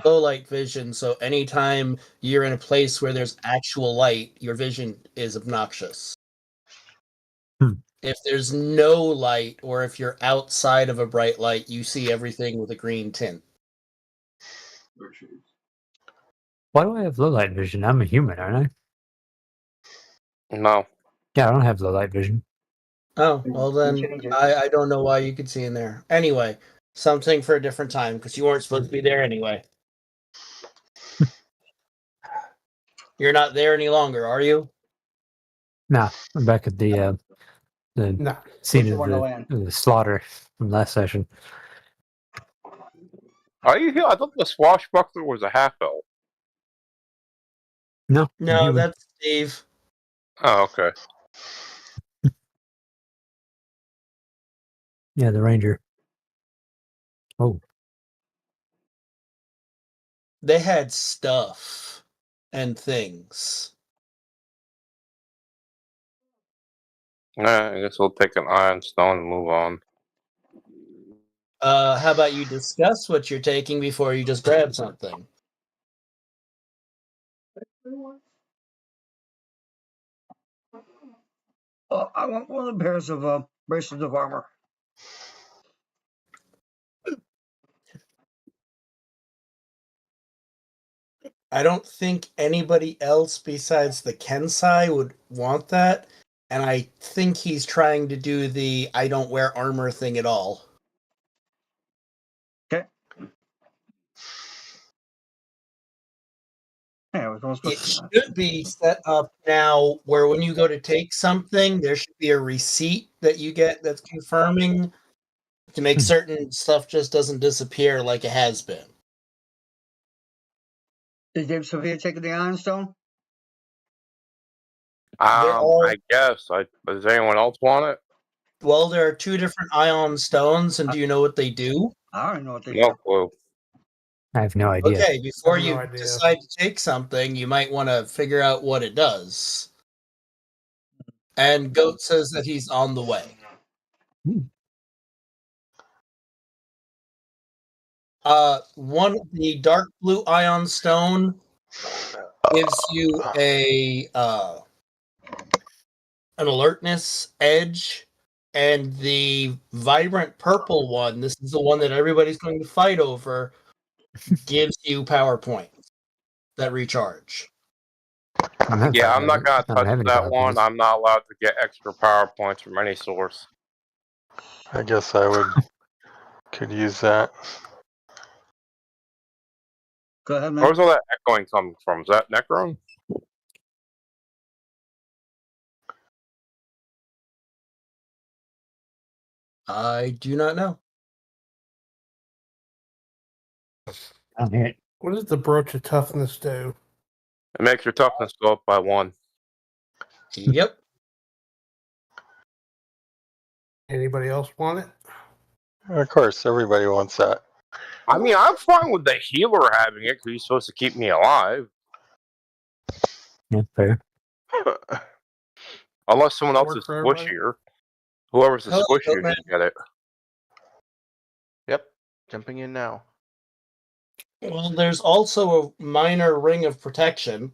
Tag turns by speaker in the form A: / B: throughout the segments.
A: low light vision, so anytime you're in a place where there's actual light, your vision is obnoxious. If there's no light, or if you're outside of a bright light, you see everything with a green tint.
B: Why do I have low light vision? I'm a human, aren't I?
C: No.
B: Yeah, I don't have low light vision.
A: Oh, well then, I don't know why you could see in there. Anyway, something for a different time, because you weren't supposed to be there anyway. You're not there any longer, are you?
B: Nah, I'm back at the scene of the slaughter from last session.
C: Are you here? I thought the swashbuckler was a half-elf.
B: No,
A: No, that's Steve.
C: Oh, okay.
B: Yeah, the ranger. Oh.
A: They had stuff and things.
C: I guess we'll take an iron stone and move on.
A: How about you discuss what you're taking before you just grab something?
D: I want one of the pairs of bracelets of armor.
A: I don't think anybody else besides the Kensai would want that, and I think he's trying to do the I don't wear armor thing at all.
D: Okay. Yeah,
A: it should be set up now where when you go to take something, there should be a receipt that you get that's confirming to make certain stuff just doesn't disappear like it has been.
D: Is Dave Sophia taking the Ironstone?
C: I guess. Does anyone else want it?
A: Well, there are two different ion stones, and do you know what they do?
D: I don't know what they do.
C: No clue.
B: I have no idea.
A: Okay, before you decide to take something, you might want to figure out what it does. And Goat says that he's on the way. The dark blue ion stone gives you an alertness edge, and the vibrant purple one, this is the one that everybody's going to fight over, gives you power points that recharge.
C: Yeah, I'm not going to touch that one. I'm not allowed to get extra power points from any source.
E: I guess I could use that.
D: Go ahead, man.
C: Where's all that echoing coming from? Is that Necron?
A: I do not know.
F: What does the brooch of toughness do?
C: It makes your toughness go up by 1.
A: Yep.
F: Anybody else want it?
E: Of course, everybody wants that.
C: I mean, I'm fine with the healer having it because he's supposed to keep me alive.
B: Yeah, fair.
C: Unless someone else is squishier. Whoever's the squishier should get it.
G: Yep, jumping in now.
A: Well, there's also a minor ring of protection.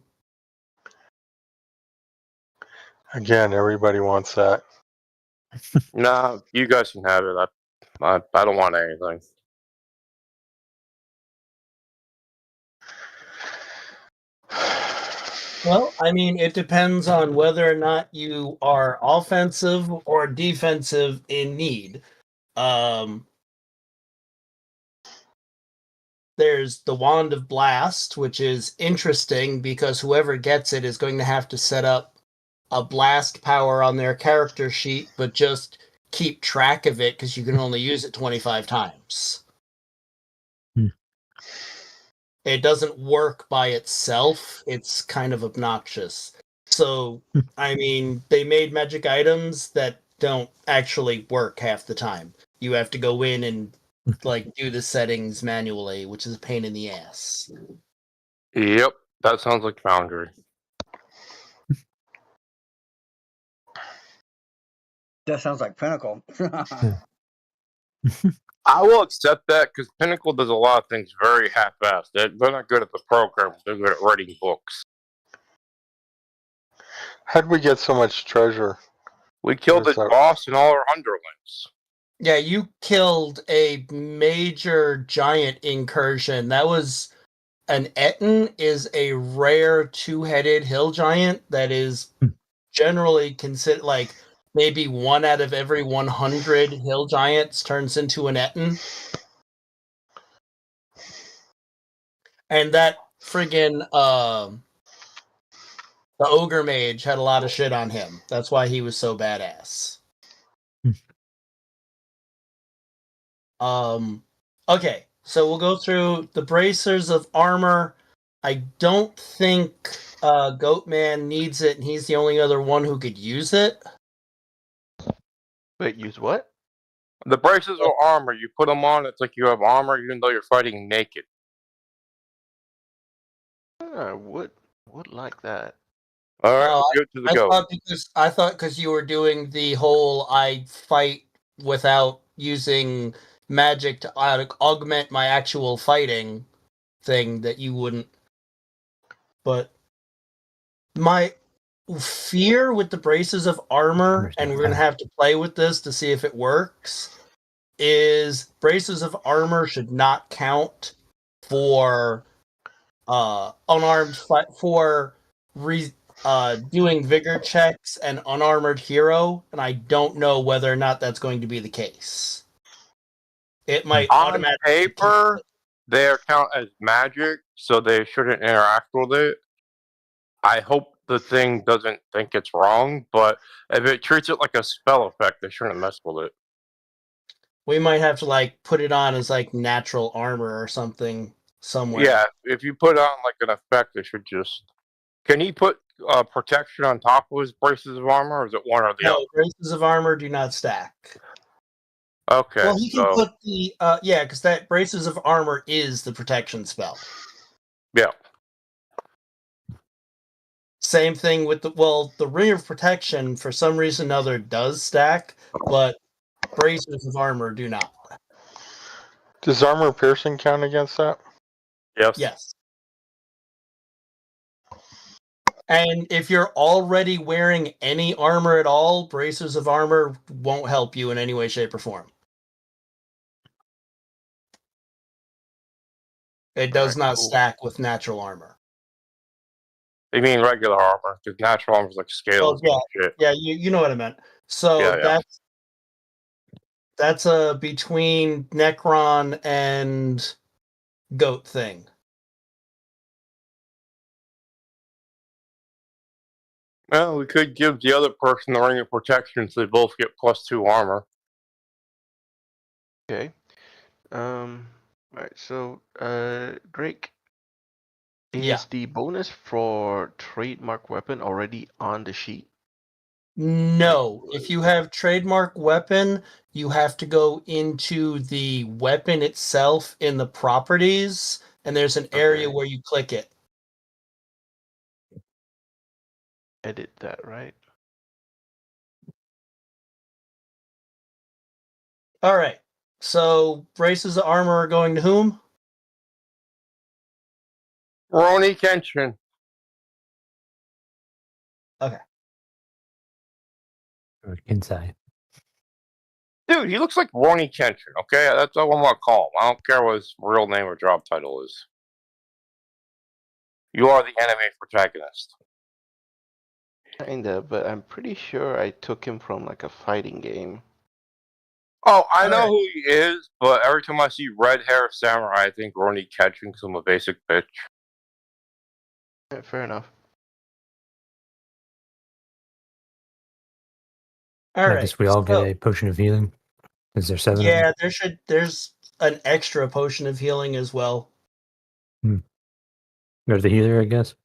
E: Again, everybody wants that.
C: Nah, you guys can have it. I don't want anything.
A: Well, I mean, it depends on whether or not you are offensive or defensive in need. There's the Wand of Blast, which is interesting because whoever gets it is going to have to set up a blast power on their character sheet, but just keep track of it because you can only use it 25 times. It doesn't work by itself. It's kind of obnoxious. So, I mean, they made magic items that don't actually work half the time. You have to go in and do the settings manually, which is a pain in the ass.
C: Yep, that sounds like Foundry.
D: That sounds like Pinnacle.
C: I will accept that because Pinnacle does a lot of things very half-assed. They're not good at the program. They're good at writing books.
E: How'd we get so much treasure?
C: We killed the
E: Where's that?
C: boss and all our underlings.
A: Yeah, you killed a major giant incursion. That was an Etten is a rare two-headed hill giant that is generally considered like maybe 1 out of every 100 hill giants turns into an Etten. And that friggin' the ogre mage had a lot of shit on him. That's why he was so badass. Okay, so we'll go through the bracers of armor. I don't think Goatman needs it, and he's the only other one who could use it.
G: Wait, use what?
C: The braces are armor. You put them on, it's like you have armor even though you're fighting naked.
G: Would like that.
C: Alright, good to the go.
A: I thought because you were doing the whole I fight without using magic to augment my actual fighting thing that you wouldn't. But my fear with the braces of armor, and we're going to have to play with this to see if it works, is braces of armor should not count for unarmed fight for doing vigor checks and unarmored hero, and I don't know whether or not that's going to be the case. It might
C: on
A: automatically
C: paper they count as magic, so they shouldn't interact with it. I hope the thing doesn't think it's wrong, but if it treats it like a spell effect, they shouldn't mess with it.
A: We might have to like put it on as like natural armor or something somewhere.
C: Yeah, if you put on like an effect, they should just. Can he put protection on top of his braces of armor, or is it one or the other?
A: No, braces of armor do not stack.
C: Okay.
A: Well, he can put the because that braces of armor is the protection spell.
C: Yeah.
A: Same thing with the ring of protection for some reason or other does stack, but braces of armor do not.
E: Does armor piercing count against that?
C: Yes.
A: Yes. And if you're already wearing any armor at all, braces of armor won't help you in any way, shape, or form. It does not stack with natural armor.
C: You mean regular armor? Because natural armor is like scales and shit.
A: Yeah, you know what I meant. So
C: Yeah.
A: that's a between Necron and Goat thing.
C: Well, we could give the other person the ring of protection so they both get +2 armor.
G: Okay. Alright, so Drake, is the bonus for trademark weapon already on the sheet?
A: No, if you have trademark weapon, you have to go into the weapon itself in the properties, and there's an area where you click it.
G: Edit that, right?
A: All right. So braces of armor are going to whom?
C: Roni Kenshin.
A: Okay.
B: Or Kinsai.
C: Dude, he looks like Roni Kenshin, okay? That's all I'm gonna call him. I don't care what his real name or job title is. You are the anime protagonist.
G: Kinda, but I'm pretty sure I took him from like a fighting game.
C: Oh, I know who he is, but every time I see red hair samurai, I think Roni Kenshin because I'm a basic bitch.
G: Yeah, fair enough.
A: All right.
B: I guess we all get a potion of healing. Is there 7 of them?
A: Yeah, there's an extra potion of healing as well.
B: Go to the healer, I guess.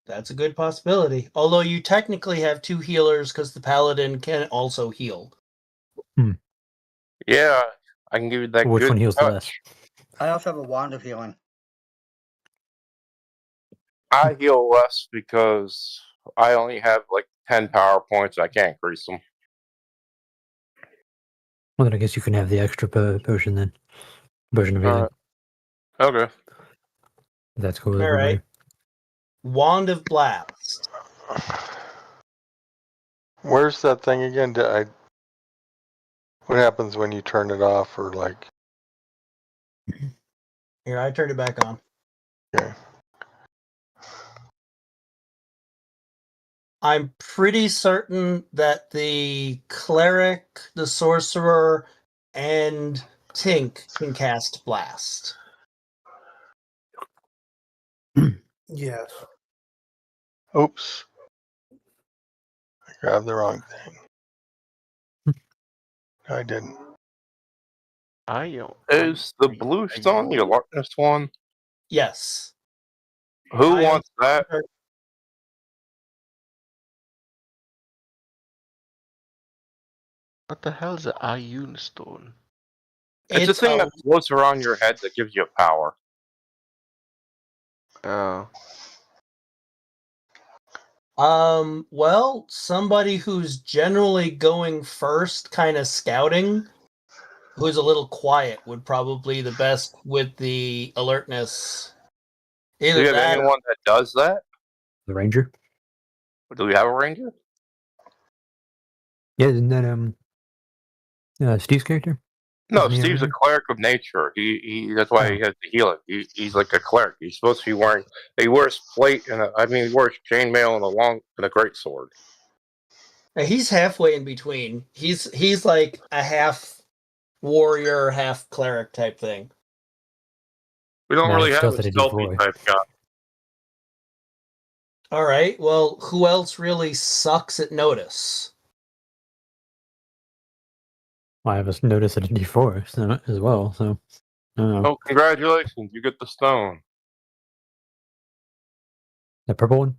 A: That's a good possibility. Although you technically have 2 healers because the paladin can also heal.
C: Yeah, I can give you that.
B: Which
C: good
B: one heals
C: touch.
B: less?
D: I also have a wand of healing.
C: I heal less because I only have like 10 power points. I can't increase them.
B: Well, then I guess you can have the extra potion then. Potion of healing.
C: Okay.
B: If that's cool with
A: All
B: everybody.
A: right. Wand of Blast.
E: Where's that thing again? What happens when you turn it off or like?
A: Here, I turned it back on.
E: Okay.
A: I'm pretty certain that the cleric, the sorcerer, and Tink can cast Blast.
F: Yes.
E: Oops. I grabbed the wrong thing. No, I didn't.
C: Is the blue stone the alertness one?
A: Yes.
C: Who
A: I am-
C: wants that?
G: What the hell is an Ioun stone?
C: It's a thing
A: a-
C: that floats around your head that gives you power.
G: Oh.
A: Well, somebody who's generally going first, kind of scouting, who's a little quiet, would probably be the best with the alertness.
C: Do
A: Either
C: you have
A: that or
C: anyone that does that?
B: The ranger?
C: Do we have a ranger?
B: Yeah, isn't that Steve's character?
C: No,
B: Isn't he a
C: Steve's a
B: ranger?
C: cleric of nature. He that's why
B: Oh.
C: he has the healing. He's like a cleric. He's supposed to be wearing. He wears plate and he wears chainmail and a great sword.
A: he's halfway in between. He's like a half warrior, half cleric type thing.
C: We don't
B: No,
C: really
B: it's
C: have
B: stealth
C: a
B: at a
C: stealthy
B: D4.
C: type guy.
A: All right. Well, who else really sucks at notice?
B: Well, I have a notice at a D4 so, as well, so I don't know.
C: Oh, congratulations! You get the stone.
B: The purple one?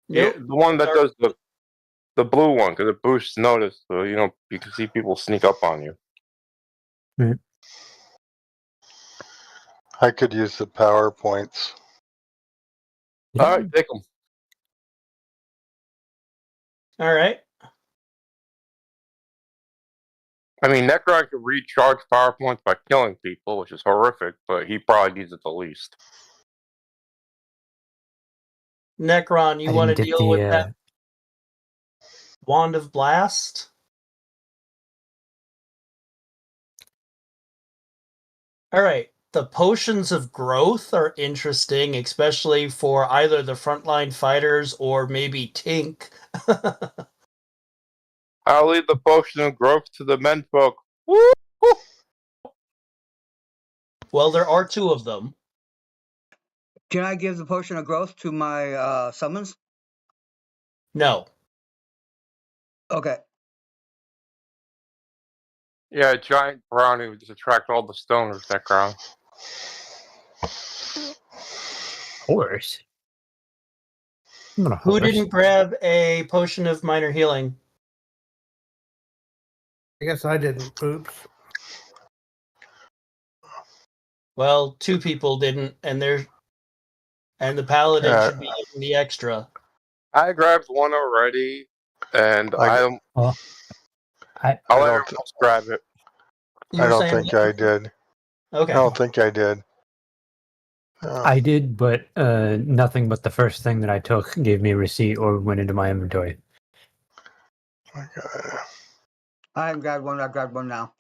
C: Yeah,
A: Nope.
C: the one that
A: Dark-
C: does the blue one because it boosts notice. So you can see people sneak up on you.
E: I could use the PowerPoints.
B: Yeah.
C: All right, take them.
A: All right.
C: I mean, Necron can recharge power points by killing people, which is horrific, but he probably needs it the least.
A: Necron, you
B: I
A: want to
B: didn't get
A: deal with that Wand of Blast? All right. The potions of growth are interesting, especially for either the frontline fighters or maybe Tink.
C: I'll leave the potion of growth to the menfolk. Woo!
A: Well, there are two of them.
D: Can I give the potion of growth to my summons?
A: No.
D: Okay.
C: Yeah, a giant brownie would just attract all the stoners, Necron.
B: Horse? I'm not a
A: Who
B: horse.
A: didn't grab a potion of minor healing?
F: I guess I didn't. Oops.
A: Well, two people didn't, and the paladin
E: Yeah.
A: should be getting the extra.
C: I grabbed one already, and
E: I
C: I'll let
E: don't
C: everyone else grab it.
A: You
E: I
A: were
E: don't
A: saying
E: think I did.
A: Okay.
E: I don't think I did.
B: I did, but nothing but the first thing that I took gave me a receipt or went into my inventory.
E: My God.
D: I haven't grabbed one. I grabbed one now.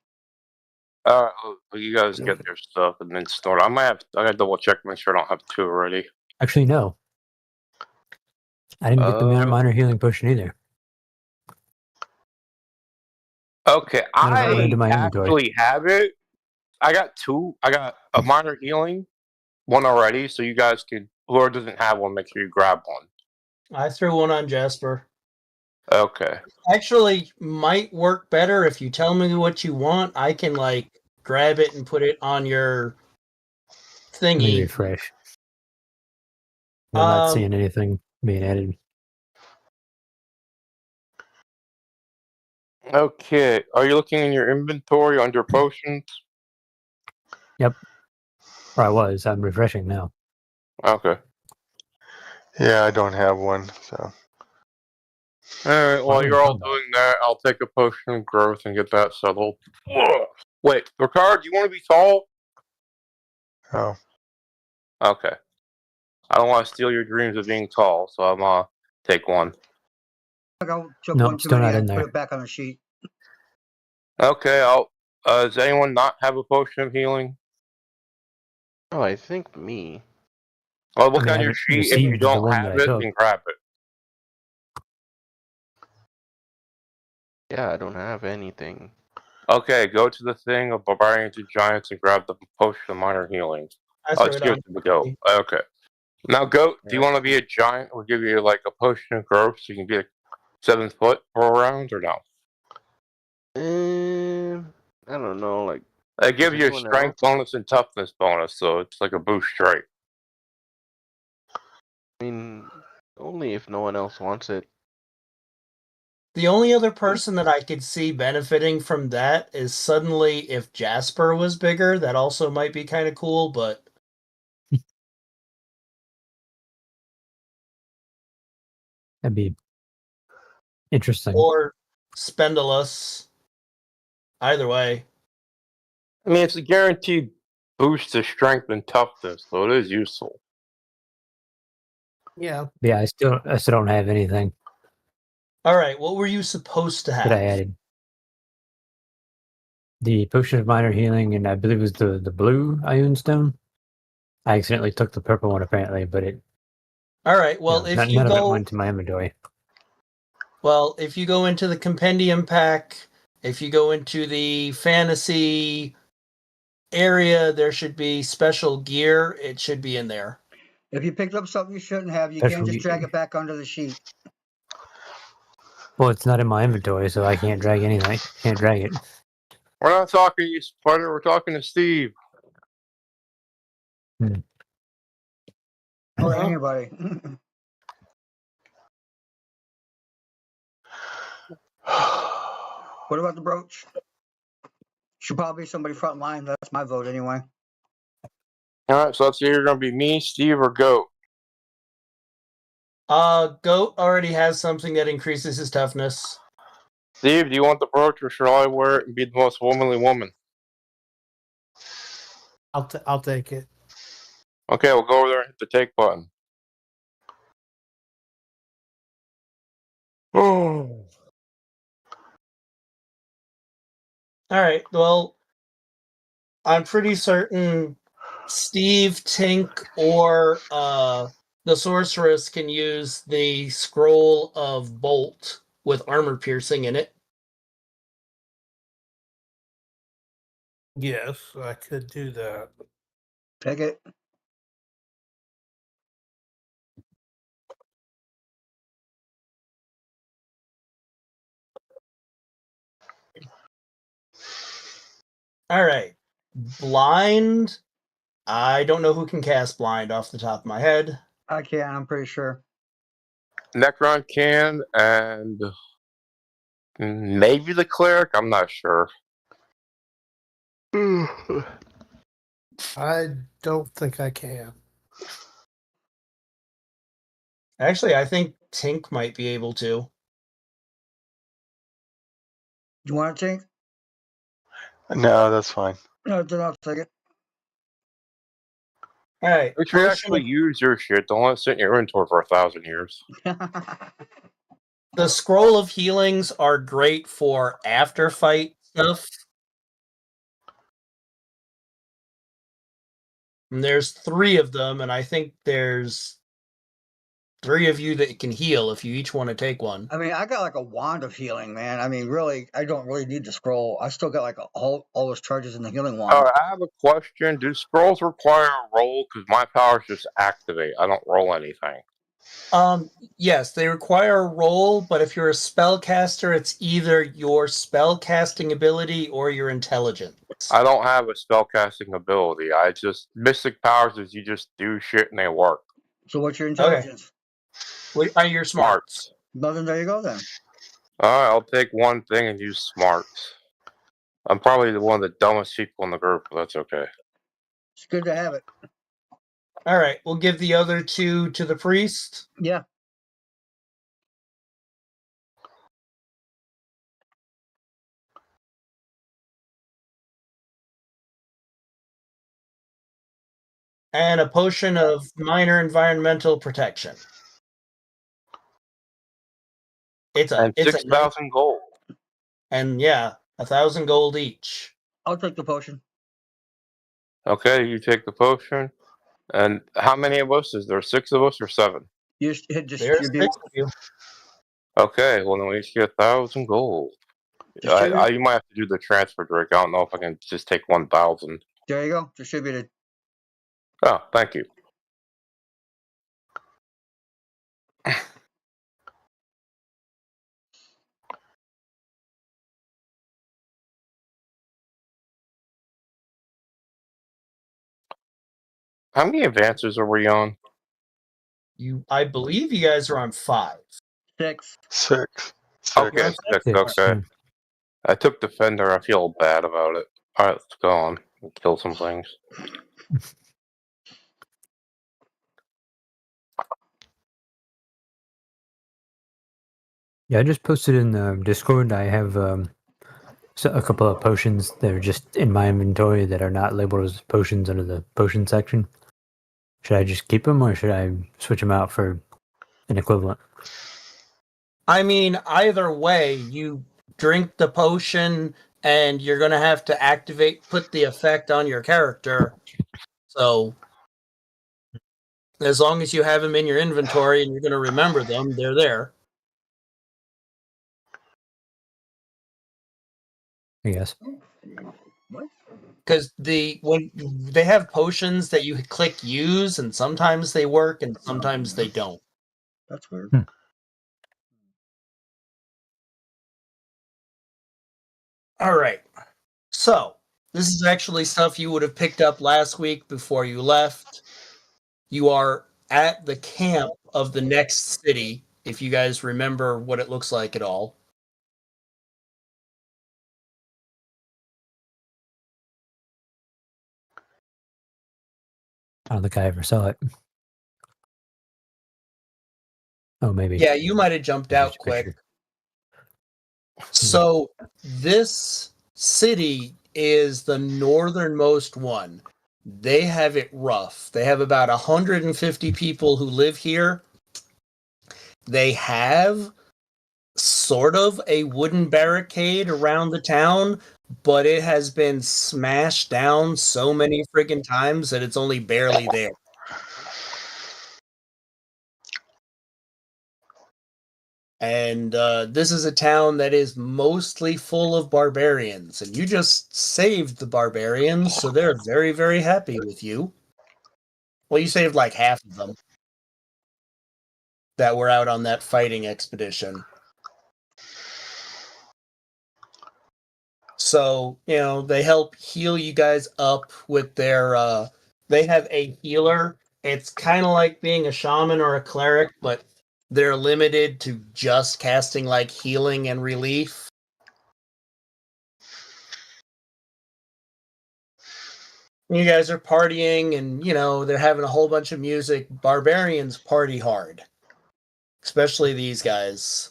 C: You guys get their stuff and then start. I gotta double check, make sure I don't have two already.
B: Actually, no. I didn't get the minor healing potion either.
C: Okay,
B: None of it went
C: I
B: into my inventory.
C: actually have it. I got two. I got a minor healing one already, so you guys can. Whoever doesn't have one, make sure you grab one.
A: I threw one on Jasper.
C: Okay.
A: Actually, might work better if you tell me what you want. I can grab it and put it on your
B: Let me
A: thingy.
B: refresh. I'm not
A: Um,
B: seeing anything being added.
C: Okay. Are you looking in your inventory under potions?
B: Yep. Or I was. I'm refreshing now.
C: Okay.
E: Yeah, I don't have one. So
C: Alright, while
B: Fine,
C: you're all
B: combat.
C: doing that, I'll take a potion of growth and get that settled. Wait, Ricard, do you want to be tall?
E: Oh,
C: Okay. I don't want to steal your dreams of being tall, so I'm gonna take one.
D: I took
B: No,
D: one
B: it's
D: too
B: still
D: many.
B: not
D: I
B: in
D: put
B: there.
D: it back on the sheet.
C: Okay, I'll. Does anyone not have a potion of healing?
G: Oh, I think me.
C: Well, look
B: mean, I
C: on your
B: haven't
C: sheet. If you
B: received the
C: don't
B: one that
C: have
B: I
C: it,
B: took.
C: then grab it.
G: Yeah, I don't have anything.
C: Okay, go to the thing of Barbarians and Giants and grab the potion of minor healing.
A: I
C: Oh,
A: throw
C: it's
A: it
C: give
A: on.
C: it to the goat. Okay. Now, goat, do you want to be a giant? We'll give you like a potion of growth so you can be like 7 foot for a round or no?
G: I don't know. Like,
C: They give
G: Does
C: you a
G: anyone
C: strength bonus and toughness bonus, so it's like a boost straight.
G: I mean, only if no one else wants it.
A: The only other person that I could see benefiting from that is suddenly if Jasper was bigger, that also might be kind of cool, but
B: That'd be interesting.
A: or Spendulous. Either way.
C: I mean, it's a guaranteed boost to strength and toughness, so it is useful.
F: Yeah.
B: Yeah, I still don't have anything
A: Alright, what were you supposed to have?
B: that I added. The potion of minor healing, and I believe it was the blue Ioun stone. I accidentally took the purple one apparently, but it.
A: Alright, well
B: No,
A: if
B: none
A: you
B: of it
A: go
B: went to my inventory.
A: well, if you go into the compendium pack, if you go into the fantasy area, there should be special gear. It should be in there.
D: If you picked up something you shouldn't have, you
B: Special
D: can't just drag
B: gear.
D: it back onto the sheet.
B: Well, it's not in my inventory, so I can't drag anything. Can't drag it.
C: We're not talking to you, Spider. We're talking to Steve.
D: Or
A: Uh-huh.
D: anybody. What about the brooch? Should probably be somebody front line. That's my vote anyway.
C: Alright, so that's either going to be me, Steve, or Goat.
A: Goat already has something that increases his toughness.
C: Steve, do you want the brooch, or should I wear it and be the most womanly woman?
F: I'll take it.
C: Okay, we'll go over there and hit the take button. Oh.
A: Alright, well, I'm pretty certain Steve, Tink, or the sorceress can use the scroll of bolt with armor piercing in it.
F: Yes, I could do that.
D: Take it.
A: Alright. Blind. I don't know who can cast blind off the top of my head.
D: I can, I'm pretty sure.
C: Necron can, and maybe the cleric. I'm not sure.
F: I don't think I can.
A: Actually, I think Tink might be able to.
D: You want to take?
E: no, that's fine.
D: No, then I'll take it.
A: Alright.
C: If you actually use your shit, don't let it sit in your inventory for 1,000 years.
A: The scroll of healings are great for after fight stuff. And there's 3 of them, and I think there's 3 of you that can heal if you each want to take one.
D: I mean, I got like a wand of healing, man. I mean, really, I don't really need the scroll. I still got like all those charges in the healing wand.
C: I have a question. Do scrolls require a roll? Because my powers just activate. I don't roll anything.
A: Yes, they require a roll, but if you're a spellcaster, it's either your spellcasting ability or your intelligence.
C: I don't have a spellcasting ability. I just mystic powers is you just do shit and they work.
D: So what's your intelligence?
A: What are your smarts?
D: Well, then there you go then.
C: Alright, I'll take one thing and use smarts. I'm probably one of the dumbest people in the group, but that's okay.
D: It's good to have it.
A: Alright, we'll give the other 2 to the priest.
D: Yeah.
A: And a potion of minor environmental protection. It's a
C: And 6,000 gold.
A: and yeah, 1,000 gold each.
D: I'll take the potion.
C: Okay, you take the potion. And how many of us? Is there 6 of us or 7?
D: You hit
A: There's
D: distribute.
A: 6 of you.
C: Okay, well then we each get 1,000 gold.
D: Distribute.
C: You might have to do the transfer, Drake. I don't know if I can just take 1,000.
D: There you go. Distributed.
C: Oh, thank you. How many advances are we on?
A: I believe you guys are on 5.
D: 6.
E: 6.
C: Okay, 6.
B: Six,
C: Okay. I took Defender. I feel bad about it. Alright, let's go on. We'll kill some things.
B: Yeah, I just posted in the Discord. I have a couple of potions that are just in my inventory that are not labeled as potions under the potion section. Should I just keep them or should I switch them out for an equivalent?
A: I mean, either way, you drink the potion and you're going to have to put the effect on your character. So, as long as you have them in your inventory and you're going to remember them, they're there.
B: I guess.
A: Because when they have potions that you click use, and sometimes they work and sometimes they don't.
D: That's weird.
A: All right. So, this is actually stuff you would have picked up last week before you left. You are at the camp of the next city, if you guys remember what it looks like at all.
B: I don't think I ever saw it. Oh, maybe.
A: Yeah, you might have jumped out quick. So, this city is the northernmost one. They have it rough. They have about 150 people who live here. They have sort of a wooden barricade around the town, but it has been smashed down so many friggin' times that it's only barely there. And this is a town that is mostly full of barbarians. And you just saved the barbarians, so they're very, very happy with you. Well, you saved like half of them that were out on that fighting expedition. So, they help heal you guys up with their... they have a healer. It's kind of like being a shaman or a cleric, but they're limited to just casting like healing and relief. You guys are partying and, they're having a whole bunch of music. Barbarians party hard. Especially these guys.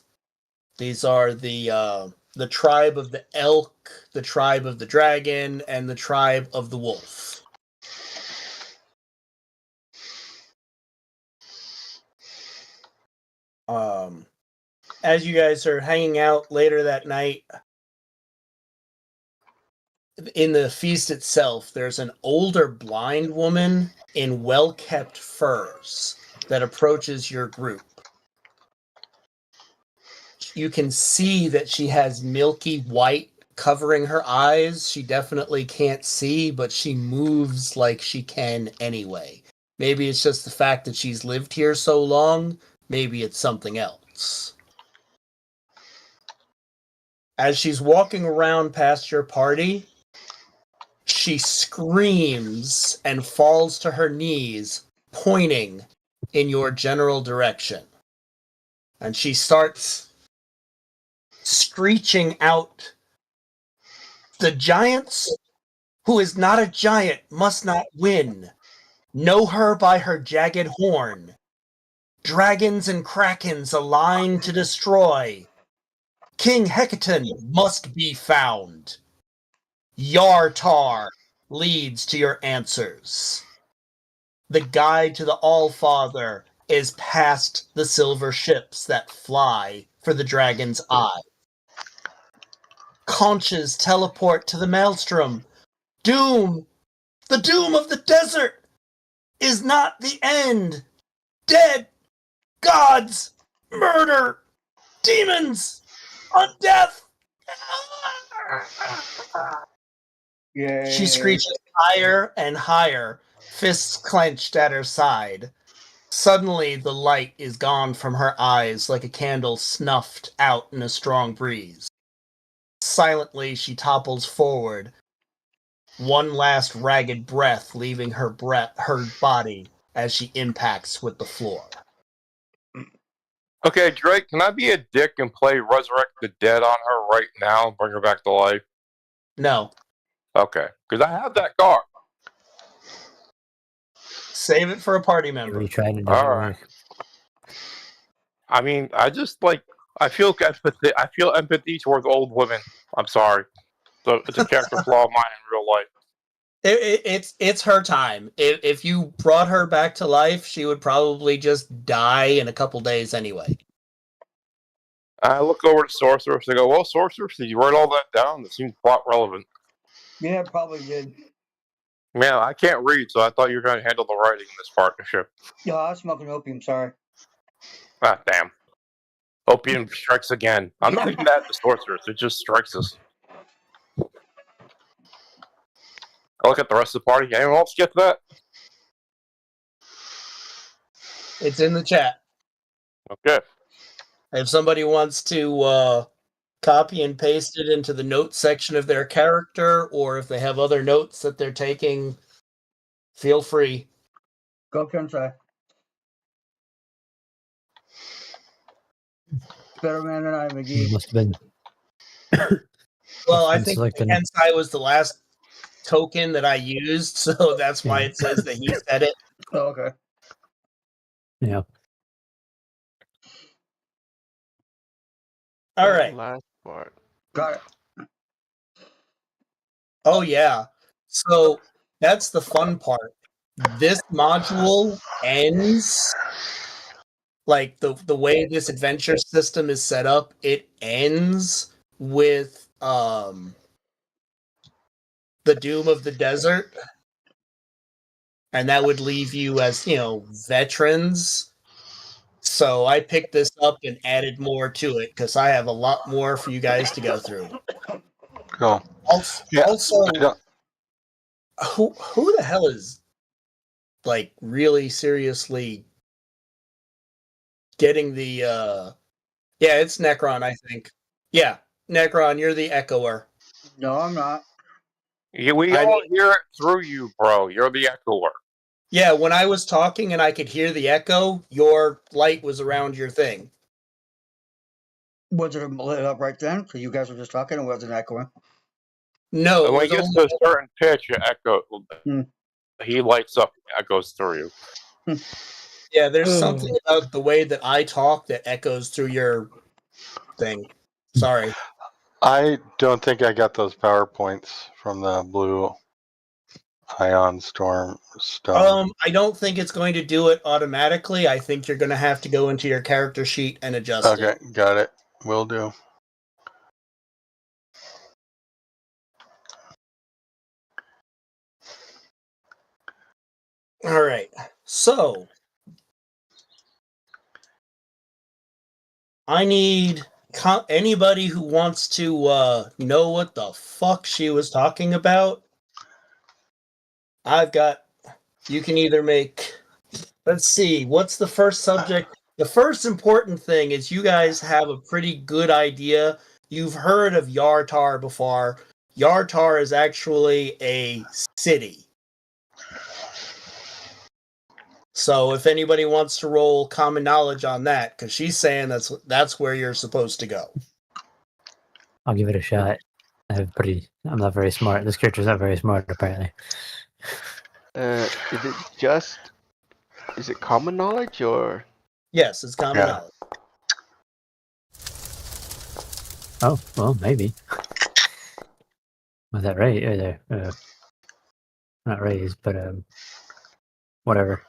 A: These are the tribe of the elk, the tribe of the dragon, and the tribe of the wolf. As you guys are hanging out later that night, in the feast itself, there's an older blind woman in well-kept furs that approaches your group. You can see that she has milky white covering her eyes. She definitely can't see, but she moves like she can anyway. Maybe it's just the fact that she's lived here so long. Maybe it's something else. As she's walking around past your party, she screams and falls to her knees, pointing in your general direction. And she starts screeching out, "The giants who is not a giant must not win. Know her by her jagged horn. Dragons and krakens align to destroy. King Hecaton must be found. Yartar leads to your answers." The guide to the Allfather is past the silver ships that fly for the Dragon's Eye. Conches teleport to the Maelstrom. Doom, the doom of the desert, is not the end. Dead, gods, murder, demons, undeath.
D: Yeah.
A: She screeches higher and higher, fists clenched at her side. Suddenly, the light is gone from her eyes like a candle snuffed out in a strong breeze. Silently, she topples forward, one last ragged breath leaving her body as she impacts with the floor.
C: Okay, Drake, can I be a dick and play Resurrect the Dead on her right now and bring her back to life?
A: No.
C: Okay, because I have that card.
A: Save it for a party member.
B: We tried, it doesn't
C: Alright.
B: work.
C: I mean, I just like I feel empathy. I feel empathy towards old women. I'm sorry, so it's a character flaw of mine in real life.
A: It's her time. If you brought her back to life, she would probably just die in a couple days anyway.
C: I look over to Sorceress and I go, "Well, Sorceress, did you write all that down? That seems plot relevant."
D: Yeah, probably did.
C: Man, I can't read, so I thought you were going to handle the writing in this partnership.
D: Yeah, I was smoking opium. Sorry.
C: Ah, damn. Opium strikes again. I'm not even mad at the Sorceress. It just strikes us. I look at the rest of the party. Anyone else get that?
A: It's in the chat.
C: Okay.
A: If somebody wants to copy and paste it into the notes section of their character, or if they have other notes that they're taking, feel free.
D: Go Kensai. Better man than I,
B: It
D: McGee.
B: must have been.
A: Well, I
B: It's
A: think
B: like an-
A: Kensai was the last token that I used, so that's why it says that he said it.
D: Oh, okay.
B: Yeah.
A: All right.
G: Last part.
D: Got it.
A: Oh yeah. So that's the fun part. This module ends like the way this adventure system is set up, it ends with the doom of the desert. And that would leave you as, veterans. So I picked this up and added more to it because I have a lot more for you guys to go through.
E: Cool.
A: Also,
E: Yeah, I don't-
A: who the hell is like really seriously getting the it's Necron, I think. Yeah, Necron, you're the echoer.
D: No, I'm not.
C: Yeah, we
A: I
C: all hear it through you, bro. You're the echoer.
A: Yeah, when I was talking and I could hear the echo, your light was around your thing.
D: Was it lit up right then? Because you guys were just talking and wasn't echoing.
A: No,
C: And
A: it
C: when he
A: was
C: gets
A: only,
C: to a certain pitch, it echo.
D: Hmm.
C: He lights up, echoes through you.
A: yeah, there's something about the way that I talk that echoes through your thing. Sorry.
E: I don't think I got those PowerPoints from the Blue Ion Storm Stone.
A: I don't think it's going to do it automatically. I think you're going to have to go into your character sheet and adjust
E: Okay,
A: it.
E: got it. Will do.
A: All right. So I need anybody who wants to know what the fuck she was talking about. You can either make, let's see, what's the first subject? The first important thing is you guys have a pretty good idea. You've heard of Yartar before. Yartar is actually a city. So if anybody wants to roll common knowledge on that, because she's saying that's where you're supposed to go.
B: I'll give it a shot. I'm not very smart. This character's not very smart, apparently.
G: Is it common knowledge or?
A: Yes, it's common
E: Yeah.
A: knowledge.
B: Oh, well, maybe. Was that right? Or there? Not raised, but whatever.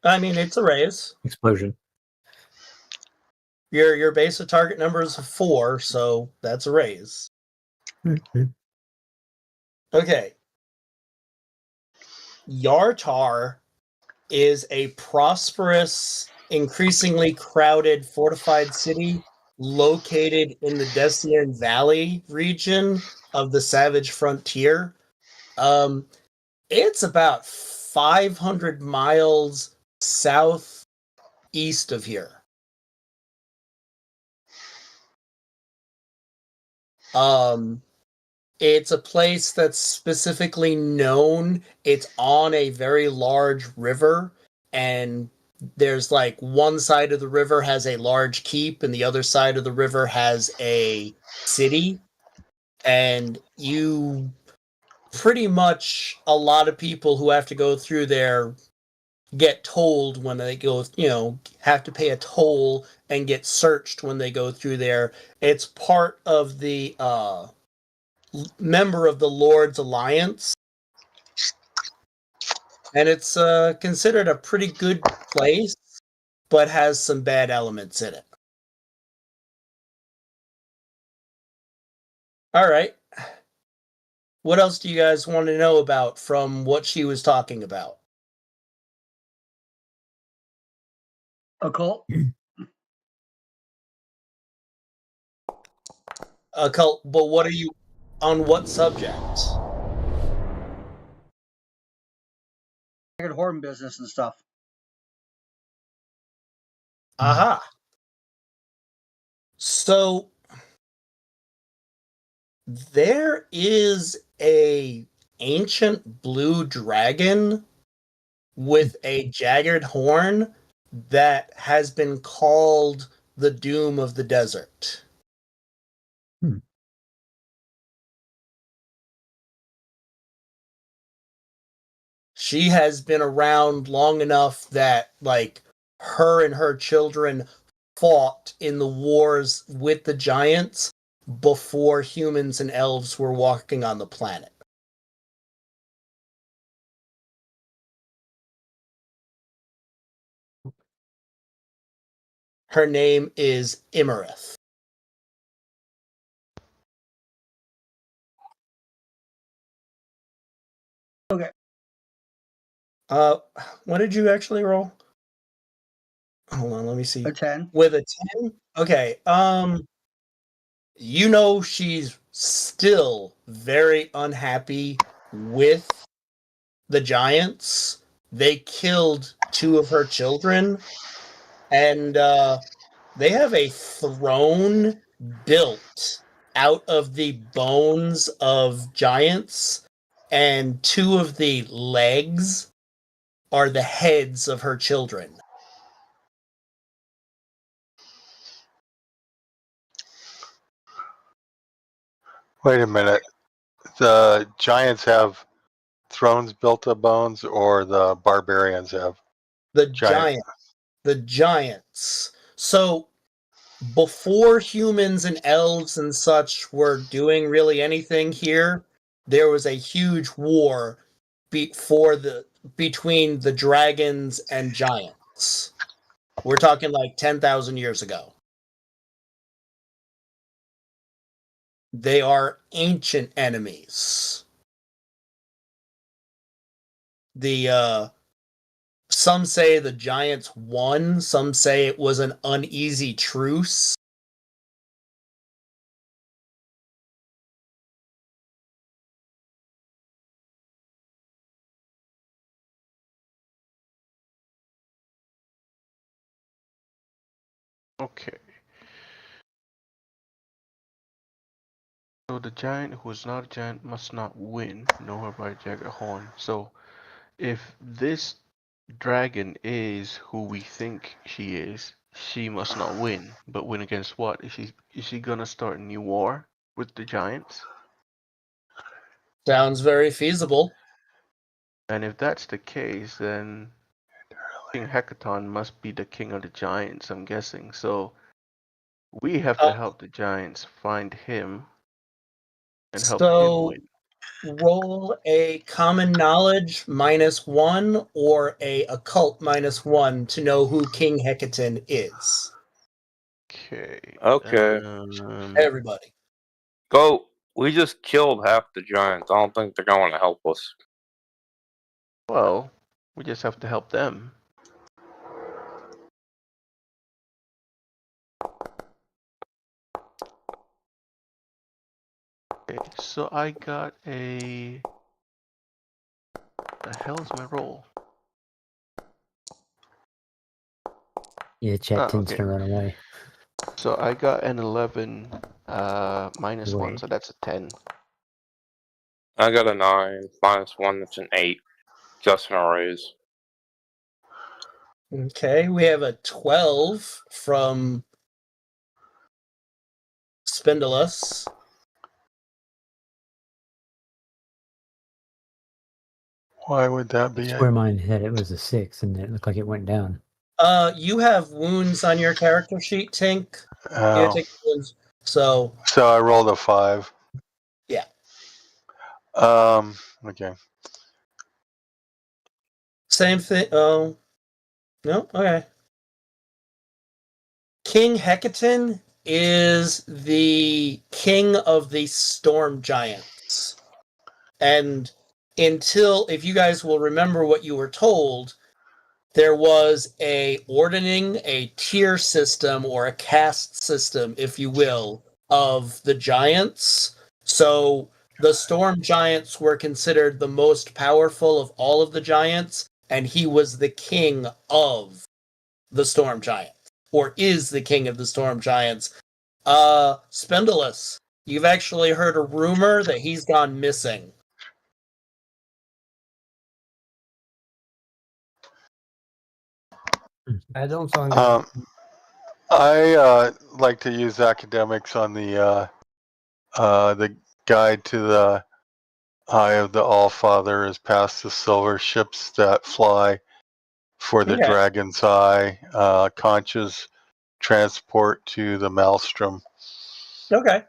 A: I mean, it's a raise.
B: Explosion.
A: Your basic target number is 4, so that's a raise.
B: Mhm.
A: Okay. Yartar is a prosperous, increasingly crowded, fortified city located in the Decian Valley region of the Savage Frontier. It's about 500 miles southeast of here. It's a place that's specifically known. It's on a very large river, and there's like one side of the river has a large keep, and the other side of the river has a city. And you pretty much, a lot of people who have to go through there get told when they go, have to pay a toll and get searched when they go through there. It's part of the member of the Lord's Alliance, and it's considered a pretty good place, but has some bad elements in it. All right. What else do you guys want to know about from what she was talking about?
D: Occult?
A: Occult, but what are you on what subject?
D: Dragon Horn business and stuff.
A: Aha. So there is a ancient blue dragon with a jagged horn that has been called the Doom of the Desert. She has been around long enough that, like, her and her children fought in the wars with the giants before humans and elves were walking on the planet. Her name is Imarith.
D: Okay.
A: What did you actually roll? Hold on, let me see.
D: A 10.
A: With a 10? Okay, she's still very unhappy with the giants. They killed 2 of her children, and they have a throne built out of the bones of giants, and 2 of the legs are the heads of her children.
E: Wait a minute. The giants have thrones built of bones, or the barbarians have?
A: The
E: Giant.
A: giants. So before humans and elves and such were doing really anything here, there was a huge war between the dragons and giants. We're talking like 10,000 years ago. They are ancient enemies. Some say the giants won, some say it was an uneasy truce.
G: Okay. So the giant who is not a giant must not win, know her by jagged horn. So if this dragon is who we think she is, she must not win. But win against what? Is she gonna start a new war with the giants?
A: Sounds very feasible.
G: And if that's the case, then King Hecaton must be the king of the giants, I'm guessing. So we have to help the giants find him and help him win.
A: roll a common knowledge -1 or a occult -1 to know who King Hecaton is.
G: Okay.
C: Okay.
A: Everybody.
C: Go. We just killed half the giants. I don't think they're going to help us.
G: Well, we just have to help them. Okay, so I got a. The hell is my roll?
B: Yeah, chat
G: Ah,
B: tends
G: okay.
B: to run away.
G: So I got an 11 -1,
B: Wait.
G: so that's a 10.
C: I got a 9 -1. That's an 8. Just an raise.
A: Okay, we have a 12 from Spindulus.
E: Why would that be?
B: That's where mine had it was a 6, and it looked like it went down.
A: You have wounds on your character sheet, Tink.
E: Oh.
A: You take wounds. So
E: So I rolled a 5.
A: Yeah.
E: Okay.
A: same thing. Oh, no. Okay. King Hecaton is the king of the storm giants, and if you guys will remember what you were told, there was a tier system, or a caste system, if you will, of the giants. So the storm giants were considered the most powerful of all of the giants, and he was the king of the storm giants, or is the king of the storm giants. Spindulus, you've actually heard a rumor that he's gone missing.
F: I don't sound good.
E: I like to use academics on the guide to the Eye of the Allfather is past the silver ships that fly for the
A: Okay.
E: Dragon's Eye, Conch's transport to the Maelstrom.
A: Okay.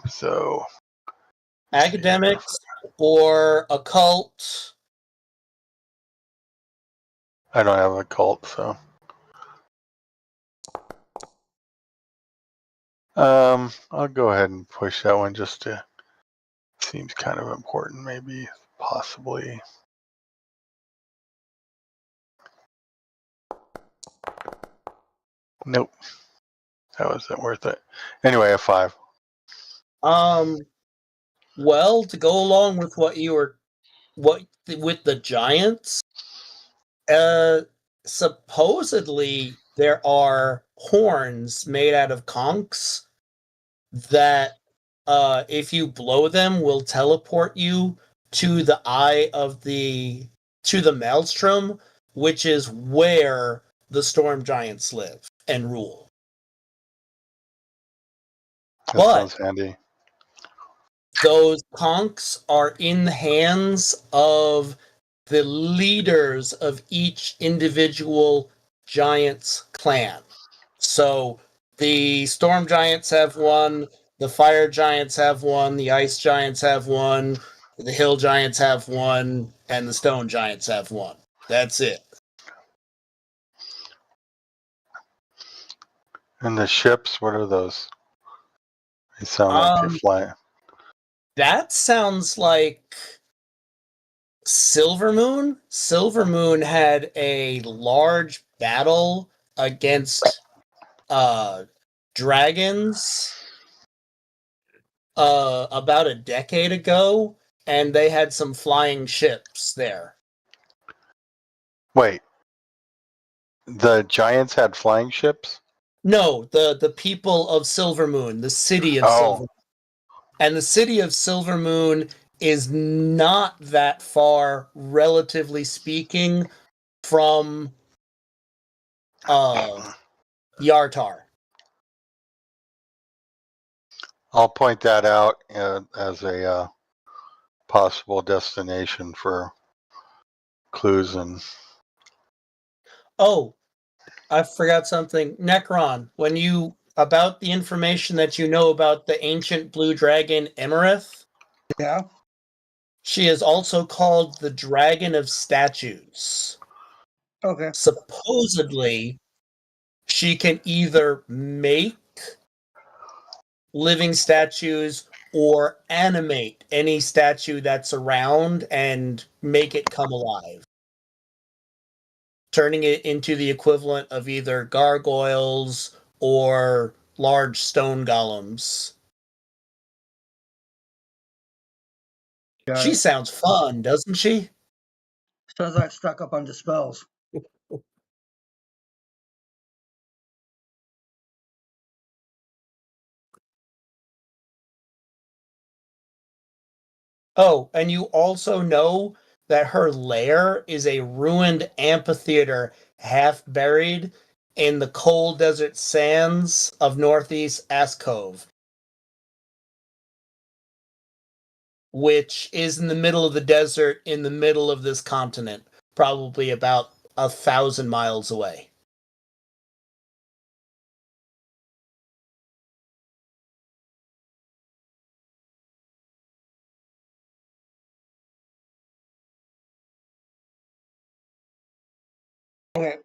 E: So
A: Academics or occult.
E: I don't have a cult, so I'll go ahead and push that one. Just to seems kind of important, maybe, possibly. Nope, that wasn't worth it. Anyway, a 5.
A: Well, to go along with with the giants, supposedly there are horns made out of conchs that, if you blow them, will teleport you to the to the Maelstrom, which is where the storm giants live and rule.
E: That
A: But
E: sounds handy.
A: those conchs are in the hands of the leaders of each individual giant's clan. So the storm giants have one, the fire giants have one, the ice giants have one, the hill giants have one, and the stone giants have one. That's it.
E: And the ships, what are those? They sound like they're flying.
A: That sounds like Silvermoon. Silvermoon had a large battle against dragons about a decade ago, and they had some flying ships there.
E: Wait, the giants had flying ships?
A: No, the people of Silvermoon, the city of Silvermoon. And the city of Silvermoon is not that far, relatively speaking, from Yartar.
E: I'll point that out as a possible destination for clues. And
A: Oh, I forgot something. Necron, about the information that you know about the ancient blue dragon Emerith,
D: Yeah.
A: She is also called the Dragon of Statues.
D: Okay.
A: Supposedly, she can either make living statues or animate any statue that's around and make it come alive, turning it into the equivalent of either gargoyles or large stone golems.
D: Got
A: She
D: it.
A: sounds fun, doesn't she?
D: Sounds like stuck up on the spells.
A: Oh, and you also know that her lair is a ruined amphitheater half buried in the cold desert sands of northeast Ascove, which is in the middle of the desert in the middle of this continent, probably about 1,000 miles away.
D: Okay.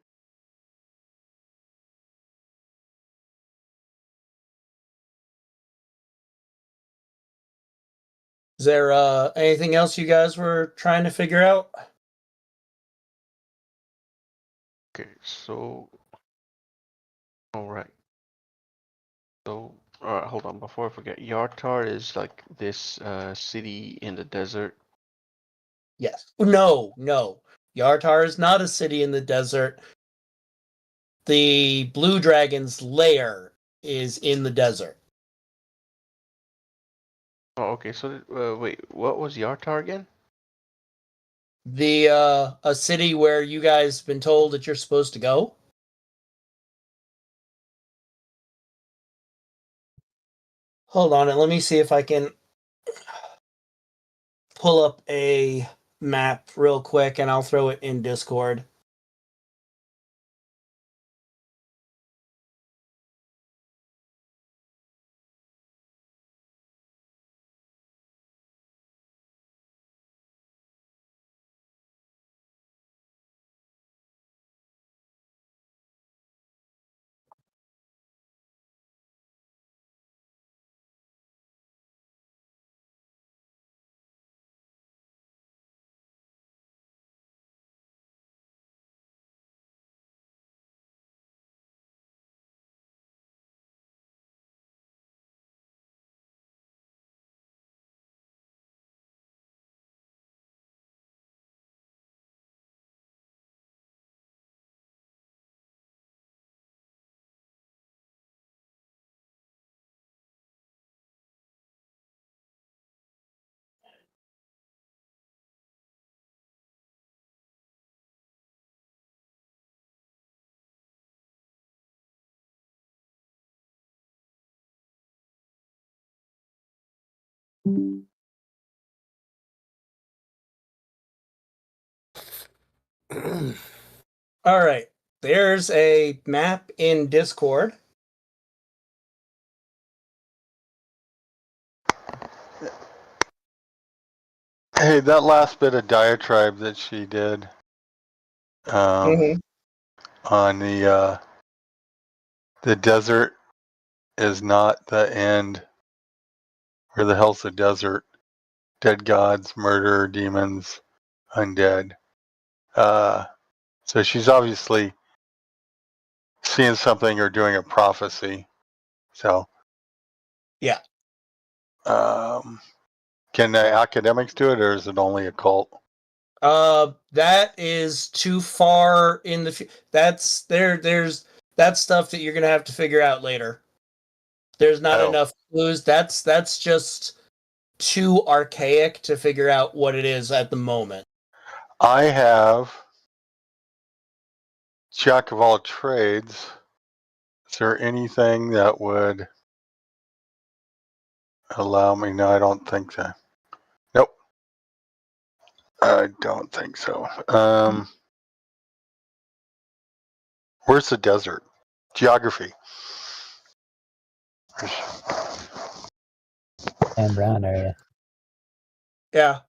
A: Is there anything else you guys were trying to figure out?
G: Okay, so all right. So hold on before I forget. Yartar is like this city in the desert.
A: Yes. No. Yartar is not a city in the desert. The Blue Dragon's lair is in the desert.
G: Oh, okay. So wait, what was Yartar again?
A: The a city where you guys been told that you're supposed to go? Hold on, and let me see if I can pull up a map real quick and I'll throw it in Discord. All right. There's a map in Discord.
E: Hey, that last bit of diatribe that she did on the desert is not the end. Where the hell's the desert? Dead gods, murder, demons, undead. So she's obviously seeing something or doing a prophecy. So
A: Yeah.
E: Can the academics do it, or is it only a cult?
A: That is too far in the that's that's stuff that you're gonna have to figure out later. There's not
E: Oh.
A: enough clues. That's just too archaic to figure out what it is at the moment.
E: I have Jack of all trades. Is there anything that would allow me? No, I don't think so. Nope. I don't think so. Where's the desert? Geography.
B: Sam Brown area.
A: Yeah.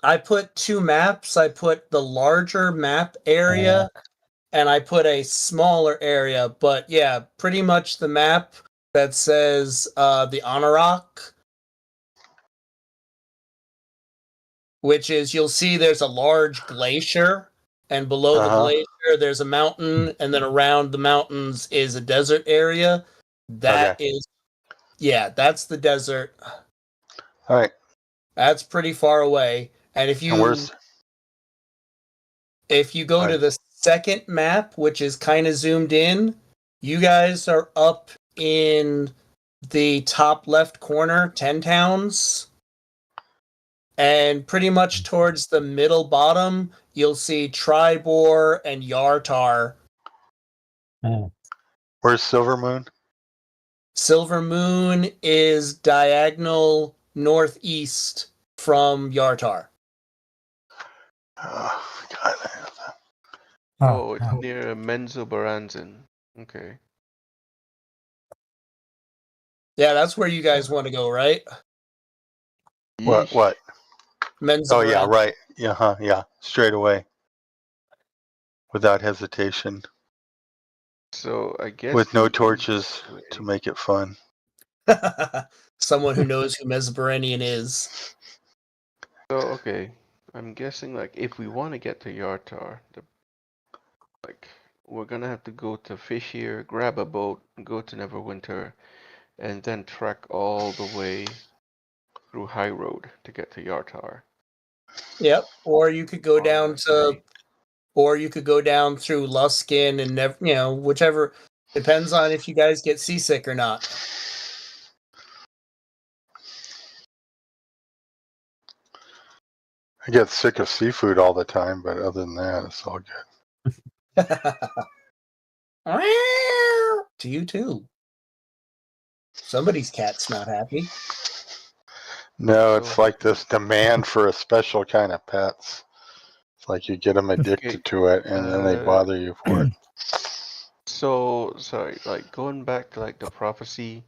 A: I put 2 maps. I put the larger map area and I put a smaller area, but yeah, pretty much the map that says the Anarok, which is you'll see there's a large glacier, and below the glacier there's a mountain, and then around the mountains is a desert area. That is, yeah, that's the desert.
E: All right.
A: That's pretty far away. And if you go to the second map, which is kind of zoomed in, you guys are up in the top left corner, 10 towns. And pretty much towards the middle bottom, you'll see Tribor and Yartar.
E: Where's Silver Moon?
A: Silver Moon is diagonal northeast from Yartar.
E: Oh, God.
G: Oh, it's near Menzoberranzan. Okay.
A: Yeah, that's where you guys want to go, right?
E: What?
A: Menzoberranzan.
E: Oh, yeah, right. Yeah, yeah. Straight away. Without hesitation.
G: So I guess
E: With no torches to make it fun.
A: Someone who knows who Mesberenian is.
G: So okay, I'm guessing like if we want to get to Yartar, we're gonna have to go to Fishier, grab a boat, go to Neverwinter, and then trek all the way through High Road to get to Yartar.
A: Yep. Or you could go down to, or you could go down through Luskin and whichever. Depends on if you guys get seasick or not.
E: I get sick of seafood all the time, but other than that, it's all good.
A: To you too. Somebody's cat's not happy.
E: No, it's like this demand for a special kind of pets. It's like you get them addicted to it, and then they bother you for it.
G: So sorry, like going back to like the prophecy.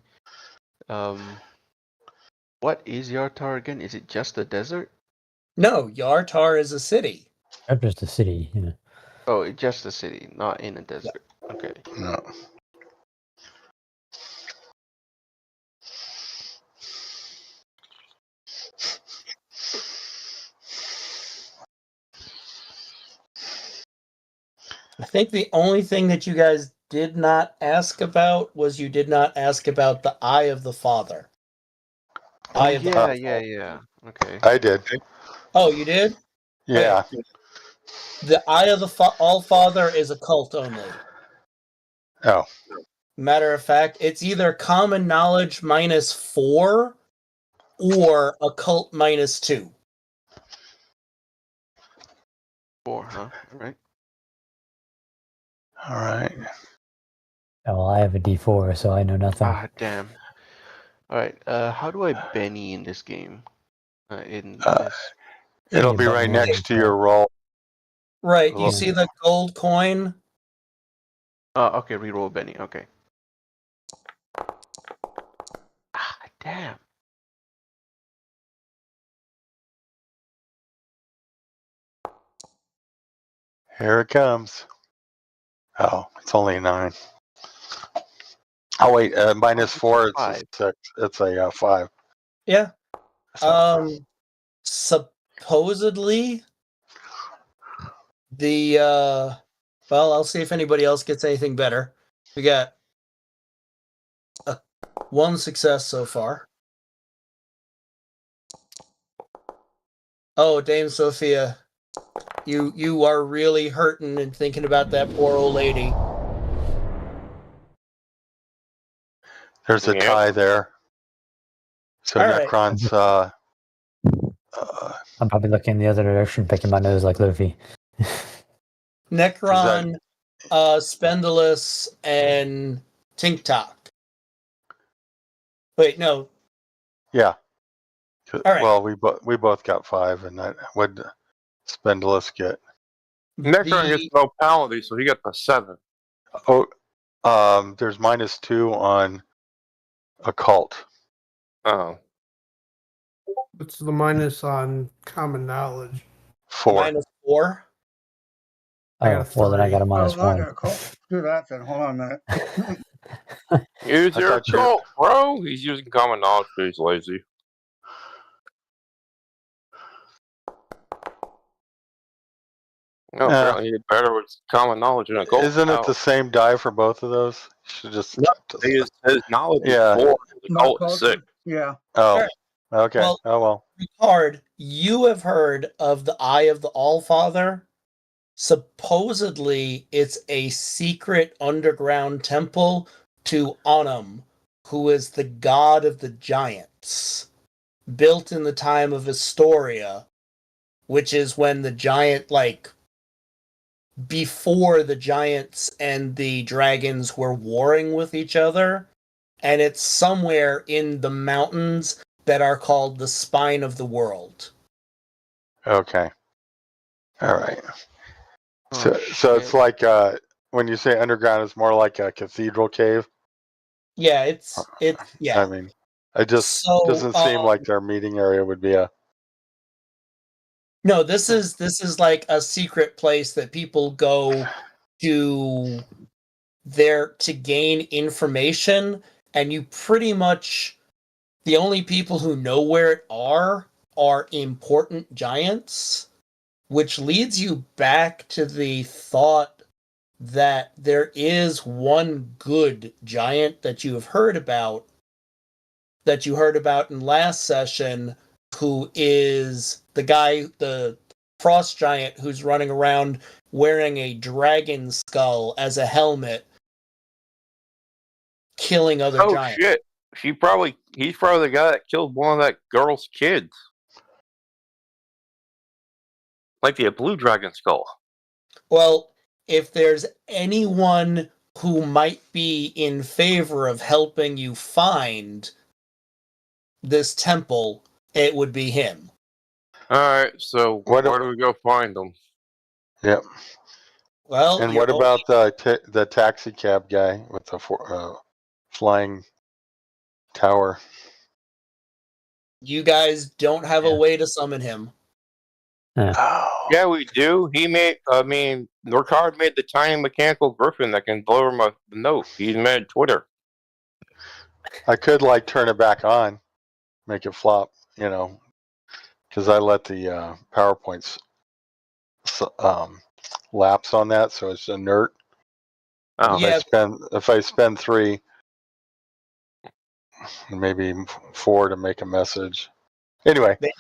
G: What is Yartar again? Is it just a desert?
A: No, Yartar is a city.
B: Just a city, yeah.
G: Oh, it's just a city, not in a desert. Yeah. Okay.
E: No.
A: I think the only thing that you guys did not ask about was you did not ask about the Eye of the Father.
G: Yeah. Okay.
E: I did.
A: Oh, you did?
E: Yeah.
A: Wait. The Eye of the All-Father is a cult only.
E: Oh.
A: Matter of fact, it's either common knowledge -4 or occult -2.
G: 4, huh? All right.
E: All right.
B: Oh, well, I have a D4, so I know nothing.
G: Ah, damn. All right. How do I Benny in this game?
E: It'll be right next to your roll.
A: Right. Do you see the gold coin?
G: Okay. Reroll Benny. Okay. Ah, damn.
E: Here it comes. Oh, it's only 9. Oh wait, -4. It's a 6. It's a 5.
A: Yeah. Supposedly, the well, I'll see if anybody else gets anything better. We got 1 success so far. Oh, Dame Sophia, you are really hurting and thinking about that poor old lady.
E: There's a tie there. So Necron's
B: I'm probably looking in the other direction, picking my nose like Luffy.
A: Necron, Spendulous, and Tinktok. Wait, no.
E: Yeah.
A: All right.
E: Well, we both got 5, and that would Spendulous get?
C: Necron gets no penalty, so he got the 7.
E: Oh, there's -2 on occult.
C: Oh.
F: What's the minus on common knowledge?
E: 4.
A: -4.
F: I got
B: Oh,
F: a
B: well, then I
F: 3.
B: got a
D: Well,
B: minus
D: I'm not
B: 1.
D: gonna do that then. Hold on a minute.
C: Use
E: I
C: your
E: thought you-
C: cult, bro. He's using common knowledge, but he's lazy. No, apparently he's better with common knowledge than a cult.
E: Isn't it the same die for both of those? You should just.
C: No, his knowledge
E: Yeah.
C: is 4. The
D: My
C: cult is
D: culture.
C: 6.
D: Yeah.
E: Oh,
A: Alright.
E: okay.
A: Well-
E: Oh well.
A: Ricard, you have heard of the Eye of the Allfather? Supposedly, it's a secret underground temple to Onum, who is the god of the giants, built in the time of Historia, which is when the giant, before the giants and the dragons were warring with each other, and it's somewhere in the mountains that are called the Spine of the World.
E: Okay. All right.
G: Oh,
E: So it's
G: shit.
E: like when you say underground, it's more like a cathedral cave.
A: Yeah, it's yeah.
E: I mean, it just
A: So,
E: doesn't seem like their meeting area would be a.
A: No, this is like a secret place that people go to there to gain information, and you pretty much the only people who know where it are important giants, which leads you back to the thought that there is one good giant that you have heard about, that you heard about in last session, who is the guy, the frost giant who's running around wearing a dragon skull as a helmet, killing other
C: Oh
A: giants.
C: shit! He's probably the guy that killed one of that girl's kids. Like the blue dragon skull.
A: Well, if there's anyone who might be in favor of helping you find this temple, it would be him.
C: Alright, so
E: What-
C: where do we go find them?
E: Yep.
A: Well,
E: And
A: you're
E: what about the taxi cab guy with the flying tower?
A: you guys don't have
B: Yeah.
A: a way to summon him.
E: Oh.
C: Yeah, we do. Ricard made the tiny mechanical griffin that can deliver him a note. He's made Twitter.
E: I could turn it back on, make it flop, because I let the PowerPoints lapse on that, so it's inert.
C: Oh,
A: Yeah.
E: If I spend 3, maybe 4 to make a message. Anyway,
A: Then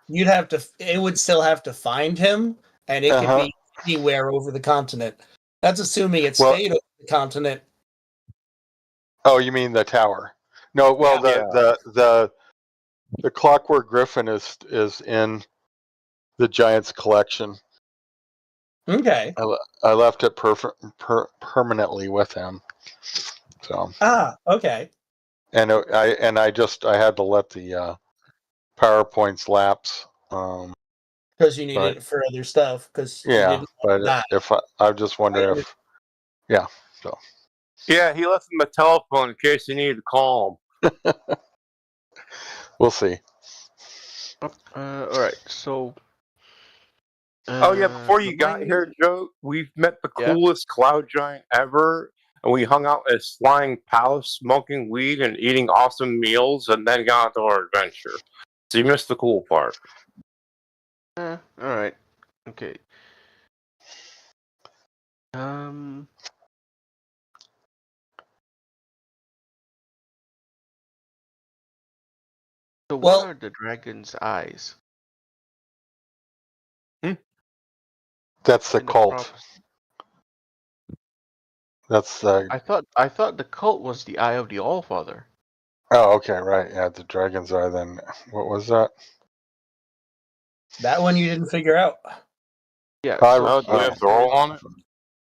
A: you'd have to. It would still have to find him, and it could be anywhere over the continent. That's assuming it stayed over the continent.
E: oh, you mean the tower? No, well, the Clockwork Griffin is in the Giants collection.
A: Okay.
E: I left it permanently with him. So.
A: Okay.
E: And I had to let the PowerPoints lapse.
A: Because you needed it for other stuff. Because
E: Yeah, but
A: die.
E: if I just wonder if, so.
C: Yeah, he left him a telephone in case you needed to call him.
E: We'll see.
G: Alright, so.
C: Oh yeah, before you got
G: remind-
C: here, Joe, we've met the
G: Yeah.
C: coolest cloud giant ever, and we hung out at his flying palace, smoking weed and eating awesome meals, and then got into our adventure. So you missed the cool part.
G: Alright. Okay. So
A: Well-
G: what are the dragon's eyes?
E: That's the
G: in the
E: cult.
G: prophecy?
E: That's
G: I thought the cult was the Eye of the Allfather.
E: oh, okay, right. Yeah, the dragons are then. What was that?
A: That one you didn't figure out.
G: Yeah.
E: I-
C: Oh, do we have to roll on it?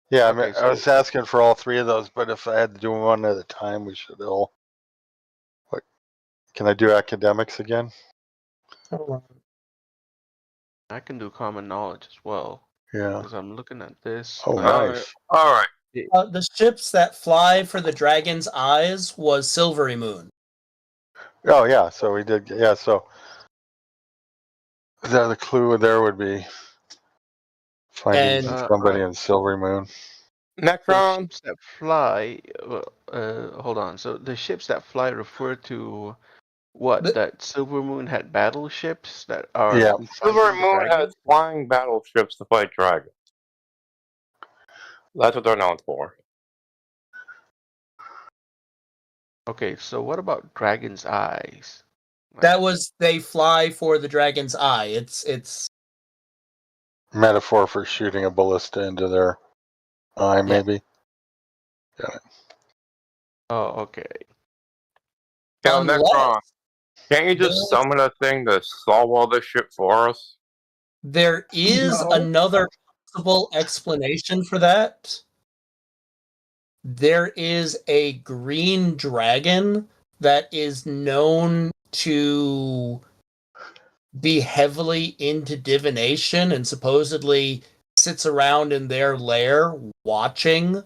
E: Yeah,
G: Okay,
E: I was
G: so-
E: asking for all 3 of those, but if I had to do one at a time, we should all. What? Can I do academics again?
G: I can do common knowledge as well.
E: Yeah.
G: Because I'm looking at this.
E: Oh, nice.
C: Alright.
A: The ships that fly for the Dragon's Eyes was Silvery Moon.
E: Oh, yeah. So we did. Yeah. So The clue there would be finding
A: And
E: somebody in Silvery Moon.
G: The
C: Necron.
G: ships that fly. Hold on. So the ships that fly refer to what?
A: The-
G: That Silver Moon had battleships that are
E: Yeah.
C: Silver
G: fighting the
C: Moon
G: dragon?
C: has flying battleships to fight dragons. That's what they're known for.
G: Okay, so what about Dragon's Eyes?
A: that was they fly for the dragon's eye. It's
E: Metaphor for shooting a ballista into their eye, maybe.
G: Oh, okay.
C: Yo,
A: unless
C: Necron, can't you just
A: there's-
C: summon a thing to solve all this shit for us?
A: there is
D: No.
A: another possible explanation for that. There is a green dragon that is known to be heavily into divination and supposedly sits around in their lair watching,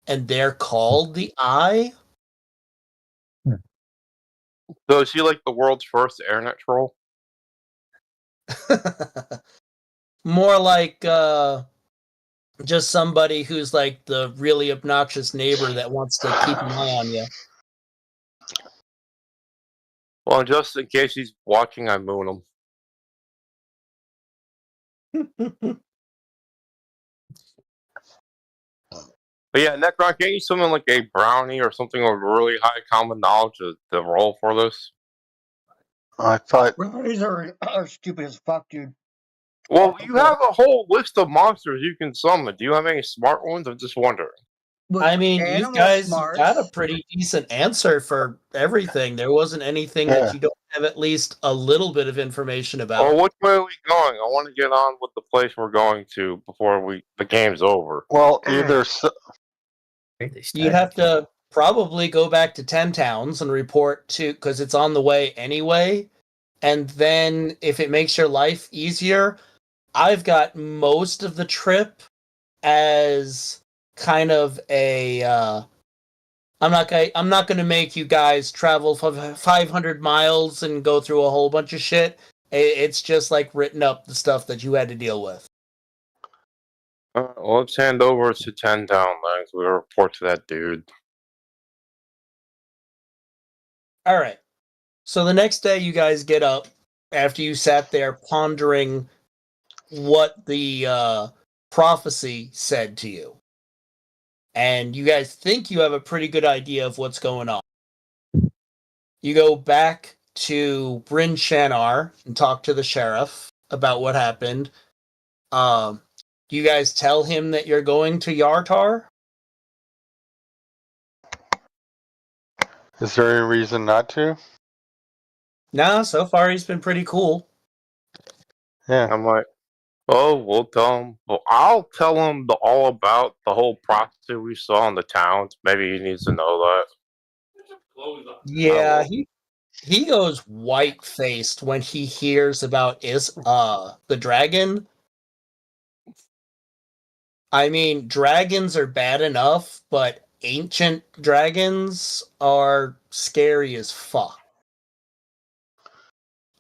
A: and they're called the Eye.
C: So is she like the world's first internet troll?
A: More like just somebody who's like the really obnoxious neighbor that wants to keep an eye on you.
C: Well, just in case he's watching, I moon him. But yeah, Necron, can't you summon like a brownie or something with really high common knowledge to roll for this?
E: I thought
D: Brownies are stupid as fuck, dude.
C: Well, you have a whole list of monsters you can summon. Do you have any smart ones? I'm just wondering.
D: With
A: I mean, you
D: animal
A: guys
D: smarts,
A: got a pretty decent answer for everything. There wasn't anything
E: Yeah.
A: that you don't have at least a little bit of information about.
C: Oh, which way are we going? I want to get on with the place we're going to before the game's over.
E: well, either
A: You'd have to probably go back to 10 Towns and report to, because it's on the way anyway. And then if it makes your life easier, I've got most of the trip as kind of a I'm not going to make you guys travel 500 miles and go through a whole bunch of shit. It's just like written up the stuff that you had to deal with.
C: Well, let's hand over to 10 Town then. We'll report to that dude.
A: All right. So the next day you guys get up after you sat there pondering what the prophecy said to you. And you guys think you have a pretty good idea of what's going on. You go back to Bryn Shanar and talk to the sheriff about what happened. You guys tell him that you're going to Yartar?
E: is there any reason not to?
A: Nah, so far he's been pretty cool.
E: Yeah.
C: I'm like, oh, we'll tell him. Well, I'll tell him all about the whole prophecy we saw in the towns. Maybe he needs to know that.
A: Yeah,
C: Oh.
A: he goes white-faced when he hears about the dragon. I mean, dragons are bad enough, but ancient dragons are scary as fuck.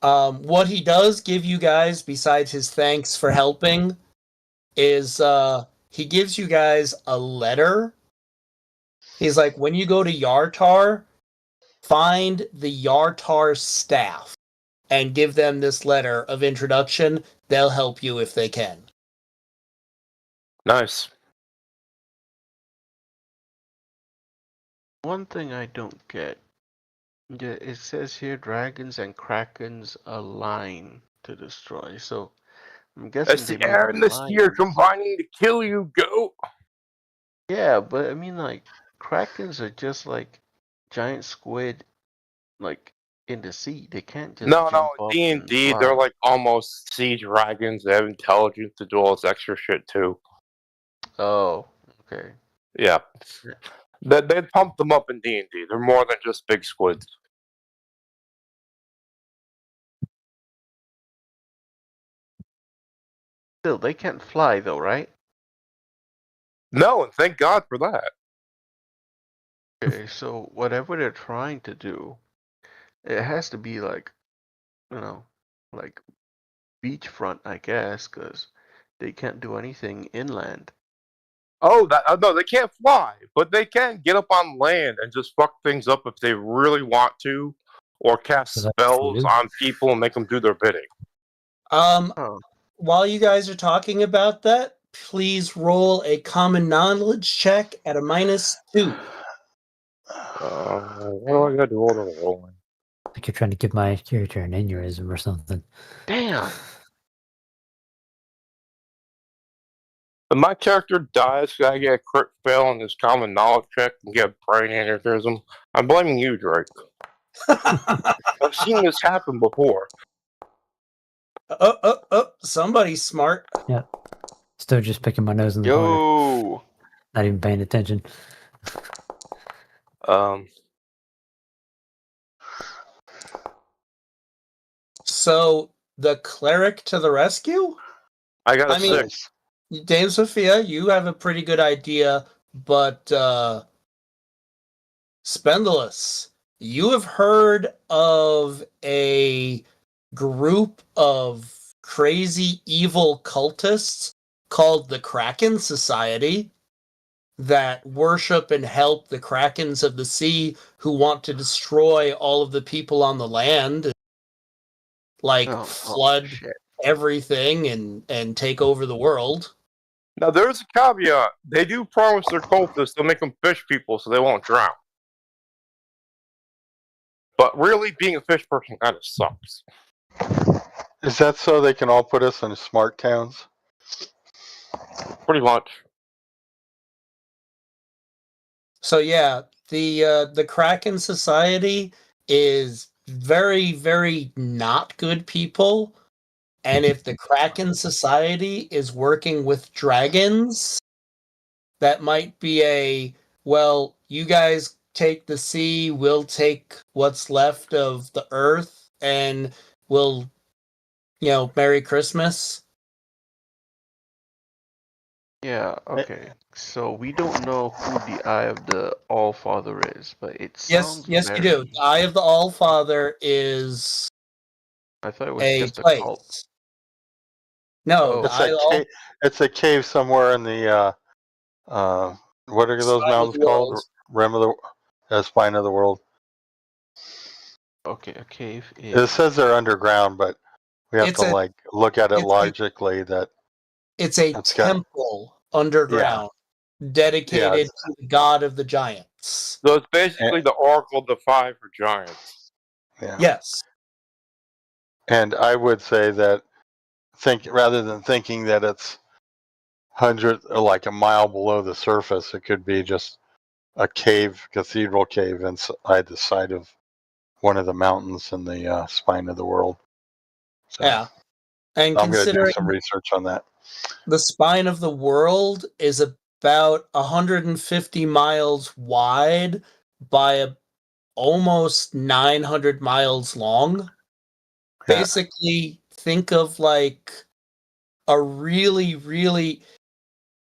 A: What he does give you guys, besides his thanks for helping, is he gives you guys a letter. He's like, when you go to Yartar, find the Yartar staff and give them this letter of introduction. They'll help you if they can.
C: Nice.
G: One thing I don't get. Yeah, it says here dragons and krakens align to destroy. So I'm guessing
C: That's
G: they
C: the
G: made
C: air and the sea are
G: alliance.
C: combining to kill you, goat.
G: Yeah, but I mean, like, krakens are just like giant squid, like in the sea. They can't just
C: No,
G: jump up and
C: D&D,
G: fly.
C: they're like almost sea dragons. They have intelligence to do all this extra shit too.
G: Oh, okay.
C: Yeah. They pump them up in D&D. They're more than just big squids.
G: Still, they can't fly though, right?
C: No, and thank God for that.
G: Okay, so whatever they're trying to do, it has to be like, you know, like beachfront, I guess, because they can't do anything inland.
C: Oh, no, they can't fly, but they can get up on land and just fuck things up if they really want to, or cast
B: So that's
C: spells
B: true.
C: on people and make them do their bidding.
G: Oh,
A: While you guys are talking about that, please roll a common knowledge check at a -2.
C: What do I got to do all the rolling?
B: Like you're trying to give my character an aneurysm or something.
G: damn!
C: If my character dies, I get a crit fail on this common knowledge check and get a brain aneurysm. I'm blaming you, Drake. I've seen this happen before.
A: Somebody's smart.
B: Still just picking my nose in the corner.
E: Yo.
B: Not even paying attention.
A: So the cleric to the rescue?
C: I got a
A: I mean-
C: 6.
A: Dame Sophia, you have a pretty good idea, but Spendulous, you have heard of a group of crazy evil cultists called the Kraken Society that worship and help the Krakens of the sea who want to destroy all of the people on the land, like flood
G: shit.
A: everything and take over the world.
C: Now, there's a caveat. They do promise their cultists they'll make them fish people so they won't drown. But really, being a fish person kind of sucks.
E: Is that so they can all put us in smart towns?
C: Pretty much.
A: So yeah, the Kraken Society is very, very not good people. And if the Kraken Society is working with dragons, that might be well, you guys take the sea, we'll take what's left of the earth, and we'll, Merry Christmas.
G: Yeah, okay. So we don't know who the Eye of the All-Father is, but it
A: Yes,
G: sounds
A: you do. The Eye of the All-Father is
G: I thought it was
A: a
G: just a
A: place.
G: cult.
A: No,
G: Oh.
A: the Eye of the All-
E: It's a cave somewhere in the what are those
A: Spine of
E: mountains
A: the
E: called?
A: world.
E: Rim of the spine of the world.
G: Okay, a cave
E: It
G: is...
E: says they're underground, but we have
A: It's
E: to
A: a-
E: look at it
A: it's a-
E: logically. That
A: It's a
E: It's got-
A: temple underground dedicated to the god of the giants.
C: So it's basically the Oracle of the Five for giants.
E: yeah.
A: Yes.
E: And I would say that rather than thinking that it's like a mile below the surface, it could be just a cathedral cave inside the side of one of the mountains in the spine of the world. So
A: Yeah. And
E: I'm going to do
A: considering
E: some research on that.
A: the spine of the world is about 150 miles wide by almost 900 miles long.
E: Yeah.
A: Basically, think of like a really, really,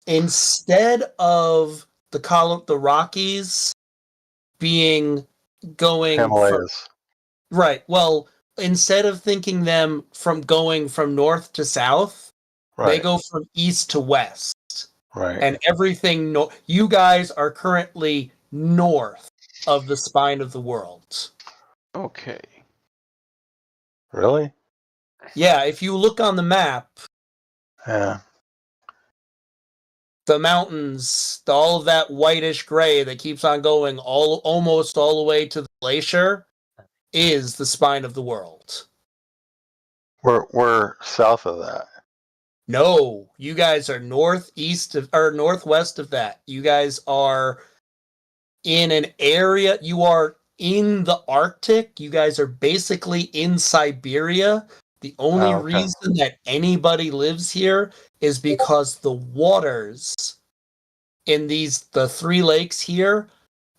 A: instead of the Rockies being going
E: Himalayas.
A: right. Well, instead of thinking them from going from north to south,
E: Right.
A: they go from east to west.
E: Right.
A: And everything you guys are currently north of the spine of the world.
G: Okay.
E: Really?
A: Yeah, if you look on the map,
E: Yeah.
A: the mountains, all of that whitish gray that keeps on going almost all the way to the glacier is the spine of the world.
E: We're south of that.
A: No, you guys are northwest of that. You guys are in an area, you are in the Arctic. You guys are basically in Siberia. The only
E: Oh, okay.
A: reason that anybody lives here is because the waters in the 3 lakes here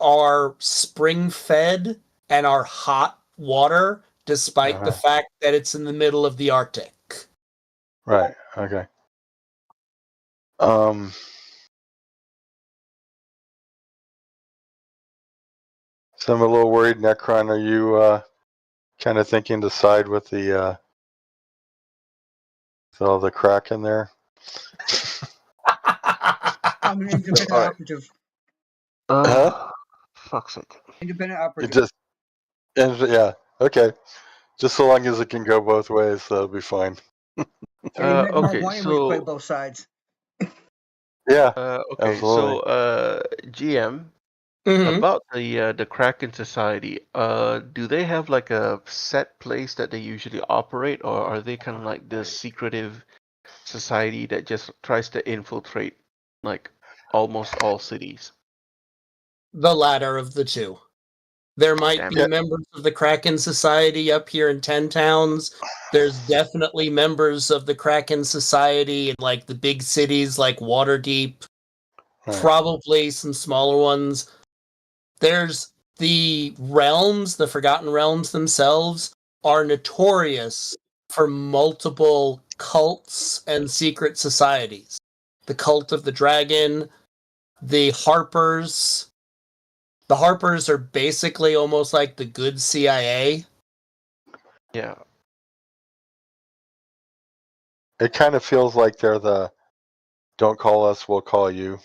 A: are spring fed and are hot water, despite the fact that it's in the middle of the Arctic.
E: Right. Okay. So I'm a little worried, Necron. Are you kind of thinking to side with the So the Kraken there.
D: I'm an independent
E: Alright.
D: operative.
E: Huh?
G: Fuck's sake.
D: Independent
E: It
D: operative.
E: just, yeah, okay. Just so long as it can go both ways, that'll be fine.
D: And you make more
G: Okay,
D: money when you play
G: so
D: both sides.
E: Yeah,
G: okay, so GM,
A: Mhm.
G: about the Kraken Society, do they have like a set place that they usually operate, or are they kind of like this secretive society that just tries to infiltrate like almost all cities?
A: The latter of the two. There might
G: Damn
A: be
G: it.
A: members of the Kraken Society up here in 10 Towns. There's definitely members of the Kraken Society in like the big cities like Waterdeep.
E: Right.
A: Probably some smaller ones. There's the realms, the Forgotten Realms themselves are notorious for multiple cults and secret societies. The Cult of the Dragon, the Harpers. The Harpers are basically almost like the good CIA.
G: Yeah.
E: It kind of feels like they're the "don't call us, we'll call you."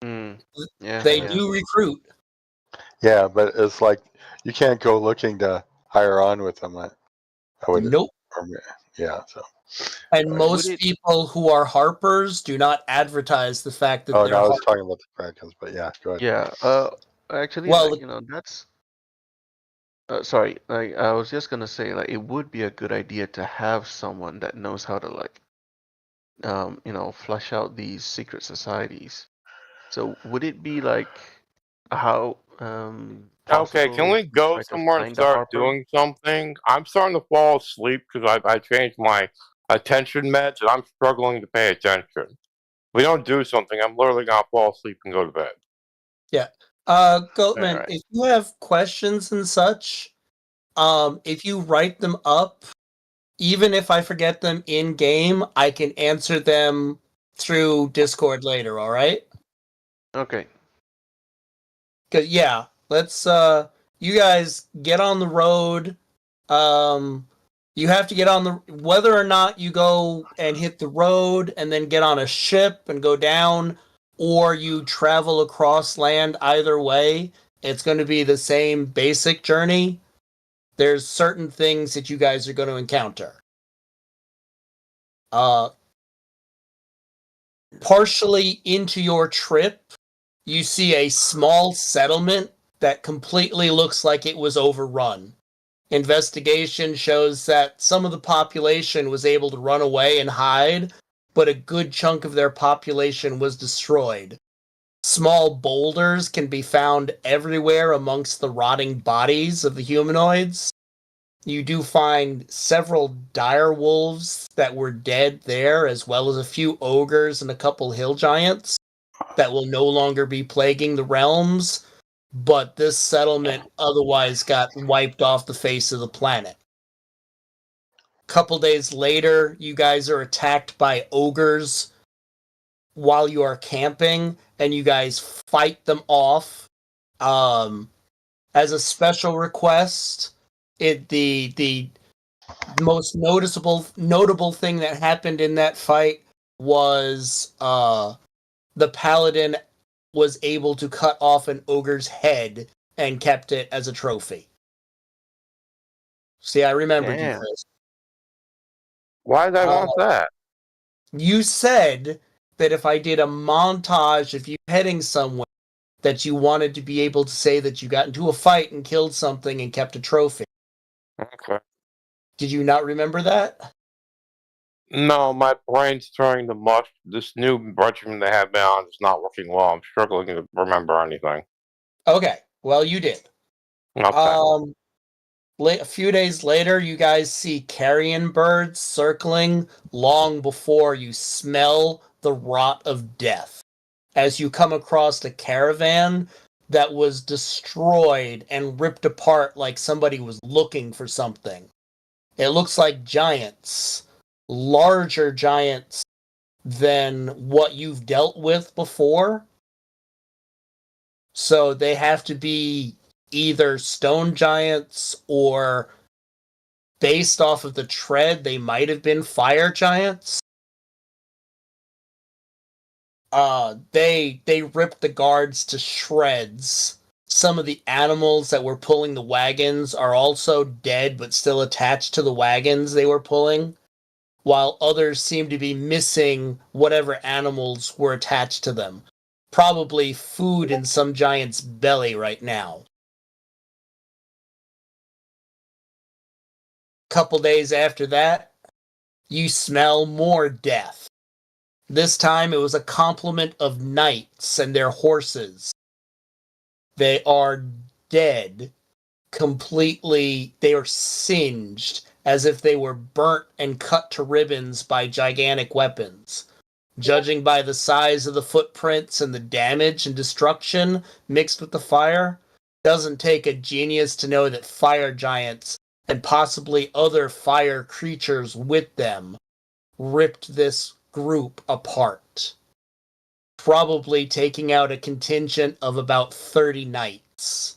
G: Yeah.
A: They
G: yeah.
A: do recruit.
E: Yeah, but it's like you can't go looking to hire on with them. I would,
A: Nope.
E: yeah. So.
A: And
E: Right.
A: most
G: Would it-
A: people who are Harpers do not advertise the fact that
E: Oh
A: they're
E: no, I was
A: Harpers.
E: talking about the Krakens, but yeah, go ahead.
G: Yeah. Actually,
A: Well,
G: like, that's. Sorry. Like, I was just gonna say, like, it would be a good idea to have someone that knows how to like, flush out these secret societies. So would it be like how
C: Okay,
G: possible
C: can we
G: to
C: go
G: try to
C: somewhere and
G: find a
C: start
G: Harper?
C: doing something? I'm starting to fall asleep because I changed my attention meds and I'm struggling to pay attention. If we don't do something, I'm literally gonna fall asleep and go to bed.
A: Goatman,
G: Alright.
A: if you have questions and such, if you write them up, even if I forget them in game, I can answer them through Discord later, all right?
G: Okay.
A: Cause yeah, let's you guys get on the road. You have to get on the whether or not you go and hit the road and then get on a ship and go down, or you travel across land, either way, it's going to be the same basic journey. There's certain things that you guys are going to encounter. Partially into your trip, you see a small settlement that completely looks like it was overrun. Investigation shows that some of the population was able to run away and hide, but a good chunk of their population was destroyed. Small boulders can be found everywhere amongst the rotting bodies of the humanoids. You do find several dire wolves that were dead there, as well as a few ogres and a couple hill giants that will no longer be plaguing the realms, but this settlement otherwise got wiped off the face of the planet. Couple days later, you guys are attacked by ogres while you are camping, and you guys fight them off. As a special request, the most notable thing that happened in that fight was the paladin was able to cut off an ogre's head and kept it as a trophy. See, I remembered you,
G: Damn.
A: Chris.
C: Why did I want that?
A: You said that if I did a montage of you heading somewhere, that you wanted to be able to say that you got into a fight and killed something and kept a trophy.
C: Okay.
A: Did you not remember that?
C: No, my brain's trying to mush. This new regimen they have me on is not working well. I'm struggling to remember anything.
A: Okay, well, you did.
C: Okay.
A: A few days later, you guys see carrion birds circling long before you smell the rot of death. As you come across a caravan that was destroyed and ripped apart like somebody was looking for something. It looks like giants, larger giants than what you've dealt with before. So they have to be either stone giants or based off of the tread, they might have been fire giants. They ripped the guards to shreds. Some of the animals that were pulling the wagons are also dead but still attached to the wagons they were pulling, while others seem to be missing whatever animals were attached to them. Probably food in some giant's belly right now. Couple days after that, you smell more death. This time it was a complement of knights and their horses. They are dead, completely, they are singed as if they were burnt and cut to ribbons by gigantic weapons. Judging by the size of the footprints and the damage and destruction mixed with the fire, doesn't take a genius to know that fire giants and possibly other fire creatures with them ripped this group apart. Probably taking out a contingent of about 30 knights.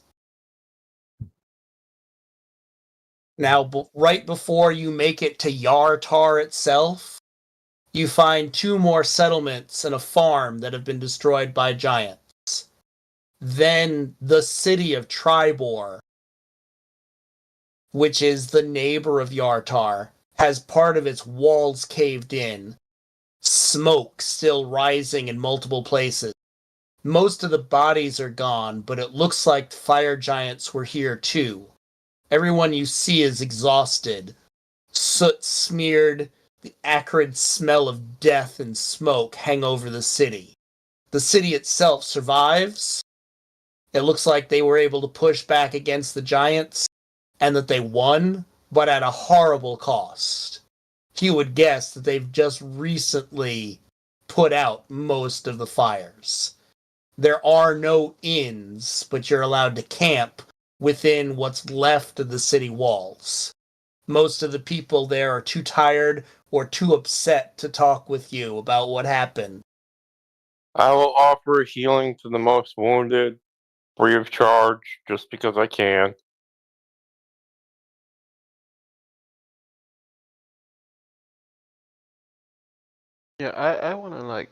A: Now, right before you make it to Yartar itself, you find 2 more settlements and a farm that have been destroyed by giants. Then the city of Tribor, which is the neighbor of Yartar, has part of its walls caved in. Smoke still rising in multiple places. Most of the bodies are gone, but it looks like fire giants were here too. Everyone you see is exhausted. Soot smeared, the acrid smell of death and smoke hang over the city. The city itself survives. It looks like they were able to push back against the giants, and that they won, but at a horrible cost. You would guess that they've just recently put out most of the fires. There are no inns, but you're allowed to camp within what's left of the city walls. Most of the people there are too tired or too upset to talk with you about what happened.
C: I will offer healing to the most wounded, free of charge, just because I can.
G: Yeah, I wanna like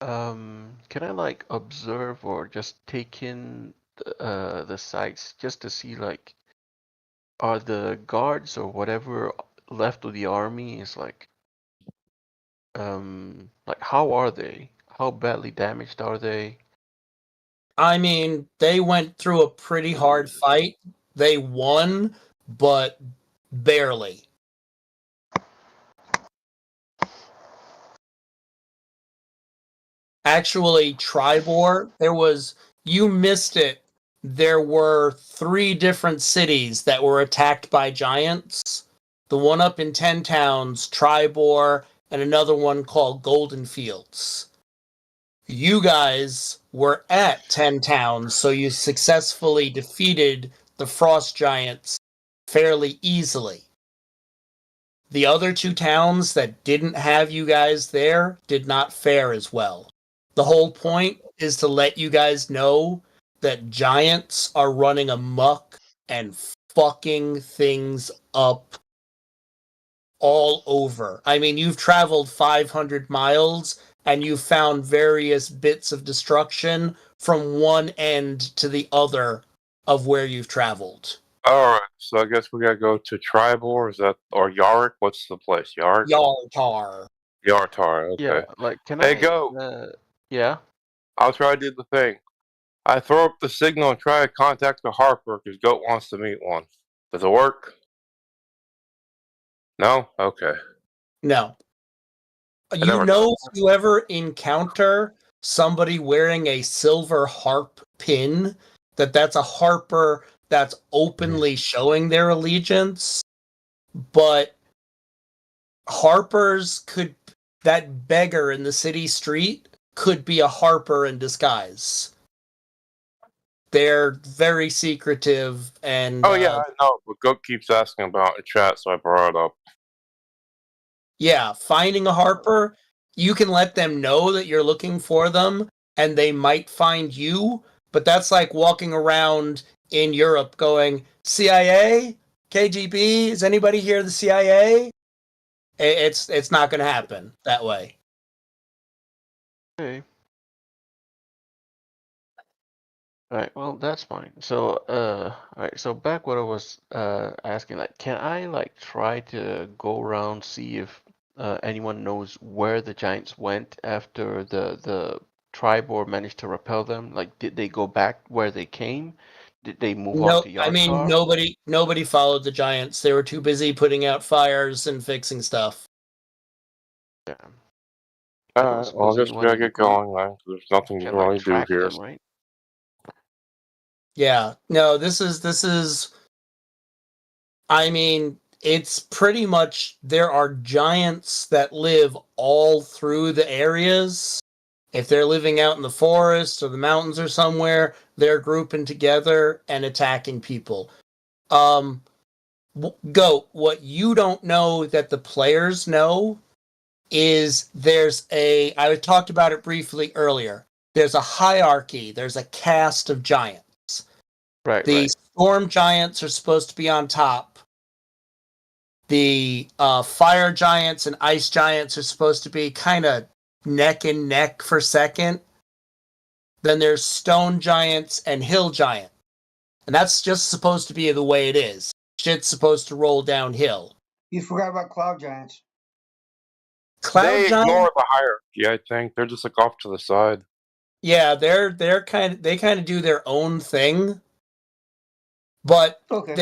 G: can I like observe or just take in the sights just to see like are the guards or whatever left of the army is like how are they? How badly damaged are they?
A: I mean, they went through a pretty hard fight. They won, but barely. Actually, Tribor, you missed it. There were 3 different cities that were attacked by giants. The one up in 10 Towns, Tribor, and another one called Golden Fields. You guys were at 10 Towns, so you successfully defeated the Frost Giants fairly easily. The other 2 towns that didn't have you guys there did not fare as well. The whole point is to let you guys know that giants are running amok and fucking things up all over. I mean, you've traveled 500 miles and you've found various bits of destruction from one end to the other of where you've traveled.
C: Alright, so I guess we gotta go to Tribor, or Yarick? What's the place? Yarick?
A: Yartar.
C: Yartar, okay.
G: Yeah, like can
C: Hey,
G: I
C: go!
G: Yeah.
C: I'll try to do the thing. I throw up the signal and try to contact the Harper because Goat wants to meet one. Does it work? No? Okay.
A: No. You
C: never
A: know, if you ever encounter somebody wearing a silver harp pin, that's a harper that's openly showing their allegiance. But harpers that beggar in the city street could be a harper in disguise. They're very secretive and...
C: Oh yeah, I know, but Goat keeps asking about it in chat, so I brought it up.
A: Yeah, finding a harper, you can let them know that you're looking for them, and they might find you, but that's like walking around in Europe going, CIA? KGB? Is anybody here the CIA? It's not going to happen that way.
G: Okay. Alright, well that's fine. So alright, so back what I was asking, like can I like try to go around see if anyone knows where the giants went after the Tribor managed to repel them? Like did they go back where they came? Did they move on
A: No,
G: to
A: I mean
G: Yartar?
A: nobody followed the giants. They were too busy putting out fires and fixing stuff.
G: Yeah. I don't
C: Alright, well, I
G: suppose
C: guess we
G: anyone
C: gotta
G: in the
C: get
G: group
C: going, then. 'Cause there's nothing to
G: can like
C: really do
G: track
C: here.
G: them, right?
A: Yeah. No, this is I mean, it's pretty much there are giants that live all through the areas. If they're living out in the forest or the mountains or somewhere, they're grouping together and attacking people. Goat, what you don't know that the players know is I talked about it briefly earlier. There's a hierarchy, there's a caste of giants.
G: Right,
A: The
G: right.
A: storm giants are supposed to be on top. The fire giants and ice giants are supposed to be kind of neck and neck for second. Then there's stone giants and hill giants. And that's just supposed to be the way it is. Shit's supposed to roll downhill.
D: You forgot about cloud giants.
A: Cloud
C: They
A: giants,
C: ignore the hierarchy, I think. They're just like off to the side.
A: yeah, they kind of do their own thing, but
D: Okay.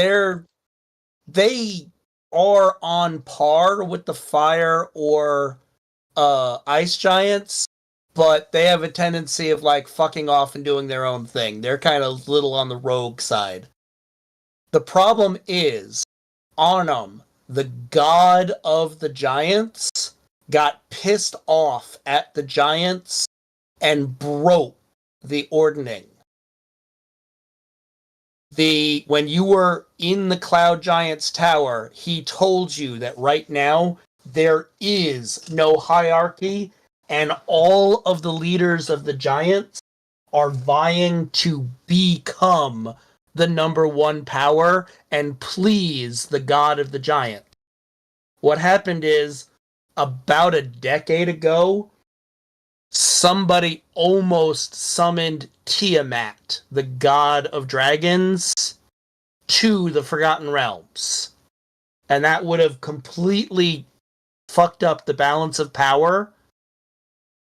A: they are on par with the fire or ice giants, but they have a tendency of like fucking off and doing their own thing. They're kind of little on the rogue side. The problem is Arnhem, the god of the giants, got pissed off at the giants and broke the ordning. When you were in the Cloud Giants Tower, he told you that right now there is no hierarchy and all of the leaders of the giants are vying to become the number one power and please the god of the giant. What happened is about a decade ago, somebody almost summoned Tiamat, the god of dragons, to the Forgotten Realms. And that would have completely fucked up the balance of power.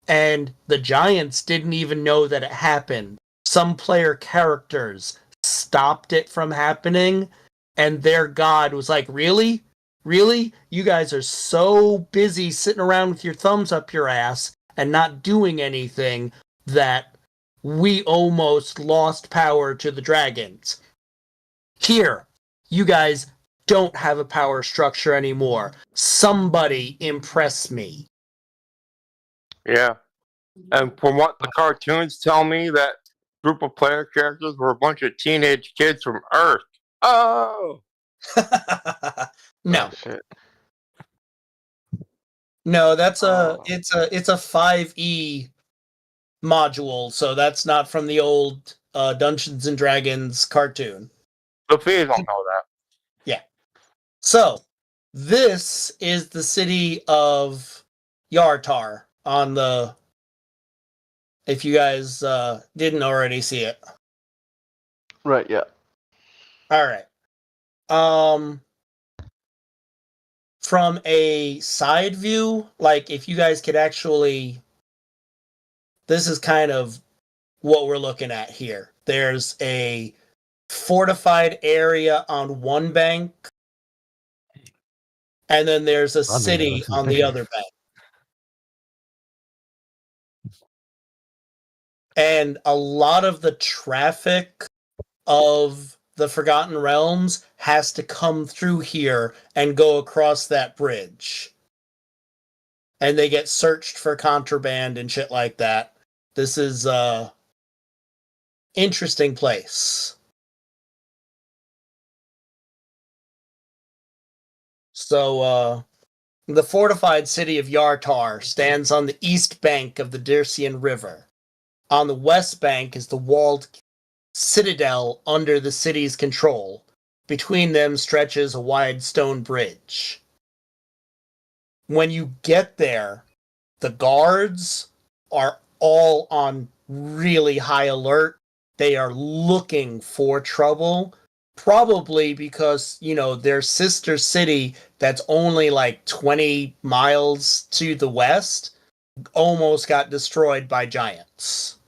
A: And the giants didn't even know that it happened. Some player characters stopped it from happening, and their god was like, really? Really? You guys are so busy sitting around with your thumbs up your ass and not doing anything that we almost lost power to the dragons. Here, you guys don't have a power structure anymore. Somebody impress me.
C: Yeah. And from what the cartoons tell me, that group of player characters were a bunch of teenage kids from Earth. Oh!
A: No.
G: Oh, shit.
A: No, that's
G: Oh.
A: it's a 5e module, so that's not from the old Dungeons and Dragons cartoon.
C: The fees don't know that.
A: So, this is the city of Yartar on the if you guys didn't already see it.
G: Right, yeah.
A: All right. From a side view, like if you guys could actually this is kind of what we're looking at here. There's a fortified area on one bank, and then there's a city on the other bank. And a lot of the traffic of the Forgotten Realms has to come through here and go across that bridge. And they get searched for contraband and shit like that. This is a interesting place. So, the fortified city of Yartar stands on the east bank of the Dircian River. On the west bank is the walled citadel under the city's control. between them stretches a wide stone bridge. When you get there, the guards are all on really high alert. They are looking for trouble, probably because, their sister city that's only like 20 miles to the west almost got destroyed by giants.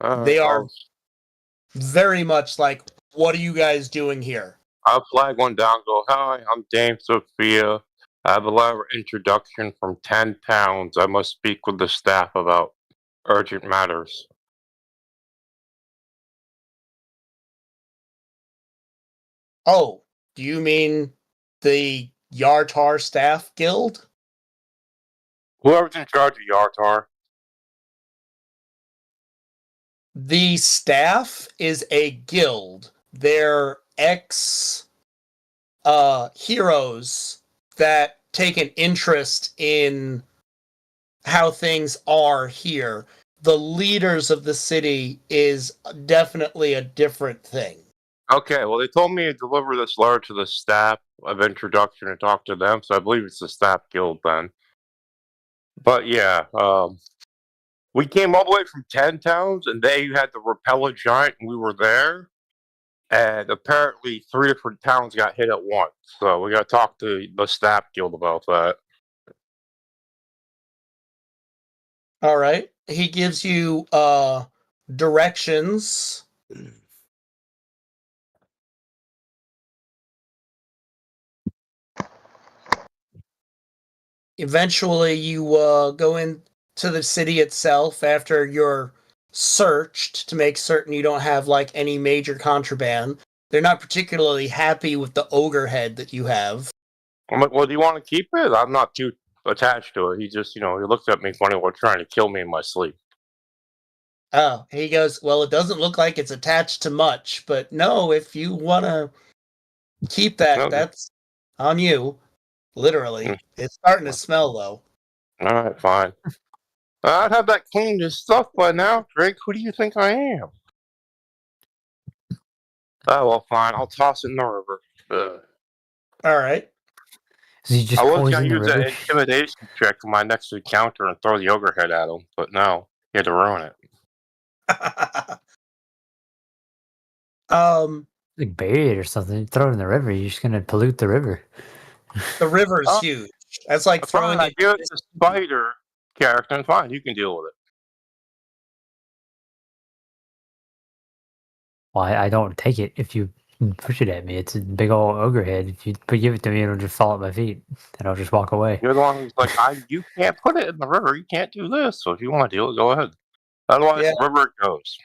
A: They are very much like, what are you guys doing here?
C: I'll flag one down, go, hi, I'm Dame Sophia. I have a letter of introduction from 10 towns. I must speak with the staff about urgent matters.
A: Oh, do you mean the Yartar Staff Guild?
C: Whoever's in charge of Yartar.
A: The staff is a guild. They're heroes that take an interest in how things are here. The leaders of the city is definitely a different thing.
C: Okay, well, they told me to deliver this letter to the staff of introduction and talk to them, so I believe it's the staff guild then. But yeah, we came all the way from 10 towns, and they had to repel a giant, and we were there. And apparently 3 different towns got hit at once. So we got to talk to the staff guild about that.
A: All right. He gives you directions. Eventually, you go into the city itself after you're searched to make certain you don't have like any major contraband. They're not particularly happy with the ogre head that you have.
C: I'm like, well, do you want to keep it? I'm not too attached to it. He just, he looked at me funny while trying to kill me in my sleep.
A: Oh, he goes, well, it doesn't look like it's attached to much, but no, if you want to keep that,
C: Okay.
A: that's on you. Literally. It's starting to smell, though.
C: All right, fine. I'd have that cleaned and stuff by now. Drake, who do you think I am? Oh, well, fine. I'll toss it in the river.
A: All right.
B: So you just
C: I was
B: poison
C: going to
B: the
C: use an
B: river?
C: intimidation check on my next encounter and throw the ogre head at him, but no, he had to ruin it.
B: Like bury it or something. Throw it in the river. You're just gonna pollute the river.
A: The river's
C: Oh,
A: huge. That's like throwing
C: I
A: it.
C: give it to the spider character, and fine, you can deal with it.
B: Well, I don't take it if you push it at me. It's a big old ogre head. If you give it to me, it'll just fall at my feet, and I'll just walk away.
C: You're the one who's like, you can't put it in the river. You can't do this. So if you want to do it, go ahead. Otherwise,
A: Yeah.
C: the river it goes.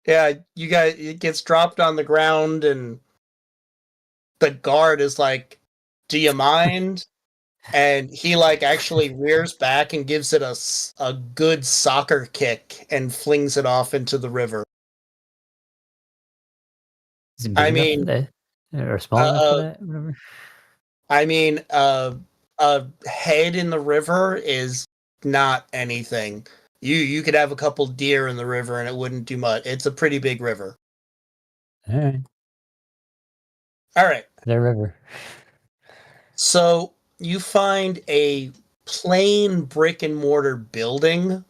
A: Yeah, you guys, it gets dropped on the ground, and the guard is like, "Do you mind?" And he like actually rears back and gives it a good soccer kick and flings it off into the river.
B: Is it big
A: I
B: enough
A: mean,
B: for that? Or small enough for that? Whatever.
A: I mean, a head in the river is not anything. You could have a couple deer in the river and it wouldn't do much. It's a pretty big river.
B: All right,
A: All right.
B: the river.
A: So you find a plain brick and mortar building,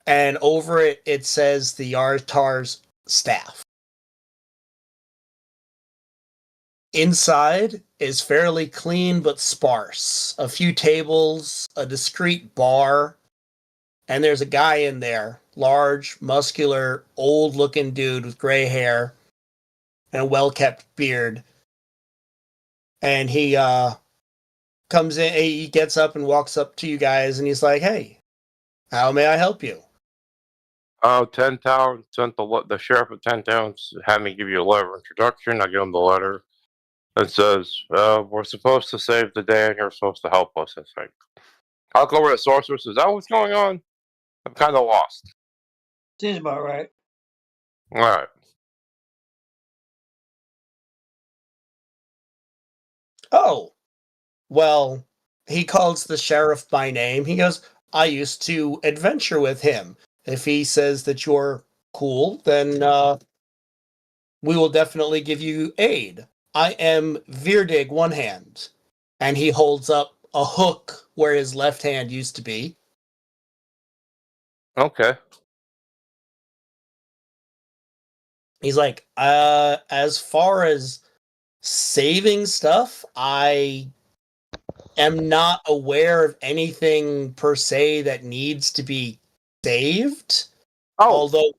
A: and over it, it says the Yartar's staff. Inside is fairly clean but sparse. A few tables, a discreet bar, and there's a guy in there. Large, muscular, old-looking dude with gray hair and a well-kept beard. And he comes in, he gets up and walks up to you guys, and he's like, "Hey, how may I help you?"
C: 10 Towns sent the sheriff of 10 Towns had me give you a letter of introduction. I give him the letter. It says, we're supposed to save the day and you're supposed to help us, I think. I'll go over to Sorceress. Is that what's going on? I'm kind of lost.
D: Seems about right.
C: All right.
A: Oh, well, he calls the sheriff by name. He goes, "I used to adventure with him. If he says that you're cool, then we will definitely give you aid. I am Virdig One Hand. And he holds up a hook where his left hand used to be.
C: Okay.
A: He's like, as far as saving stuff, I am not aware of anything per se that needs to be saved.
C: Oh,
A: Although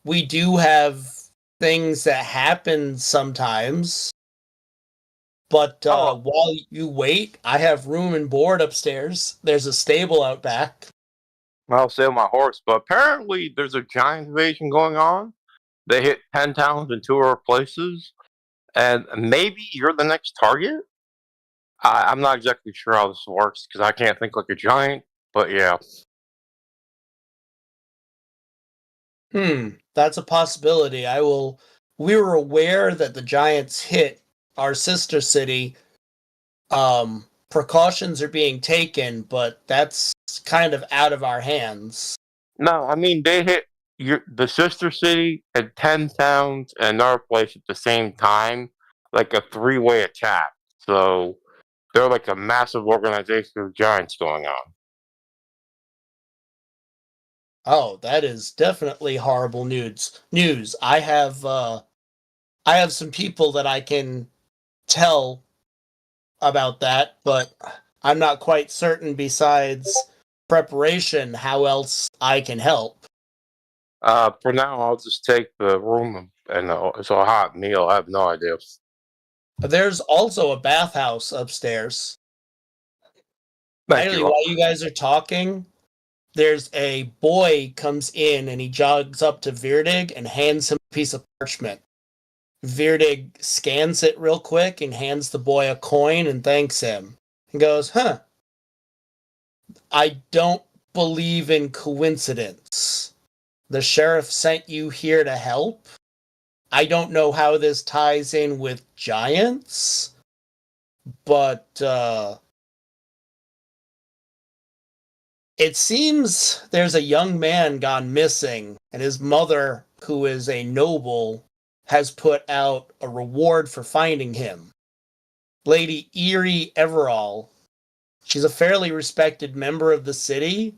A: we do have things that happen sometimes. But while you wait, I have room and board upstairs. There's a stable out back.
C: I'll save my horse, but apparently there's a giant invasion going on. They hit 10 towns in 2 other places, and maybe you're the next target? I'm not exactly sure how this works, because I can't think like a giant, but yeah.
A: That's a possibility. We were aware that the giants hit our sister city. Precautions are being taken, but that's kind of out of our hands.
C: No, I mean, they hit the sister city and 10 towns and another place at the same time, like a 3-way attack. So they're like a massive organization of giants going on.
A: Oh, that is definitely horrible news. I have some people that I can tell about that, but I'm not quite certain besides preparation how else I can help.
C: For now, I'll just take the room and it's a hot meal. I have no idea.
A: There's also a bathhouse upstairs.
C: Thank
A: Actually,
C: you.
A: while you guys are talking, there's a boy comes in and he jogs up to Virdig and hands him a piece of parchment. Virdig scans it real quick and hands the boy a coin and thanks him. He goes, I don't believe in coincidence. The sheriff sent you here to help. I don't know how this ties in with giants, but it seems there's a young man gone missing, and his mother, who is a noble, has put out a reward for finding him. Lady Erie Everall. She's a fairly respected member of the city.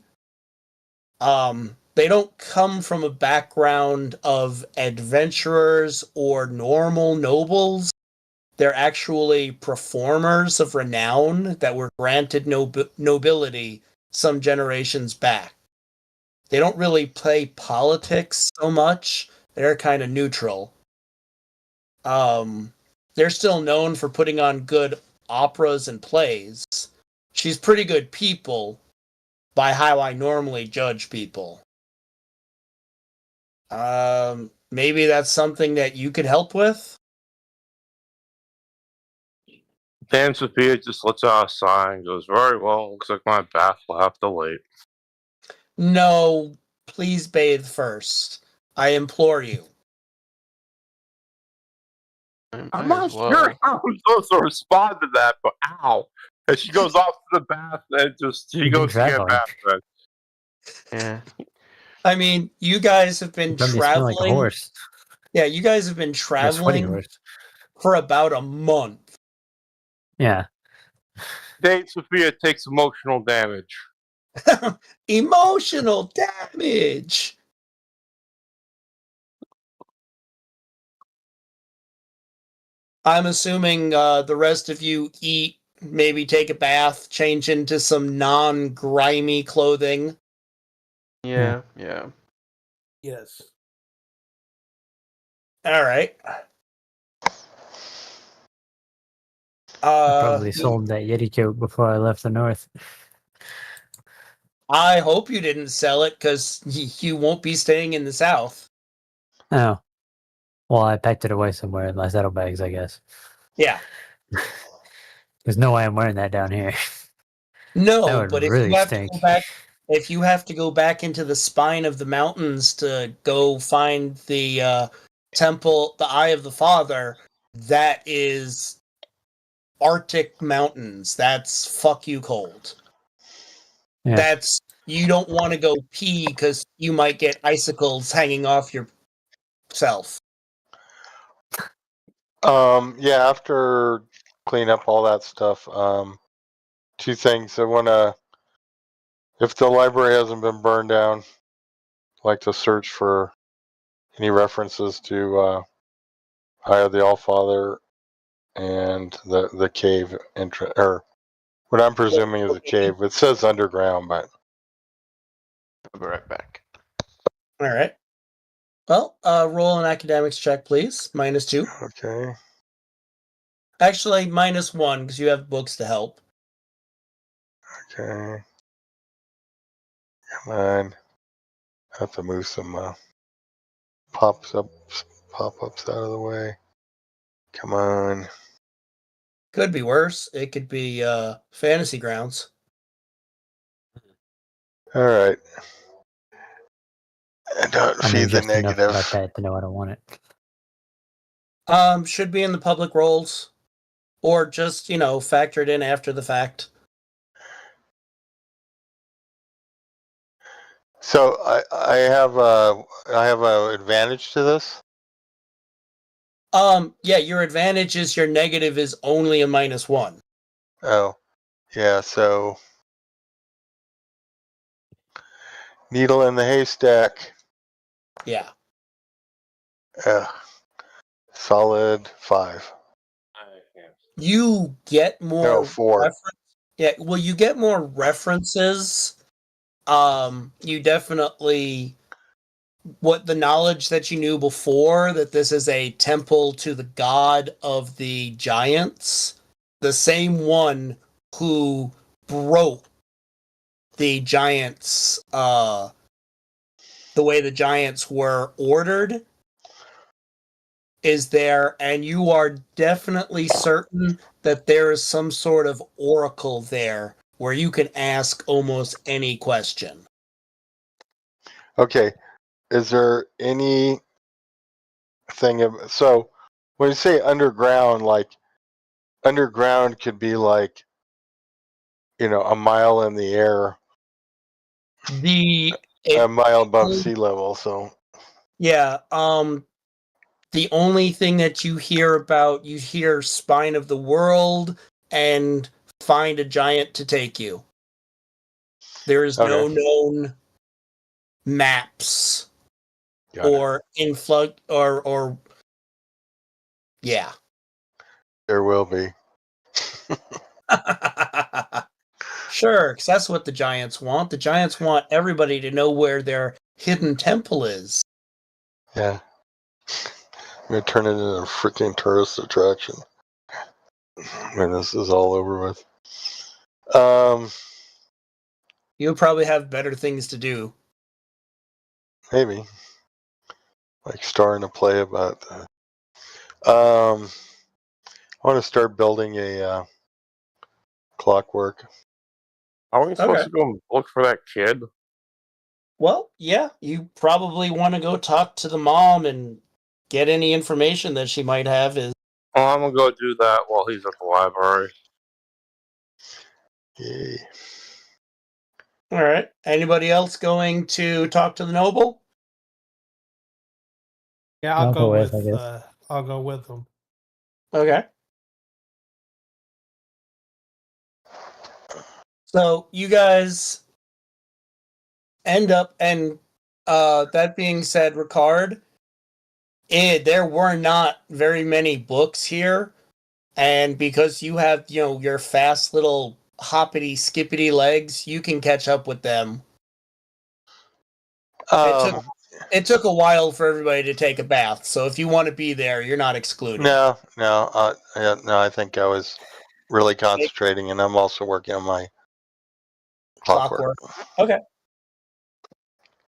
A: They don't come from a background of adventurers or normal nobles. They're actually performers of renown that were granted nobility some generations back. They don't really play politics so much. They're kind of neutral. They're still known for putting on good operas and plays. She's pretty good people by how I normally judge people. Maybe that's something that you could help with?
C: Dame Sophia just lets out a sigh and goes, very well, looks like my bath will have to wait.
A: No, please bathe first. I implore you.
C: I'm not sure how I'm supposed to respond to that, but ow. And she goes off to the bath and she goes to get a bath then.
G: Yeah.
A: I mean, you guys have been
B: Probably smell like a
A: traveling.
B: horse.
A: Yeah, you guys have been
B: A sweaty
A: traveling
B: horse.
A: for about a month.
B: Yeah.
C: Dame Sophia takes emotional damage.
A: Emotional damage. I'm assuming the rest of you eat, maybe take a bath, change into some non-grimy clothing.
G: Yeah.
F: Yes.
A: All right.
B: Probably sold that Yeti coat before I left the north.
A: I hope you didn't sell it because you won't be staying in the south.
B: Oh. Well, I packed it away somewhere in my saddlebags, I guess.
A: Yeah.
B: There's no way I'm wearing that down here. That
A: No,
B: would
A: but
B: really
A: if you have
B: stink.
A: to go back, if you have to go back into the spine of the mountains to go find the temple, the Eye of the Father, that is Arctic mountains. That's fuck you cold.
B: Yeah.
A: That's, you don't want to go pee because you might get icicles hanging off yourself.
E: Yeah, after clean up all that stuff, two things. I want to, if the library hasn't been burned down, I'd like to search for any references to Eye of the Allfather and the cave entrance, or what I'm presuming is a cave. It says underground, but
G: I'll be right back.
A: All right. Well, roll an academics check, please. -2.
E: okay.
A: Actually, -1 because you have books to help.
E: Okay. Come on. I have to move some pop-ups out of the way. Come on.
A: Could be worse. It could be Fantasy Grounds.
E: All right. And don't
B: I know
E: feed the
B: just enough
E: negative.
B: about that to know I don't want it.
A: Should be in the public rolls, or just factor it in after the fact.
E: So I have a advantage to this.
A: Yeah, your advantage is your negative is only a -1.
E: Oh, yeah. So needle in the haystack.
A: Yeah.
E: Solid 5.
A: You get more
E: No, 4.
A: Yeah, well, you get more references. You definitely what the knowledge that you knew before that this is a temple to the god of the giants, the same one who broke the giants, the way the giants were ordered is there, and you are definitely certain that there is some sort of oracle there where you can ask almost any question.
E: Okay. Is there any so when you say underground, like underground could be like a mile in the air, a mile above sea level. So
A: yeah, the only thing that you hear Spine of the World and find a giant to take you. There is no
E: Okay.
A: known maps
E: Got it.
A: or influx or yeah.
E: There will be.
A: Sure, because that's what the Giants want. The Giants want everybody to know where their hidden temple is.
E: Yeah. I'm gonna turn it into a freaking tourist attraction when this is all over with.
A: You'll probably have better things to do.
E: Maybe. Like starting to play about that. I want to start building a clockwork.
C: Are we supposed
A: Okay.
C: to go look for that kid?
A: Well, yeah, you probably want to go talk to the mom and get any information that she might have.
C: Oh, I'm gonna go do that while he's at the library.
E: Yay.
A: All right. Anybody else going to talk to the noble?
F: Yeah,
B: I'll go with, I guess.
F: I'll go with them.
A: Okay. So you guys end up, and that being said, Ricard, there were not very many books here, and because you have your fast little hoppity skippity legs, you can catch up with them. It took a while for everybody to take a bath, so if you want to be there, you're not excluded.
E: No. I think I was really concentrating, and I'm also working on my clockwork.
A: Okay.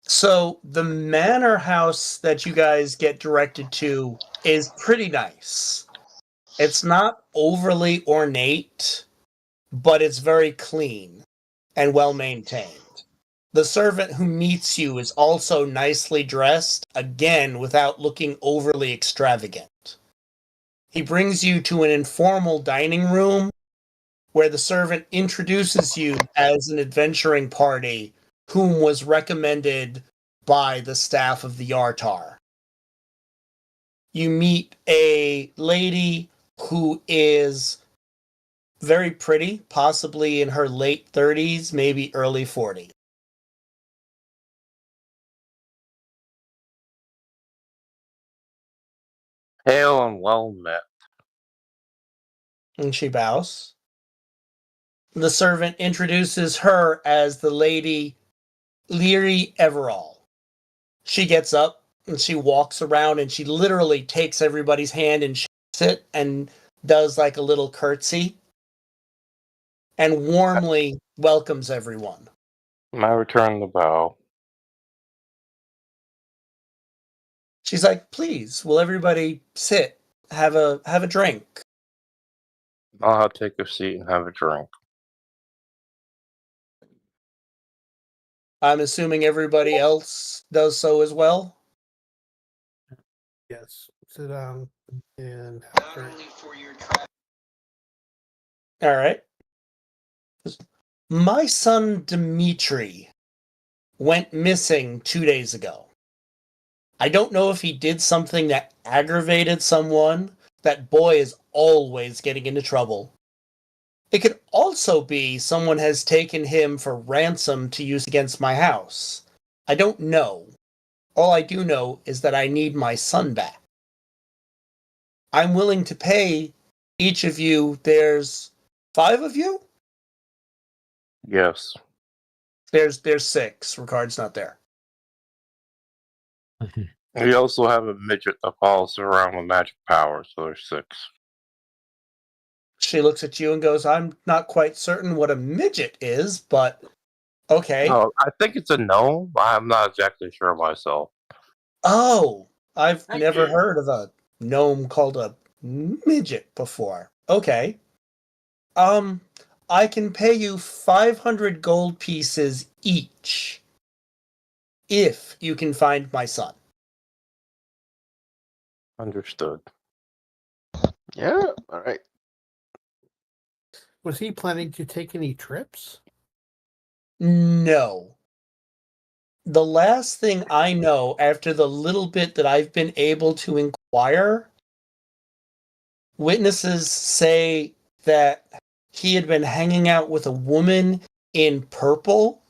A: So the manor house that you guys get directed to is pretty nice. It's not overly ornate, but it's very clean and well maintained. The servant who meets you is also nicely dressed, again, without looking overly extravagant. He brings you to an informal dining room where the servant introduces you as an adventuring party whom was recommended by the staff of the Yartar. you meet a lady who is very pretty, possibly in her late 30s, maybe early 40s.
C: Hail and well met.
A: And she bows. The servant introduces her as the Lady Leary Everall. She gets up and she walks around and she literally takes everybody's hand and shakes it and does like a little curtsy and warmly welcomes everyone.
C: I return the bow.
A: She's like, "Please, will everybody sit, have a drink?"
C: I'll take a seat and have a drink.
A: I'm assuming everybody else does so as well.
F: Yes. Sit down and have a drink.
A: All right. My son Dimitri went missing 2 days ago. I don't know if he did something that aggravated someone. That boy is always getting into trouble. It could also be someone has taken him for ransom to use against my house. I don't know. All I do know is that I need my son back. I'm willing to pay each of you. There's 5 of you?
C: Yes.
A: There's 6. Ricard's not there.
C: We also have a midget that follows around with magic power, so there's 6.
A: She looks at you and goes, "I'm not quite certain what a midget is, but okay."
C: No, I think it's a gnome. I'm not exactly sure myself.
A: Oh, I've
C: Thank
A: never
C: you.
A: heard of a gnome called a midget before. Okay. I can pay you 500 gold pieces each if you can find my son.
C: Understood.
G: Yeah. All right.
F: Was he planning to take any trips?
A: No. The last thing I know, after the little bit that I've been able to inquire, witnesses say that he had been hanging out with a woman in purple.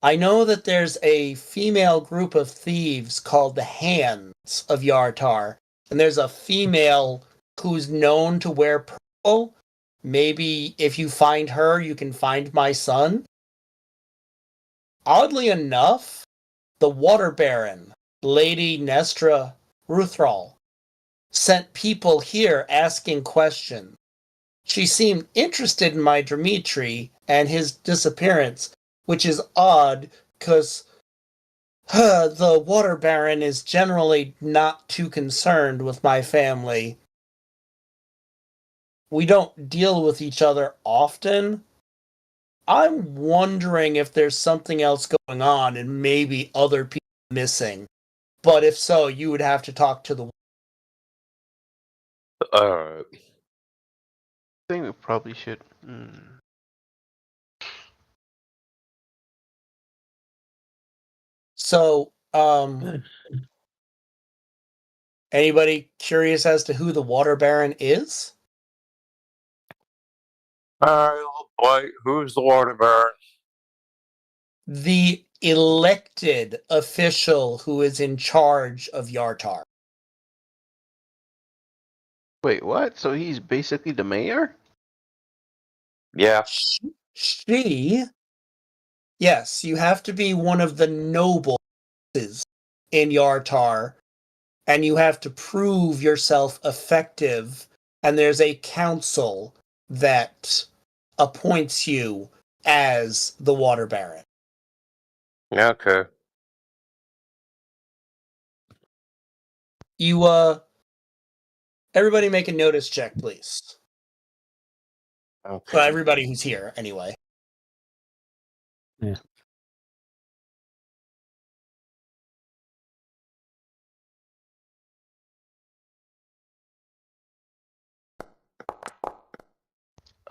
A: I know that there's a female group of thieves called the Hands of Yartar, and there's a female who's known to wear purple. Maybe if you find her, you can find my son. Oddly enough, the Water Baron, Lady Nestra Ruthral, sent people here asking questions. She seemed interested in my Dimitri and his disappearance, which is odd because the Water Baron is generally not too concerned with my family. We don't deal with each other often. I'm wondering if there's something else going on and maybe other people missing. But if so, you would have to talk to the...
C: Alright.
G: I think we probably should.
A: So, anybody curious as to who the Water Baron is?
C: Alright, old boy. Who's the water baron?
A: The elected official who is in charge of Yartar.
G: Wait, what? So he's basically the mayor?
C: Yeah.
A: She, yes, you have to be one of the nobles in Yartar, and you have to prove yourself effective, and there's a council that appoints you as the Water Baron.
C: Yeah, okay.
A: You, everybody make a notice check, please.
C: Okay.
A: Well, everybody who's here, anyway.
B: Yeah.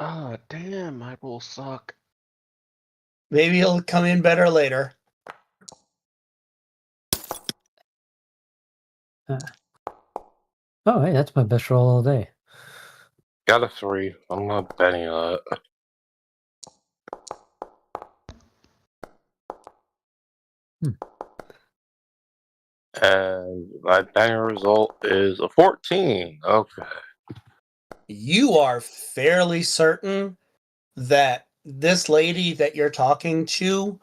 G: Ah, damn, my rolls suck.
A: Maybe he'll come in better later.
B: Oh, hey, that's my best roll all day.
C: Got a 3. I'm not betting that. And my betting result is a 14. Okay.
A: You are fairly certain that this lady that you're talking to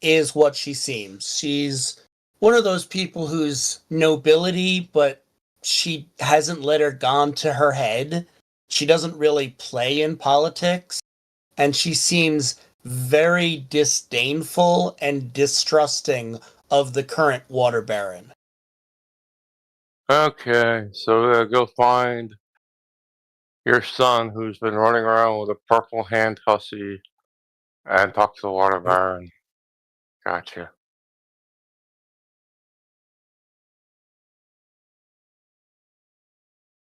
A: is what she seems. She's one of those people who's nobility, but she hasn't let her gone to her head. She doesn't really play in politics, and she seems very disdainful and distrusting of the current water baron.
C: Okay, so we're gonna go find your son who's been running around with a purple hand hussy and talk to the water baron. Gotcha.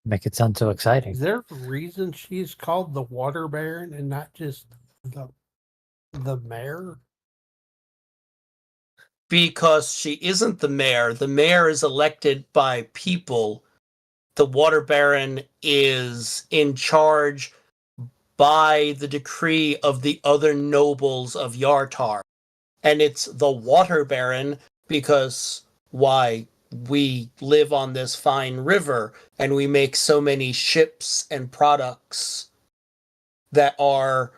B: Make it sound so exciting.
F: Is there a reason she's called the Water Baron and not just the mayor?
A: Because she isn't the mayor. The mayor is elected by people. The water baron is in charge by the decree of the other nobles of Yartar. And it's the water baron because, why, we live on this fine river and we make so many ships and products that are...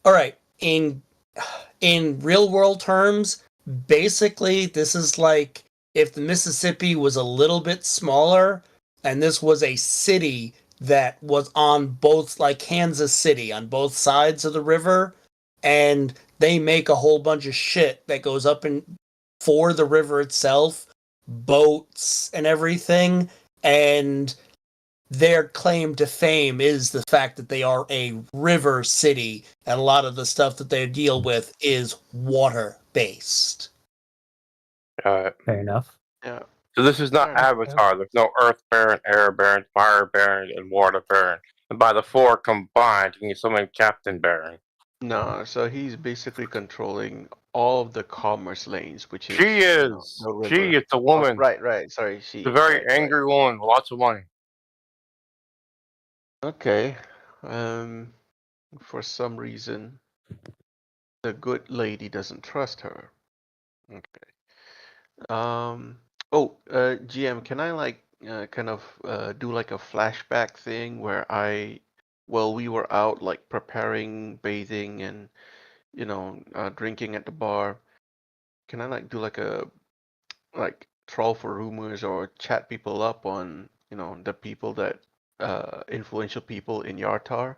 A: Alright, in real world terms, basically this is like if the Mississippi was a little bit smaller and this was a city that was on both, like Kansas City, on both sides of the river, and they make a whole bunch of shit that goes up in for the river itself, boats and everything, and their claim to fame is the fact that they are a river city, and a lot of the stuff that they deal with is water-based.
C: Got it.
B: Fair enough.
G: Yeah.
C: So this is not
G: Fair enough,
C: Avatar. There's no Earth Baron, Air Baron, Fire Baron, and Water Baron. And by the 4 combined, you can summon Captain Baron.
G: No, so he's basically controlling all of the commerce lanes, which is
C: She is.
G: the river.
C: She is the
G: Oh,
C: woman.
G: right. Sorry, she.
C: The very
G: right.
C: angry woman with lots of money.
G: Okay. For some reason, the good lady doesn't trust her. Okay. GM, can I do like a flashback thing where we were out like preparing, bathing, and drinking at the bar. Can I do like a troll for rumors or chat people up on the people that influential people in Yartar?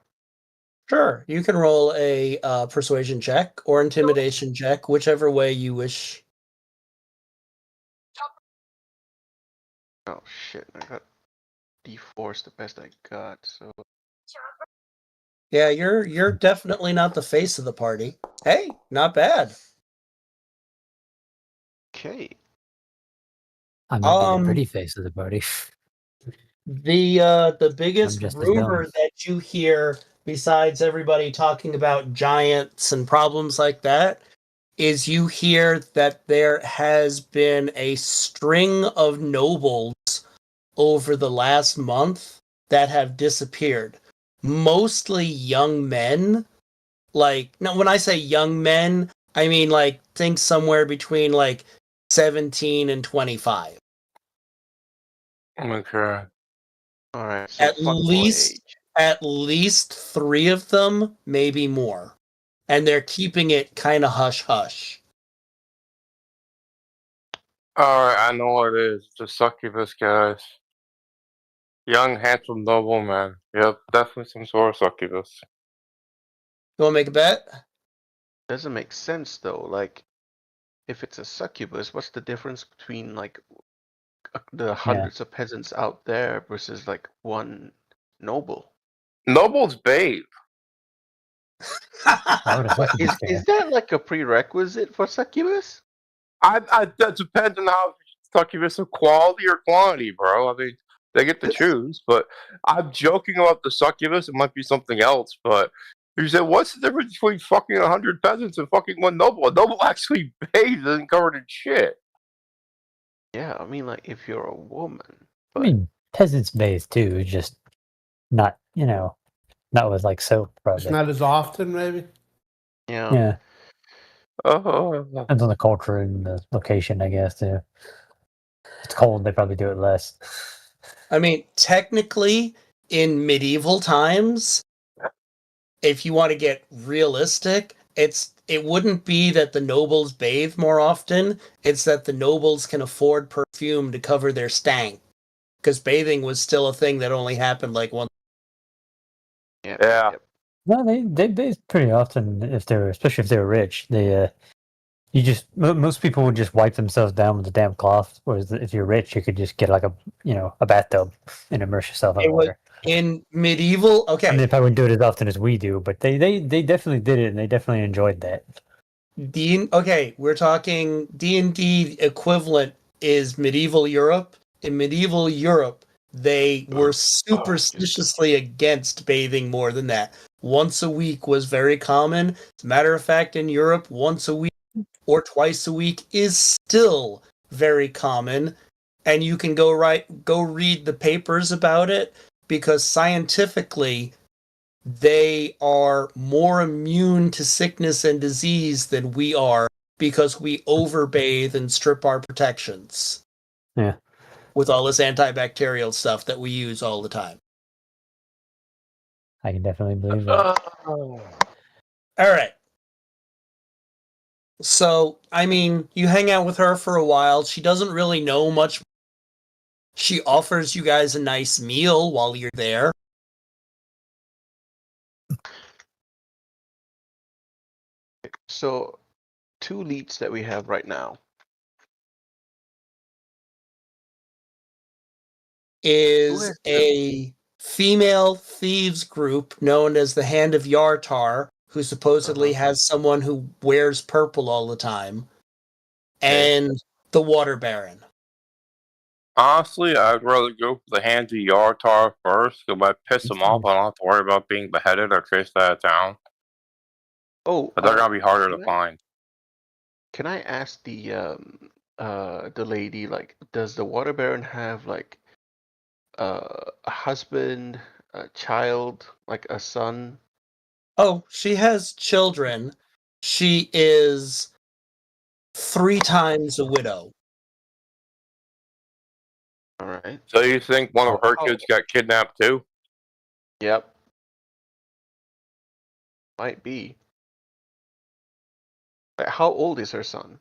A: Sure, you can roll a persuasion check or intimidation check, whichever way you wish.
G: Oh shit! I got D4's the best I got. So
A: Yeah, you're definitely not the face of the party. Hey, not bad.
G: okay.
B: I might be the pretty face of the party.
A: The biggest
B: just as
A: rumor
B: dumb.
A: that you hear, besides everybody talking about giants and problems like that, is you hear that there has been a string of nobles over the last month that have disappeared. Mostly young men. When I say young men, I mean think somewhere between 17 and 25.
C: Okay.
G: All right. So
A: At least 3 of them, maybe more. And they're keeping it kind of hush-hush.
C: Alright, I know what it is. The succubus, guys. Young, handsome nobleman. Yep, definitely some sort of succubus.
A: You want to make a bet?
G: doesn't make sense though. Like, if it's a succubus, what's the difference between the hundreds of peasants out there versus one noble?
C: Noble's babe.
G: Is that like a prerequisite for succubus?
C: That depends on how succubus of quality or quantity, bro. I mean, they get to choose, but I'm joking about the succubus. It might be something else, but you said, what's the difference between fucking 100 peasants and fucking one noble? A noble actually bathes and covered in shit.
G: Yeah, I mean, like if you're a woman,
B: I
G: but
B: mean, peasants bathe too, just not, not with like soap,
F: It's
B: probably.
F: not as often, maybe.
G: yeah,
B: Yeah,
C: Oh,
B: depends on the culture and the location, I guess. Too. If it's cold, they probably do it less.
A: I mean, technically, in medieval times, if you want to get realistic, it wouldn't be that the nobles bathe more often. It's that the nobles can afford perfume to cover their stank, because bathing was still a thing that only happened like once.
G: yeah,
C: Yeah.
B: No, they bathe pretty often if they're, especially if they're rich. They you just most people would just wipe themselves down with a damp cloth. Whereas if you're rich, you could just get like a bathtub and immerse yourself in
A: It was
B: water.
A: in medieval.
B: I
A: Okay,
B: mean, they probably wouldn't do it as often as we do, but they definitely did it, and they definitely enjoyed that.
A: We're talking D&D equivalent is medieval Europe. In medieval Europe, they were superstitiously against bathing more than that. Once a week was very common. As a matter of fact, in Europe, once a week or twice a week is still very common. And you can go read the papers about it, because scientifically they are more immune to sickness and disease than we are, because we overbathe and strip our protections.
B: Yeah.
A: With all this antibacterial stuff that we use all the time.
B: I can definitely believe that.
A: All right. So, I mean, you hang out with her for a while. She doesn't really know much. She offers you guys a nice meal while you're there.
G: So, 2 leads that we have right now.
A: Is
G: has
A: a female thieves group known as the Hand of Yartar, who supposedly has someone who wears purple all the time, and the Water Baron.
C: honestly, I'd rather go for the Hands of Yartar first, because if I piss them off, I don't have to worry about being beheaded or chased out of town.
G: Oh,
C: But they're gonna be harder to find.
G: Can I ask the lady, like, does the Water Baron have like a husband, a child, like a son?
A: Oh, she has children. She is 3 times a widow.
G: All right.
C: So you think one of her
G: Oh.
C: kids got kidnapped too?
G: Yep. Might be. Like, how old is her son?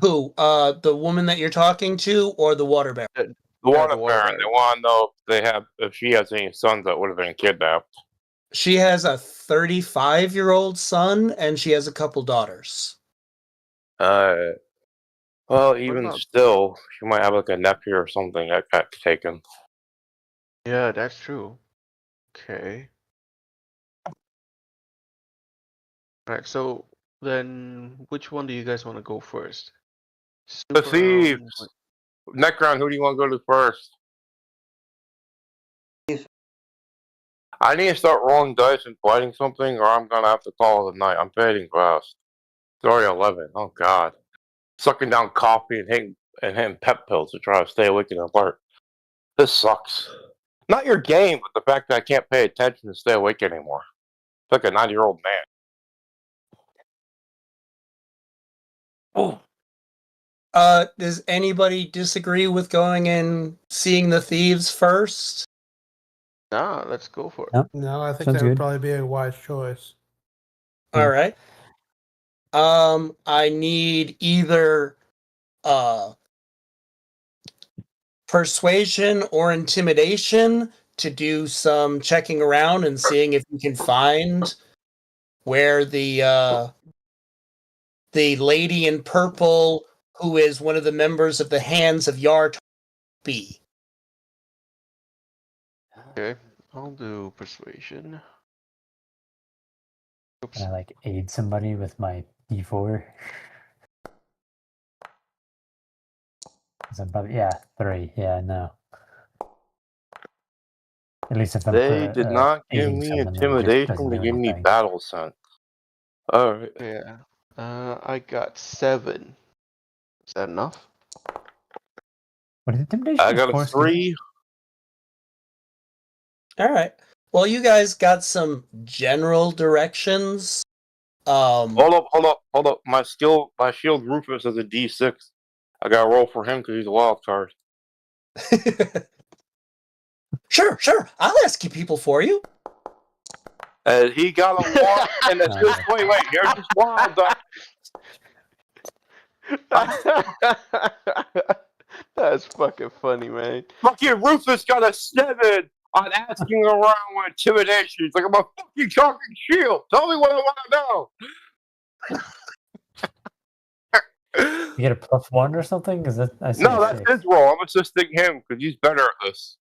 A: Who? The woman that you're talking to, or the Water Baron?
C: The
G: Yeah,
C: Water
G: the Water
C: Baron. They
G: Baron.
C: want to know if she has any sons that would have been kidnapped.
A: She has a 35-year-old son, and she has a couple daughters.
C: Well, even
G: about-
C: still, she might have like a nephew or something that got taken.
G: Yeah, that's true. Okay. Alright, so then which one do you guys want to go first?
C: The
G: Super
C: thieves. Necron, who do you want to go to first?
D: Thieves.
C: I need to start rolling dice and fighting something, or I'm gonna have to call it a night. I'm fading fast. It's already 11. Oh God, sucking down coffee and hitting pep pills to try to stay awake and alert. This sucks. Not your game, but the fact that I can't pay attention and stay awake anymore. It's like a 90-year-old man. Oh.
A: Does anybody disagree with going and seeing the thieves first?
G: Nah, let's go for it.
B: Yep.
F: No, I think
B: Sounds
F: that would
B: good.
F: probably be a wise choice.
A: All right. I need either persuasion or intimidation to do some checking around and seeing if you can find where the lady in purple, who is one of the members of the Hands of Yart, be.
G: Okay, I'll do persuasion. Oops.
B: Can I like aid somebody with my D4? 'Cause I'm probably 3. Yeah, no. At least if I'm
C: They did not give
B: aiding
C: me
B: someone, then it just
C: intimidation
B: doesn't
C: to
B: do
C: give me
B: anything.
C: battle sense. Alright.
G: Yeah. I got 7. Is that enough?
B: What is intimidation?
C: I
B: Of
C: got a
B: course,
C: 3.
A: All right. Well, you guys got some general directions.
C: Hold up. My shield Rufus is a D6. I got to roll for him because he's a wild card.
A: Sure. I'll ask you people for you.
C: He got a 1 and a 6. Wait, here's this wild die.
G: That's fucking funny, man.
C: Fucking Rufus got a 7 on asking around with intimidation. He's like, I'm a fucking talking shield. Tell me what I want to know.
B: You get a +1 or something? Because I see
C: No,
B: a
C: that's
B: 6.
C: his roll. I'm assisting him because he's better at this.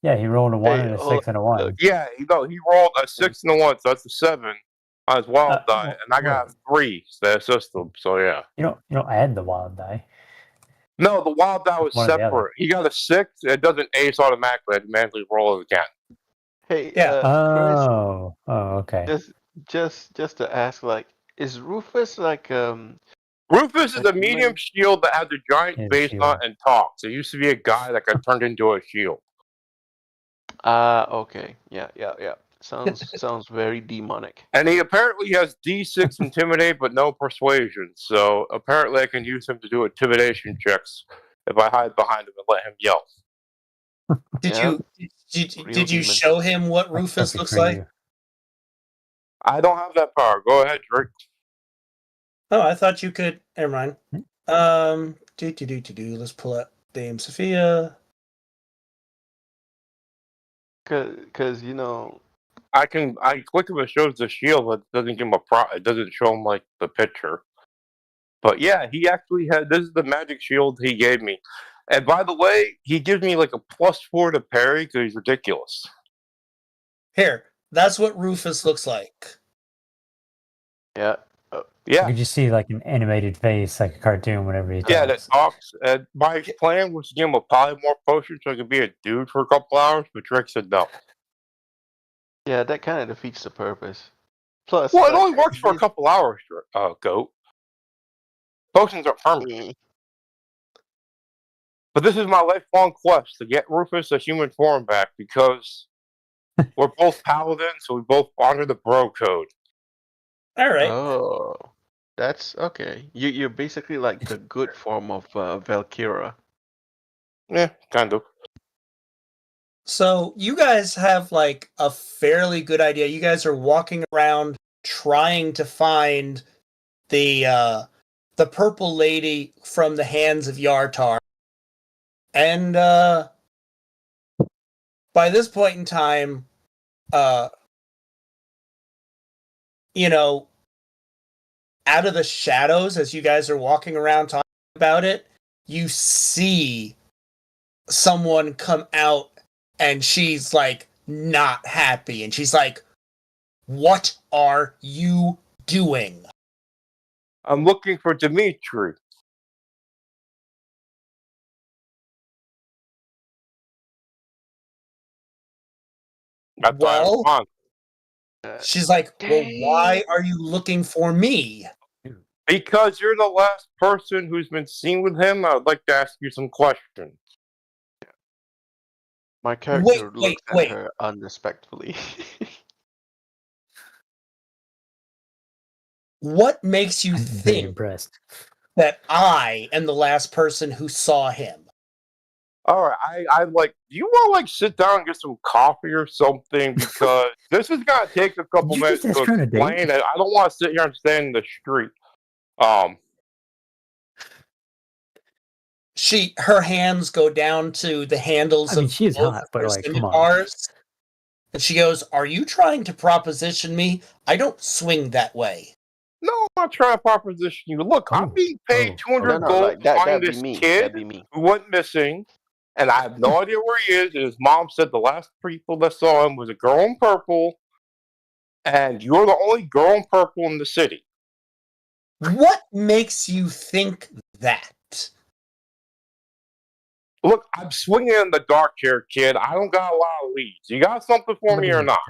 B: Yeah, he rolled a 1
G: Hey,
B: and a
G: hold
B: 6 and a 1.
C: Yeah, he rolled a 6 and a 1, so that's a 7 on his wild die,
B: well,
C: and I got 3 to assist him. So yeah.
B: You don't add the wild die.
C: No, the wild die was
B: One or the other.
C: separate. He got a 6. It doesn't ace automatically. It automatically roll it again.
G: Hey,
A: Yeah.
G: Chris,
B: Oh, okay.
G: just to ask, like, is Rufus like
C: Rufus is
G: Like,
C: a medium shield that has a giant
B: His
C: face
B: shield.
C: on and talks. It used to be a guy that got turned into a shield.
G: okay. Yeah. Sounds very demonic.
C: And he apparently has D6 intimidate but no persuasion. So apparently I can use him to do intimidation checks if I hide behind him and let him yell.
A: Did
G: Yeah.
A: you
G: Real
A: did you
G: demon.
A: show him what
B: That's
A: Rufus
B: perfect
A: looks
B: for
A: like?
B: you.
C: I don't have that power. Go ahead, Drake.
A: Oh, I thought you could. Never mind.
B: Hmm?
A: Let's pull up Dame Sophia.
G: Cause
C: I click if it shows the shield, but it doesn't give him it doesn't show him like the picture. But yeah, he actually had this is the magic shield he gave me. And by the way, he gives me like a +4 to parry because he's ridiculous.
A: Here, that's what Rufus looks like.
G: yeah.
B: You
C: Yeah.
B: could just see like an animated face, like a cartoon, whenever he
C: Yeah, that
B: talks.
C: talks. My plan was to give him a polymorph potion so I could be a dude for a couple hours, but Drake said no.
G: Yeah, that kind of defeats the purpose. Plus,
C: Well, it
G: like,
C: only works for a
G: he's-
C: couple hours, Goat. Potions are permanent.
G: Mm.
C: But this is my lifelong quest to get Rufus a human form back because we're both paladins, so we both honor the bro code.
A: All right.
G: Oh, that's okay. You're basically like the good form of Valkyra.
C: Yeah, kind of.
A: So you guys have like a fairly good idea. You guys are walking around trying to find the purple lady from the hands of Yartar. And by this point in time, out of the shadows as you guys are walking around talking about it, you see someone come out and she's like not happy and she's like, "What are you doing?"
C: I'm looking for Dimitri. That's why I
A: Well,
C: respond.
A: she's like, "Well, why are you looking for me?"
C: Because you're the last person who's been seen with him, I would like to ask you some questions.
G: My character looks at
A: wait.
G: her unrespectfully.
A: What makes you
B: I'm very
A: think
B: impressed.
A: that I am the last person who saw him?
C: All right, I like. Do you want to like sit down and get some coffee or something? Because this is gonna take a couple
B: Did you
C: minutes
B: just
C: to
B: ask her on a date?
C: explain it. I don't want to sit here and stand in the street.
A: Her hands go down to the handles
B: I mean,
A: of
B: she is
A: both
B: hot, but
A: her
B: like, come on.
A: scimitars, and she goes, "Are you trying to proposition me? I don't swing that way."
C: No, I'm not trying to proposition you. Look, I'm
B: Oh,
C: being paid
B: oh,
C: 200
G: no,
C: gold
G: like
C: to find
G: that'd be
C: this
G: me.
C: kid
G: That'd be me.
C: who went missing, and I have no idea where he is. And his mom said the last people that saw him was a girl in purple, and you're the only girl in purple in the city.
A: What makes you think that?
C: Look, I'm swinging in the dark here, kid. I don't got a lot of leads. You got something for me or not?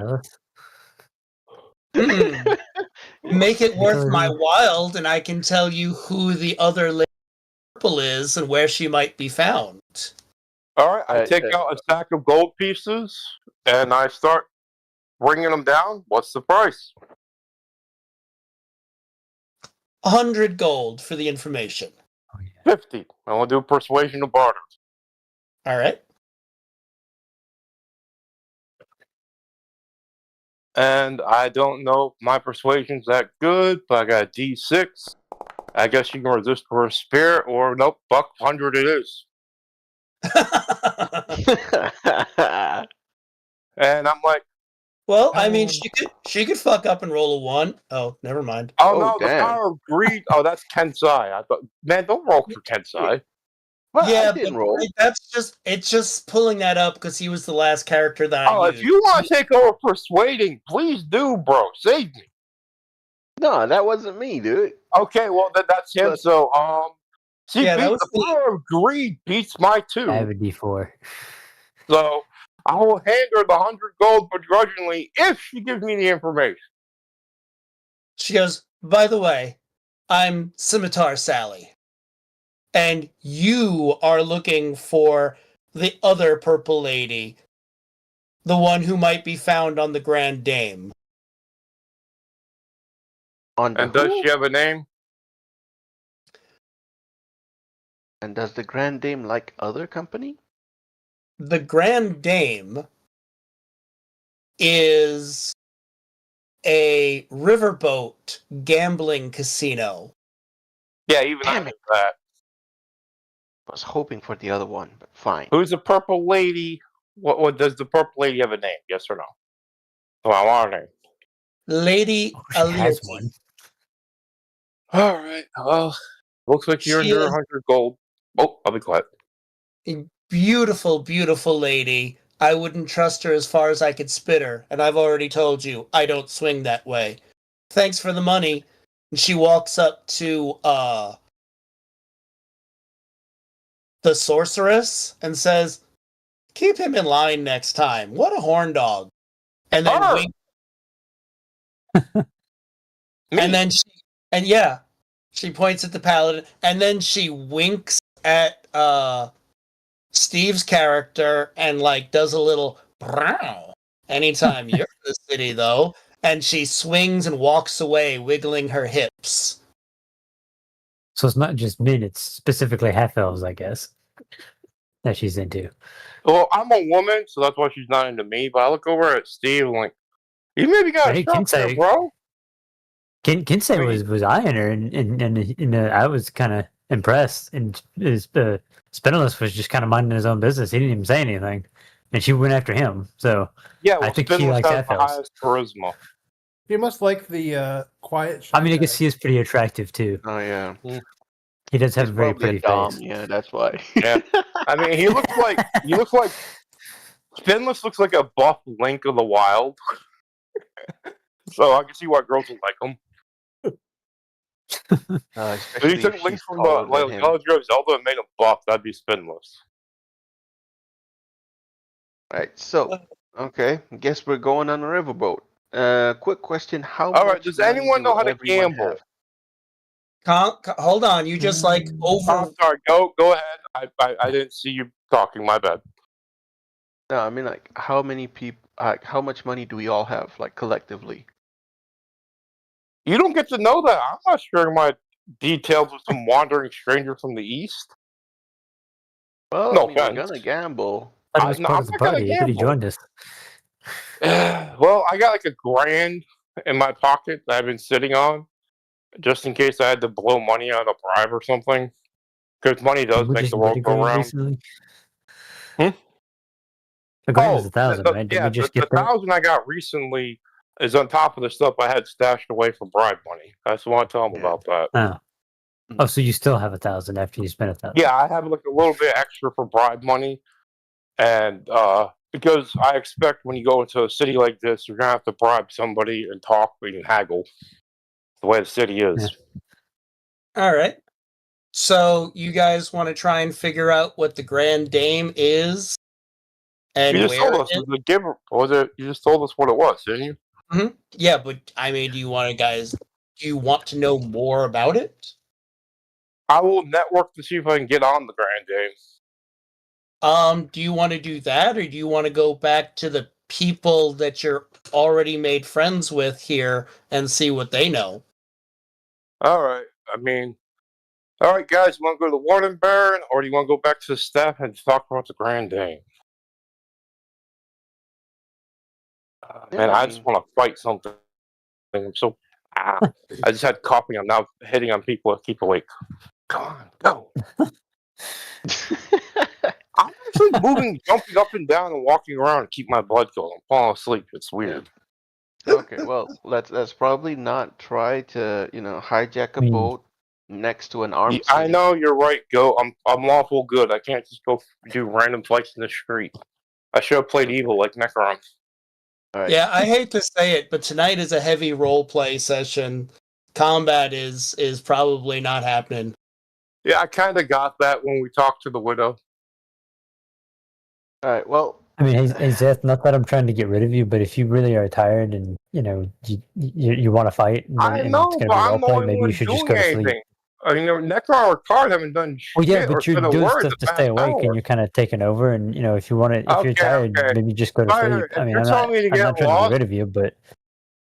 A: Make it worth my while, and I can tell you who the other lady purple is and where she might be found.
C: All right, I
G: Alright,
C: take out a stack of gold pieces and I start bringing them down. What's the price?
A: 100 gold for the information.
C: 50. I want to do persuasion to barter.
A: All right.
C: And I don't know if my persuasion's that good, but I got a D6. I guess you can resist for a spirit, or nope, buck 100 it is. And I'm like,
A: Well, I mean, she could fuck up and roll a 1. Oh, never mind.
C: oh,
G: Oh,
C: no, the
G: damn.
C: power of greed. Oh, that's Kensai. I thought, man, don't roll for Kensai.
G: Well,
A: Yeah,
G: I didn't
A: but
G: roll.
A: it's just pulling that up because he was the last character that
C: Oh,
A: I
C: if
A: used.
C: you want to take over persuading, please do, bro. Save me.
G: No, that wasn't me, dude.
C: Okay, well, then that's him.
G: But-
C: So, see,
A: Yeah, that was
C: the
A: me.
C: power of greed beats my 2.
B: I have a D4.
C: So I will hand her the 100 gold begrudgingly if she gives me the information.
A: She goes, by the way, I'm Scimitar Sally. And you are looking for the other purple lady. The one who might be found on the Grand Dame.
G: On the
C: And does
G: who?
C: she have a name?
G: And does the Grand Dame like other company?
A: The Grand Dame is a riverboat gambling casino.
C: Yeah, even I
G: Damn
C: knew
G: it.
C: that.
G: I was hoping for the other one, but fine.
C: Who's the purple lady? What does the purple lady have a name? Yes or no? Oh, I want her name.
A: Lady
B: Oh, she has
A: Aliati.
B: one.
C: All right. Well, looks like you're
A: She
C: under
A: is-
C: 100 gold. Oh, I'll be quiet.
A: A beautiful, beautiful lady. I wouldn't trust her as far as I could spit her, and I've already told you I don't swing that way. Thanks for the money. And she walks up to the sorceress and says, "Keep him in line next time. What a horn dog!" And then
C: Her!
A: wink,
C: Me.
A: and then she points at the paladin, and then she winks at Steve's character and like does a little brow anytime you're in the city though, and she swings and walks away wiggling her hips.
B: So it's not just men; it's specifically half elves, I guess, that she's into.
C: Well, I'm a woman, so that's why she's not into me. But I look over at Steve and like, you maybe got a
B: Hey,
C: shot there,
B: Kensei.
C: bro.
B: Kinsey
C: Wait.
B: was eyeing her, and I was kind of impressed. And his Spineless was just kind of minding his own business. He didn't even say anything, and she went after him. So
C: Yeah, well,
B: think she
C: Spinless
B: likes
C: has the
B: half-elves.
C: highest charisma.
F: You must like the quiet.
B: I mean, I
F: shy
B: guess
F: guy.
B: he is pretty attractive too.
G: Oh yeah,
B: He does have
G: he's
B: a very
G: probably
B: pretty
G: a dom.
B: face.
G: Yeah, that's why.
C: Yeah. I mean, he looks like Spinless looks like a buff Link of the Wild. So I can see why girls would like him. If
G: Especially
C: you took
G: if
C: Link
G: she's
C: from
G: taller
C: the
G: than
C: like,
G: him.
C: Legend of Zelda and made him buff, that'd be Spinless.
G: Right. So, okay, guess we're going on a riverboat. Quick question: How
C: All right,
G: much
C: does
G: money
C: anyone
G: do
C: know how to
G: everyone
C: gamble?
G: have?
A: Hold on, you just like over.
C: I'm sorry. Go ahead. I didn't see you talking. My bad.
G: No, I mean like how many people? How much money do we all have, like collectively?
C: You don't get to know that. I'm not sharing my details with some wandering stranger from the east.
G: Well,
C: No
G: I mean, we're
C: offense.
G: gonna gamble.
B: But he was
C: No,
B: part
C: I'm
B: of the
C: not gonna
B: party. He could have
C: gamble.
B: joined us.
C: Well, I got like $1,000 in my pocket that I've been sitting on, just in case I had to blow money on a bribe or something. Because money does
B: Did we
C: make
B: just
C: the
B: get
C: world
B: a
C: go
B: grand
C: round.
B: recently?
C: Hmm?
B: A grand was 1,000, right? Did we just
C: the
B: get that?
C: 1,000 I got recently is on top of the stuff I had stashed away for bribe money. I just want to tell them
G: Yeah.
C: about that.
B: Oh, so you still have 1,000 after you spent 1,000?
C: Yeah, I have like a little bit extra for bribe money, and because I expect when you go into a city like this, you're gonna have to bribe somebody and talk and haggle. The way the city is.
A: All right. So you guys want to try and figure out what the Grand Dame is and
C: You just
A: where
C: told us
A: it is?
C: the giver was it? You just told us what it was, didn't you?
A: Yeah, but I mean, do you want to know more about it?
C: I will network to see if I can get on the Grand Game.
A: Do you want to do that, or do you want to go back to the people that you're already made friends with here and see what they know?
C: All right. I mean, all right, guys. Want to go to the Warden Baron, or do you want to go back to the staff and talk about the Grand Dame?
G: Yeah,
C: Man,
G: I
C: I just
G: mean-
C: want to fight something. I'm so. I just had coffee. I'm now hitting on people to keep awake. Come on, go. I'm actually moving, jumping up and down, and walking around to keep my blood cold. I'm falling asleep. It's weird.
G: Okay, well, let's probably not try to, hijack a
B: I mean-
G: boat next to an armed
C: I
G: city.
C: know you're right, Go. I'm lawful good. I can't just go do random fights in the street. I should have played evil like Necron.
G: All right.
A: Yeah, I hate to say it, but tonight is a heavy role play session. Combat is probably not happening.
C: Yeah, I kind of got that when we talked to the widow.
G: All right. Well,
B: I mean, hey Zeth, not that I'm trying to get rid of you, but if you really are tired and you want to fight, and,
C: I
B: and
C: know,
B: it's going to
C: but
B: be
C: I'm
B: role
C: the
B: play,
C: only
B: maybe
C: one
B: you should just
C: doing
B: go to sleep.
C: anything. I mean, Necron or Card haven't done shit
B: Well, yeah,
C: or
B: but you're
C: said a
B: doing
C: word
B: stuff
C: the
B: to stay
C: past
B: awake,
C: hour.
B: and you're kind of taking over. And if you want to, if you're
C: Okay,
B: tired,
C: okay.
B: maybe just go to
C: Fine,
B: sleep.
C: if
B: I mean,
C: you're
B: I'm
C: telling me to
B: not
C: get
B: trying to
C: lost,
B: get rid of you, but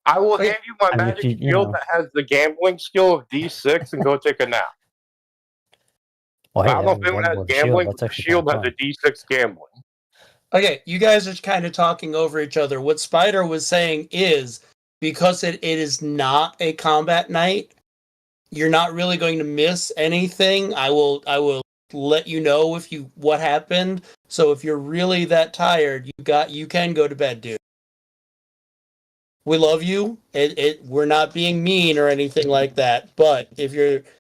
C: I will
A: Okay.
C: hand you my
B: I mean, if
C: magic
B: you
C: shield
B: know.
C: that has the gambling skill of D6 and go take a nap.
B: well, hey,
C: I don't know if
B: that
C: anyone
B: one
C: has
B: with the shield,
C: gambling,
B: that's
C: but the
B: actually
C: shield has
B: kind
C: a D6 gambling.
A: Okay, you guys are kind of talking over each other. What Spider was saying is, because it is not a combat night, you're not really going to miss anything. I will let you know what happened. So if you're really that tired, you can go to bed, dude. We love you. We're not being mean or anything like that. But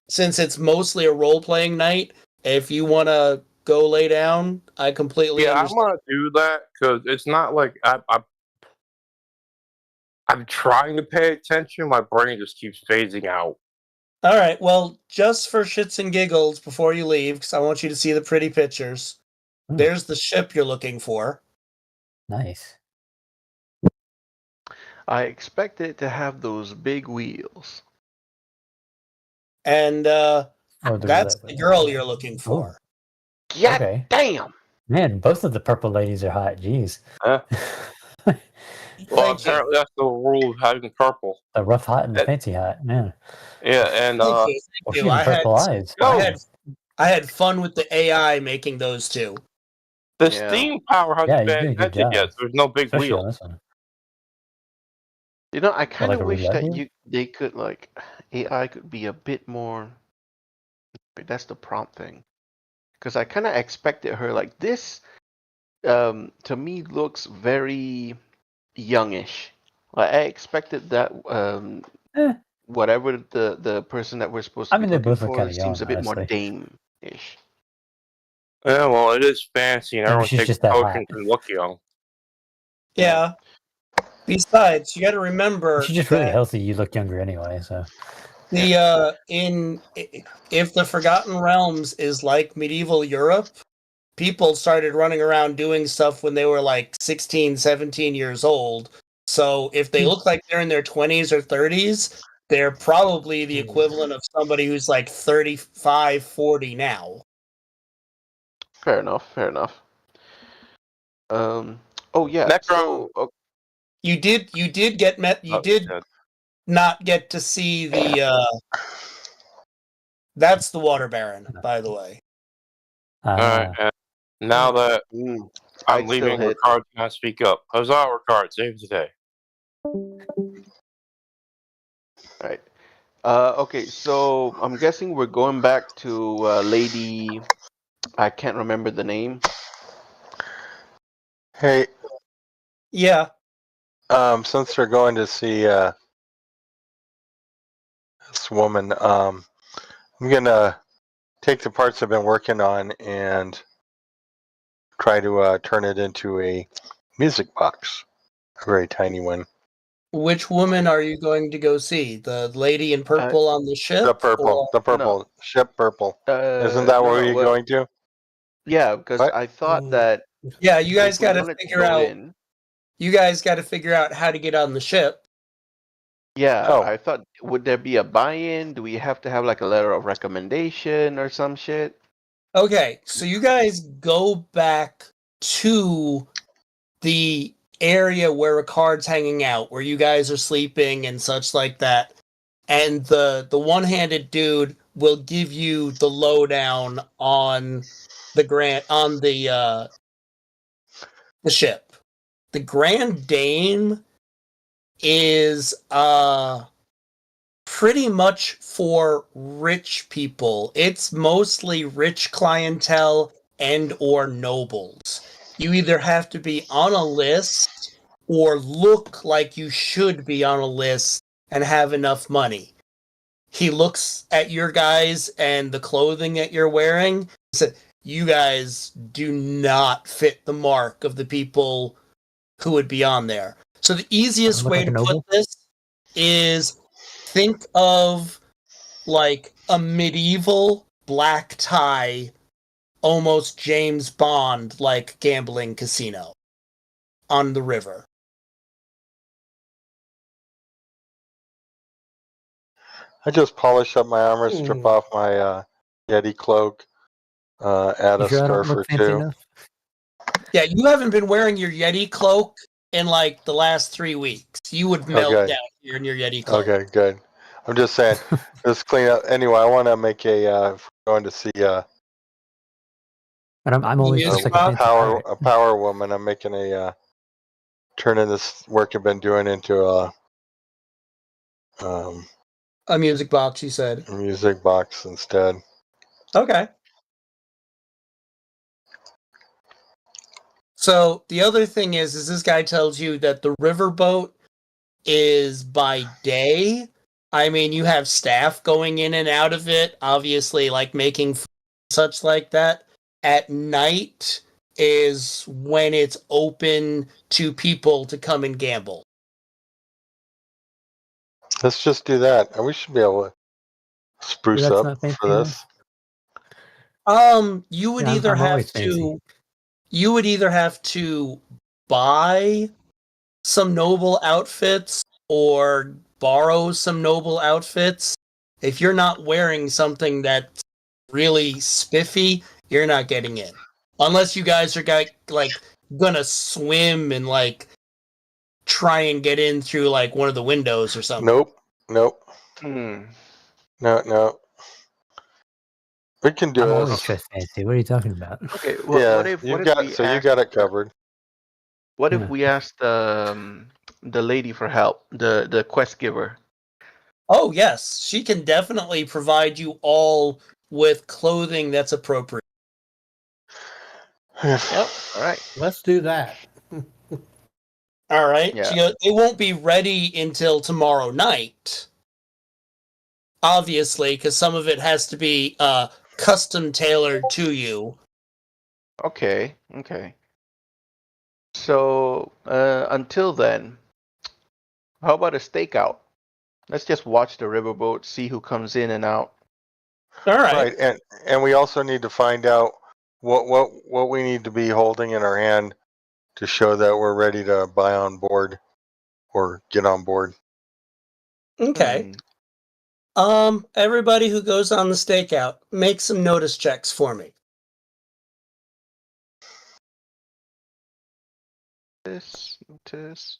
A: since it's mostly a role playing night, if you want to go lay down, I completely
C: Yeah, I'm
A: understand.
C: gonna do that because it's not like I'm trying to pay attention. My brain just keeps phasing out.
A: All right. Well, just for shits and giggles, before you leave, because I want you to see the pretty pictures.
B: Hmm.
A: There's the ship you're looking for.
B: nice.
G: I expect it to have those big wheels.
A: And
B: Oh,
A: that's the girl you're looking for.
G: God
B: Okay.
G: damn!
B: Man, both of the purple ladies are hot. Jeez.
C: Well,
A: Thank you.
C: apparently that's the rule of having purple.
B: The rough hot and the fancy hot, man.
C: Yeah, and
A: Thank you.
B: Well,
A: Thank
B: she
A: you.
B: has purple eyes.
A: I had fun with the AI making those two.
C: the
G: Yeah.
C: steam power hasn't
B: Yeah, you
C: been
B: did a good
C: invented
B: job.
C: yet. So there's no big
B: Especially on
C: wheel.
B: this one.
G: I kind
B: like
G: of
B: a
G: wish
B: roulette
G: that
B: wheel?
G: they could AI could be a bit more. Wait, that's the prompt thing, because I kind of expected her like this. To me, looks very youngish. Like I expected that.
B: Eh.
G: Whatever the person that we're supposed to
B: I
G: be
B: mean, they
G: looking
B: both look
G: for
B: kinda
G: seems
B: young,
G: a bit more
B: honestly.
G: dame-ish.
C: Yeah, well, it is fancy, and
B: Maybe
C: everyone
B: she's
C: takes
B: just that
C: potions
B: hot.
C: and look young.
A: Yeah. Besides, you got to remember
B: She's just really
A: that
B: healthy. You look younger anyway, so.
A: if the Forgotten Realms is like medieval Europe, people started running around doing stuff when they were like 16, 17 years old. So if they look like they're in their 20s or 30s, they're probably the equivalent of somebody who's like 35, 40 now.
G: Fair enough. Fair enough. Oh yeah.
C: Necron.
G: So
A: You did get met. You
C: Oh,
A: did
C: yeah.
A: not get to see the. That's the Water Baron, by the way.
C: All right, and now that
G: mm,
C: I'm
G: I'd
C: leaving,
G: still hit.
C: Ricard cannot speak up. Huzzah, Ricard, save the day.
G: Right. Okay. So I'm guessing we're going back to Lady. I can't remember the name.
E: Hey,
A: Yeah.
E: since they're going to see this woman, I'm gonna take the parts I've been working on and try to turn it into a music box, a very tiny one.
A: Which woman are you going to go see? The lady in purple on the ship?
E: The purple,
A: or-
E: the purple ship, purple. Isn't that where you're going to?
G: Yeah, because
E: What?
G: I thought that
A: Yeah, you guys
G: if we
A: got to
G: wanted
A: figure
G: go
A: out.
G: in,
A: You guys got to figure out how to get on the ship.
G: Yeah,
E: Oh.
G: I thought, would there be a buy-in? Do we have to have like a letter of recommendation or some shit?
A: Okay, so you guys go back to the area where Ricard's hanging out, where you guys are sleeping and such like that. And the one-handed dude will give you the lowdown on the ship. The Grand Dame is pretty much for rich people. It's mostly rich clientele and or nobles. You either have to be on a list or look like you should be on a list and have enough money. He looks at your guys and the clothing that you're wearing and said, you guys do not fit the mark of the people who would be on there. So the easiest
B: Look
A: way
B: like
A: to
B: a
A: put
B: noble?
A: this is think of like a medieval black tie, almost James Bond like gambling casino on the river.
E: I just polish up my armor, strip off my Yeti cloak, add
B: You
E: a
B: sure I don't
E: scarf or
B: look fancy
E: two.
B: enough?
A: Yeah, you haven't been wearing your Yeti cloak in like the last 3 weeks. You would melt
E: Okay.
A: down here in your Yeti cloak.
E: Okay, good. I'm just saying, just clean up. Anyway, I want to make if we're going to see
B: And I'm always
A: music
B: just like a
A: box?
B: fancy pirate.
E: a power woman. I'm making turning this work I've been doing into a
A: A music box, you said.
E: music box instead.
A: Okay. So the other thing is this guy tells you that the riverboat is by day. I mean, you have staff going in and out of it, obviously, like making such like that. At night is when it's open to people to come and gamble.
E: Let's just do that, and we should be able to spruce
B: That's
E: up
B: not fancy
E: for this.
A: You would
B: Yeah,
A: either
B: I'm
A: have
B: always
A: to
B: fancy.
A: you would either have to buy some noble outfits or borrow some noble outfits. If you're not wearing something that's really spiffy, you're not getting in. Unless you guys are like gonna swim and like try and get in through like one of the windows or something.
E: Nope.
G: Hmm.
E: No. We can do
B: I'm
E: it.
B: always dressed fancy. What are you talking about?
G: Okay, what
E: Yeah,
G: if
E: you
G: we
E: got you got it covered.
G: what if
B: Yeah.
G: we asked the lady for help, the quest giver?
A: Oh yes, she can definitely provide you all with clothing that's appropriate.
G: Yep. All right.
F: Let's do that.
A: All right.
G: Yeah.
A: She goes, it won't be ready until tomorrow night. Obviously, because some of it has to be custom tailored to you.
G: Okay. So until then, how about a stakeout? Let's just watch the riverboat, see who comes in and out.
A: All right.
E: Right, and we also need to find out what we need to be holding in our hand to show that we're ready to buy on board or get on board.
A: Okay. Everybody who goes on the stakeout, make some notice checks for me.
G: Notice.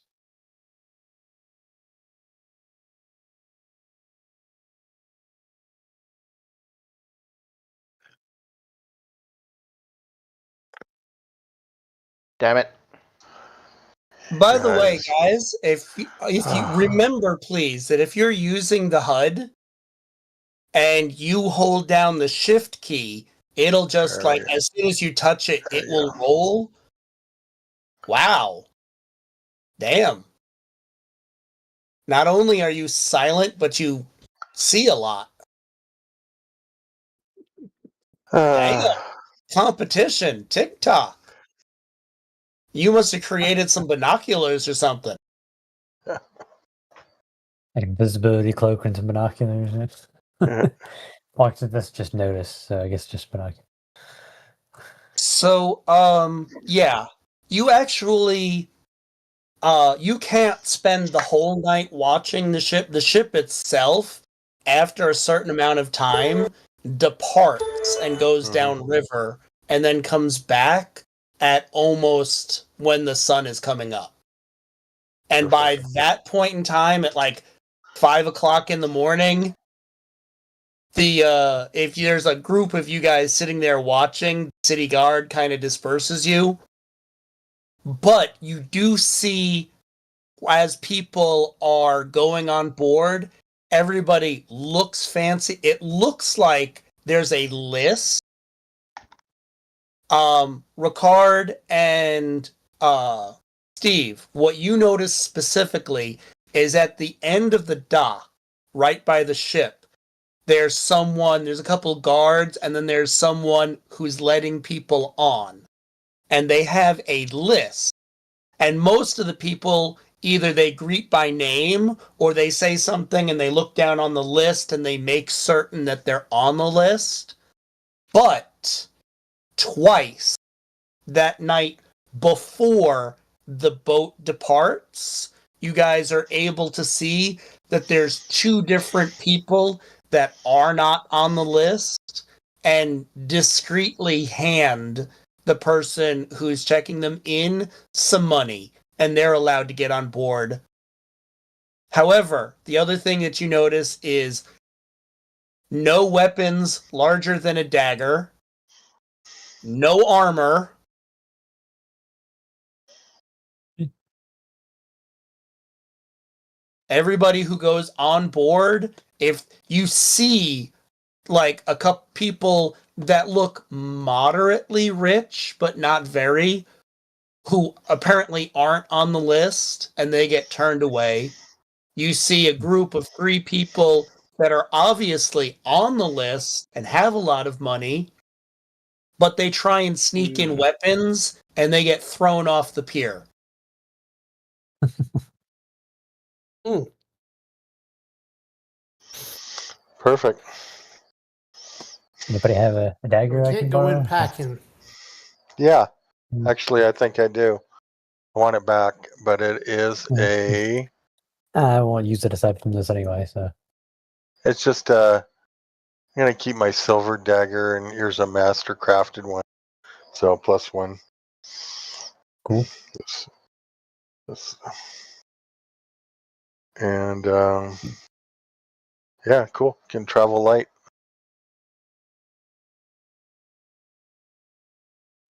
G: Damn it.
A: By the way,
E: Guys.
A: guys, if you remember, please, that if you're using the HUD and you hold down the shift key, it'll just like
E: Right.
A: as soon as you touch it,
E: There
A: it
E: you
A: will
E: go.
A: roll. Wow. Damn. Not only are you silent, but you see a lot. Damn. Competition. TikTok. You must have created some binoculars or something.
B: Like invisibility cloak and some binoculars. Well, that's just notice, so I guess just binoculars.
A: So, yeah. You actually you can't spend the whole night watching the ship. The ship itself, after a certain amount of time, departs and goes downriver and then comes back at almost when the sun is coming up. And by that point in time, at like 5 o'clock in the morning, if there's a group of you guys sitting there watching, the city guard kind of disperses you. But you do see, as people are going on board, everybody looks fancy. It looks like there's a list. Ricard and Steve, what you notice specifically is at the end of the dock, right by the ship, there's a couple guards, and then there's someone who's letting people on. And they have a list. And most of the people, either they greet by name or they say something and they look down on the list and they make certain that they're on the list. But twice that night before the boat departs, you guys are able to see that there's 2 different people that are not on the list and discreetly hand the person who's checking them in some money, and they're allowed to get on board. However, the other thing that you notice is no weapons larger than a dagger, no armor, everybody who goes on board, if you see like a couple people that look moderately rich, but not very, who apparently aren't on the list and they get turned away. You see a group of 3 people that are obviously on the list and have a lot of money, but they try and sneak in weapons and they get thrown off the pier.
E: Perfect.
B: Anybody have a dagger I
F: Can't
B: can
F: go in
B: borrow?
F: packing.
E: Yeah,
B: Mm.
E: actually, I think I do. I want it back, but it is a.
B: I won't use it aside from this anyway, so.
E: It's just I'm gonna keep my silver dagger, and here's a master crafted one, so +1.
B: Cool.
E: This. And yeah, cool. Can travel light.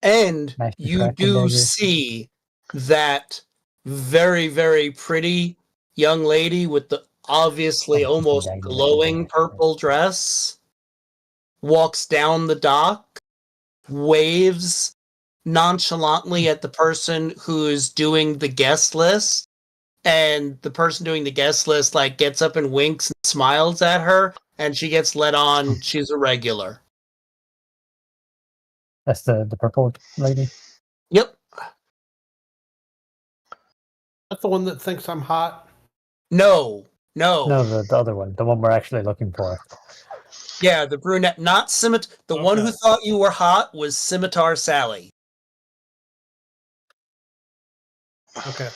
A: And
B: Nice
A: you
B: crafted
A: do
B: dagger.
A: see that very, very pretty young lady with the obviously
B: Oh, it's a
A: almost
B: dagger,
A: glowing
B: dagger.
A: purple dress walks down the dock, waves nonchalantly at the person who's doing the guest list, and the person doing the guest list like gets up and winks and smiles at her, and she gets let on. She's a regular.
B: That's the purple lady?
A: Yep.
F: That's the one that thinks I'm hot.
A: No.
B: No, the other one. The one we're actually looking for.
A: Yeah, the brunette, not Scimitar. The one who
F: Okay.
A: thought you were hot was Scimitar Sally.
F: Okay.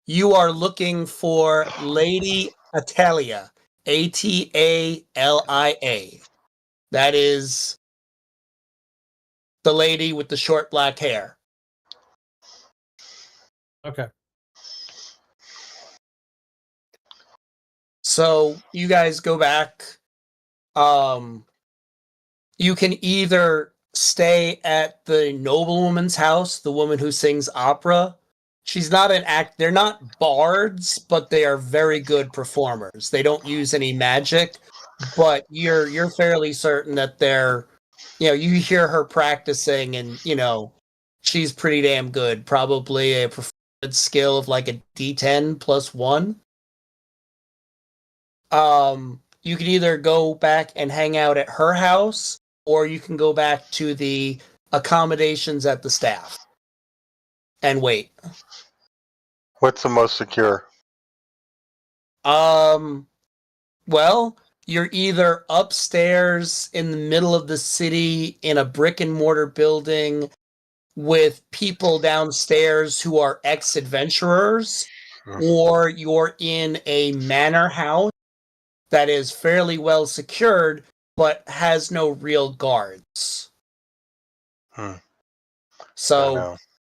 A: You are looking for Lady Atalia. Atalia. That is the lady with the short black hair.
F: Okay.
A: So you guys go back. You can either stay at the noblewoman's house, the woman who sings opera. She's not an act. They're not bards, but they are very good performers. They don't use any magic, but you're fairly certain that they're, you hear her practicing, and she's pretty damn good. Probably a performance skill of like a D10 +1. You can either go back and hang out at her house, or you can go back to the accommodations at the staff and wait.
E: What's the most secure?
A: Well, you're either upstairs in the middle of the city in a brick and mortar building, with people downstairs who are ex-adventurers, or you're in a manor house that is fairly well secured but has no real guards.
E: Don't
A: So
E: know.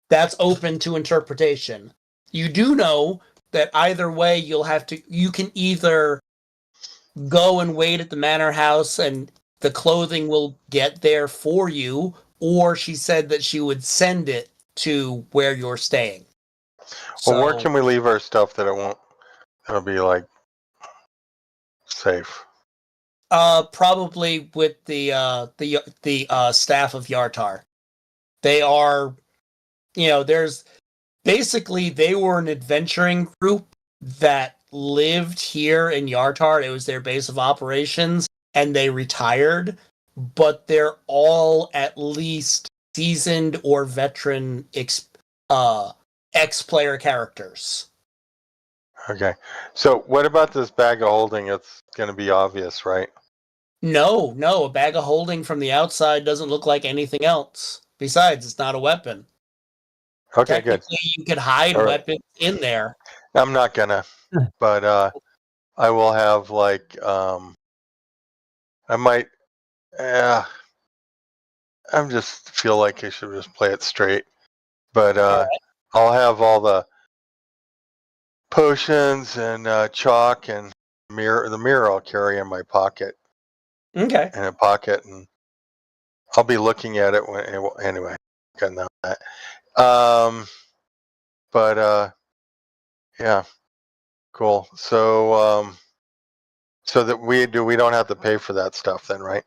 A: that's open to interpretation. You do know that either way you can either go and wait at the manor house and the clothing will get there for you, or she said that she would send it to where you're staying.
E: Well, where can we leave our stuff that it'll be like safe?
A: Probably with the staff of Yartar. They are, there's basically they were an adventuring group that lived here in Yartar. It was their base of operations, and they retired. But they're all at least seasoned or veteran ex-player characters.
E: Okay. So what about this bag of holding? It's going to be obvious, right?
A: No, a bag of holding from the outside doesn't look like anything else. Besides, it's not a weapon.
E: Okay, good.
A: Technically, you could hide
E: All right.
A: weapons in there.
E: I'm not gonna, but I will have like I might. I just feel like I should just play it straight, but
A: Alright.
E: I'll have all the potions and chalk and mirror. The mirror I'll carry in my pocket.
A: Okay.
E: In a pocket, and I'll be looking at it when anyway. Got know that. But yeah, cool. So so that we don't have to pay for that stuff then, right?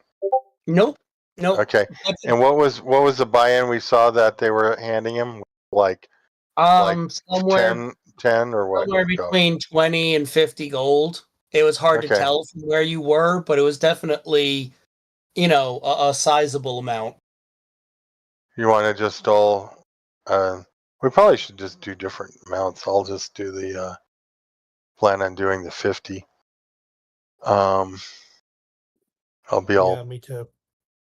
A: Nope.
E: Okay. And what was the buy-in we saw that they were handing him? Like
A: somewhere
E: 10 or what?
A: somewhere between 20 and 50 gold. It was hard to
E: Okay.
A: tell from where you were, but it was definitely, a sizable amount.
E: You want to just all? We probably should just do different amounts. I'll just do the plan on doing the 50. I'll be all
F: Yeah, me too.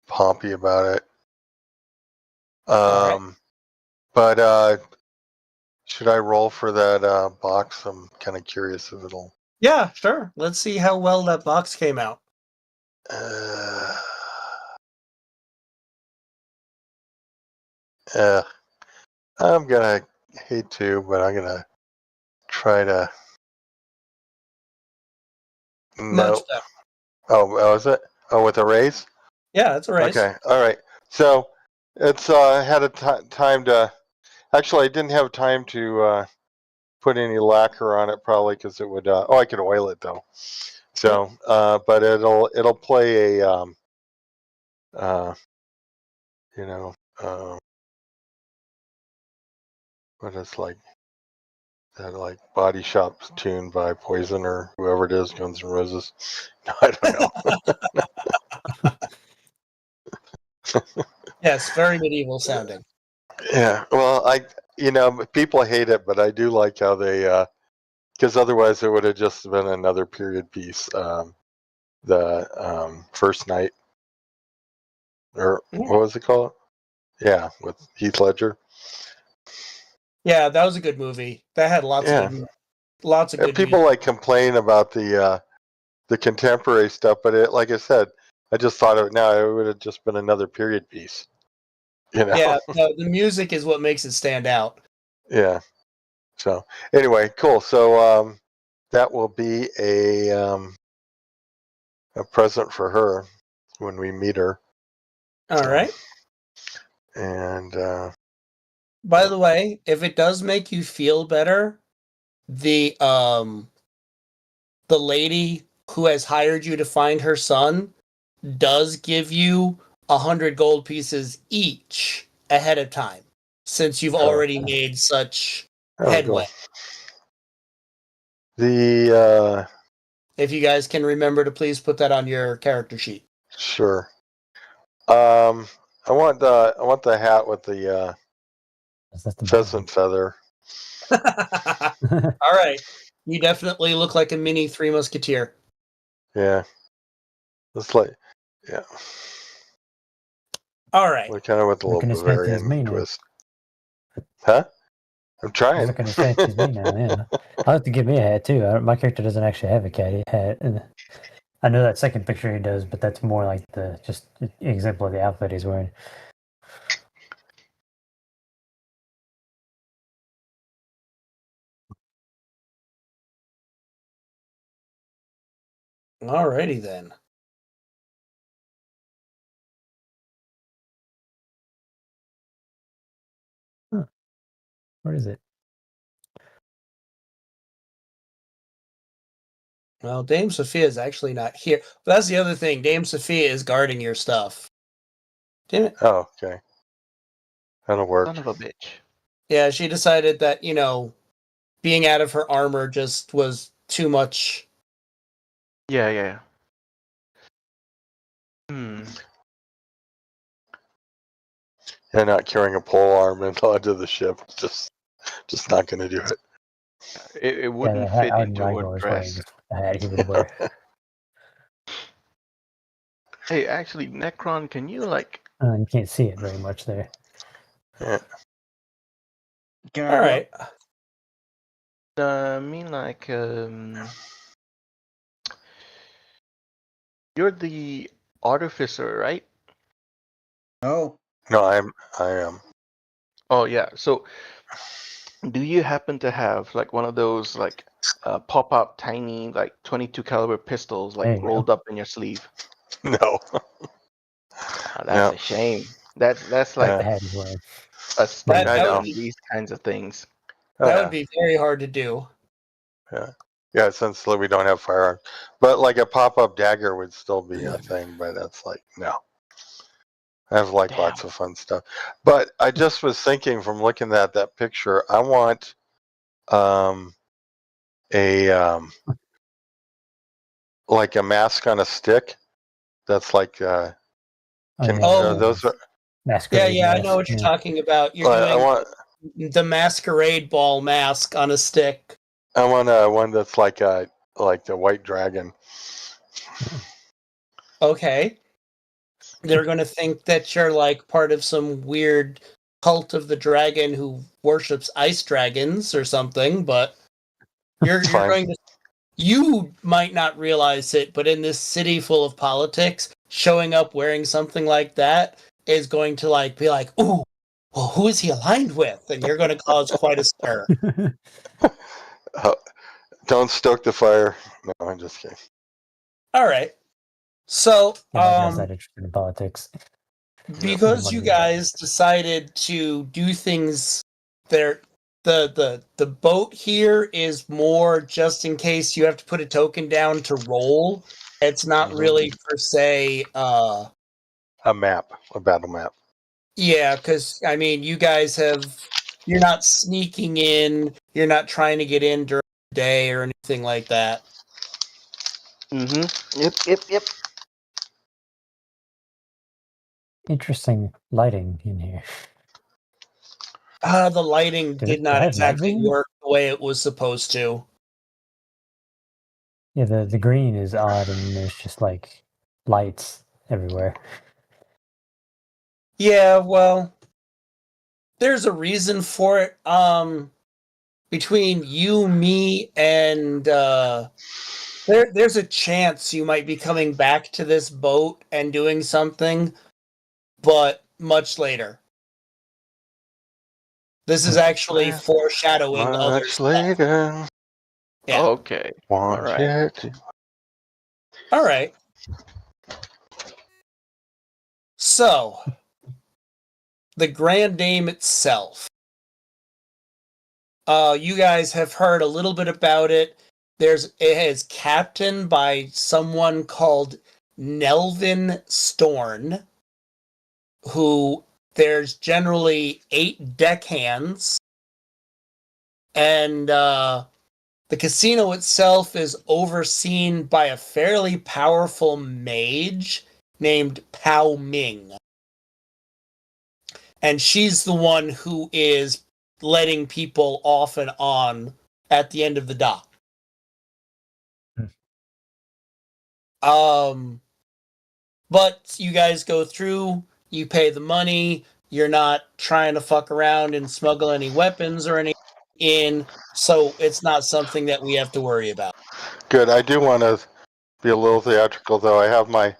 E: pompy about it.
A: Alright.
E: But should I roll for that box? I'm kind of curious if it'll.
A: Yeah, sure. Let's see how well that box came out.
E: I'm gonna hate to, but I'm gonna try to. No.
A: Much better.
E: Oh, is it? Oh, with a raise?
A: Yeah, that's a raise.
E: Okay, all right. So it's had a time to. Actually, I didn't have time to put any lacquer on it, probably because it would. I could oil it though. So, but it'll play a what is like that like Body Shop tune by Poison or whoever it is, Guns N' Roses. No, I don't know.
A: Yes, very medieval sounding.
E: Yeah, well, people hate it, but I do like how they, because otherwise it would have just been another period piece. The First Night, or what was it called? Yeah, with Heath Ledger.
A: Yeah, that was a good movie. That had lots of good
E: people
A: music.
E: like complain about the contemporary stuff, but like I said, I just thought of it now. It would have just been another period piece.
A: Yeah, no, the music is what makes it stand out.
E: Yeah. So anyway, cool. So that will be a present for her when we meet her.
A: All right.
E: And
A: by the way, if it does make you feel better, the lady who has hired you to find her son does give you 100 gold pieces each ahead of time, since you've already made such headway.
E: Cool.
A: If you guys can remember to please put that on your character sheet.
E: Sure. I want the hat with the pheasant feather.
A: All right. You definitely look like a mini Three Musketeer.
E: Yeah. It's like, yeah.
A: All right.
E: Kind of with a little Bavarian twist. Huh? I'm
B: I was
E: trying.
B: looking to say it's me now. Yeah, I'll have to get me a hat too. My character doesn't actually have a cat hat. And I know that second picture he does, but that's more like the just example of the outfit he's wearing.
A: Alrighty then.
B: Where is it?
A: Well, Dame Sophia is actually not here. That's the other thing. Dame Sophia is guarding your stuff. Damn it.
E: Oh, okay. That'll work.
G: Son of a bitch.
A: Yeah, she decided that, being out of her armor just was too much.
G: Yeah.
E: Yeah, not carrying a pole arm onto the ship. Just not going to do it.
G: It wouldn't
B: the hat
G: fit
B: Arden
G: into her
B: Rygor is wearing
G: dress.
B: is the hat he would wear.
G: Hey, actually, Necron, can you
B: You can't see it very much there.
E: Yeah.
D: Can I
A: All
D: go?
A: right.
G: You're the artificer, right?
D: No.
E: No, I am.
G: Oh yeah. So, do you happen to have one of those pop-up tiny 22 caliber pistols
B: There you go.
G: rolled up in your sleeve?
E: No.
G: Oh, that's
E: Yeah.
G: a shame. That's
E: Yeah.
B: The hat he's wearing.
G: a staple
E: I know.
G: in these kinds of things.
E: Oh,
A: That
E: yeah.
A: would be very hard to do.
E: Yeah, since we don't have firearms. But like a pop-up dagger would still be a thing, but that's no. I have
G: Damn.
E: lots of fun stuff. But I just was thinking from looking at that picture, I want like a mask on a stick that's like
B: Oh,
E: those are
B: masquerade
A: Yeah, I
B: mask,
A: know what you're talking about. You're
E: I
A: doing
E: want
A: the masquerade ball mask on a stick.
E: one that's like the white dragon.
A: Okay. They're going to think that you're part of some weird cult of the dragon who worships ice dragons or something, but you're
E: Fine.
A: going to. You might not realize it, but in this city full of politics, showing up wearing something like that is going to be like, ooh, well, who is he aligned with? And you're going to cause quite a stir.
E: Don't stoke the fire. No, I'm just kidding.
A: All right. So,
B: not that interested in politics.
A: because you guys decided to do things there, the boat here is more just in case you have to put a token down to roll. It's not really per se
E: A map, a battle map.
A: yeah, because you guys you're not sneaking in, you're not trying to get in during the day or anything like that.
G: Yep.
B: Interesting lighting in here.
A: The lighting
B: Do
A: did
B: it
A: not
B: have
A: exactly
B: night vision?
A: work the way it was supposed to.
B: Yeah, the green is odd, and there's just lights everywhere.
A: Yeah, well, there's a reason for it. Between you, me, and there's a chance you might be coming back to this boat and doing something, but much later. This is actually foreshadowing other
E: Much
A: stuff.
E: later.
A: Yeah.
G: Okay.
E: Want
G: Alright.
E: you to-
A: All right. So, the Grand Dame itself. You guys have heard a little bit about it. It is captained by someone called Nelvin Storn, who there's generally 8 deckhands, and the casino itself is overseen by a fairly powerful mage named Pao Ming. And she's the one who is letting people off and on at the end of the dock. But you guys go through, you pay the money, You're not trying to fuck around and smuggle any weapons or anything in, so it's not something that we have to worry about.
E: Good. I do want to be a little theatrical, though. I have my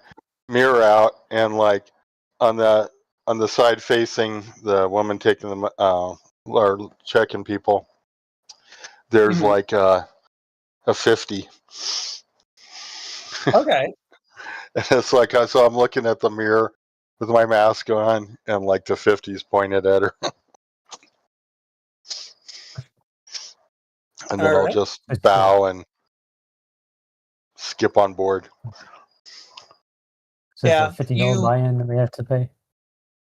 E: mirror out, and like on the side facing the woman taking the or checking people, there's
A: Mhm.
E: like a 50.
A: Okay.
E: It's like so I'm looking at the mirror with my mask on, and like the 50's pointed at her. And then
A: All
E: I'll
A: right.
E: just
B: That's
E: bow and skip on board.
B: So
A: Yeah,
B: it's a $50 buy-in that we have to pay.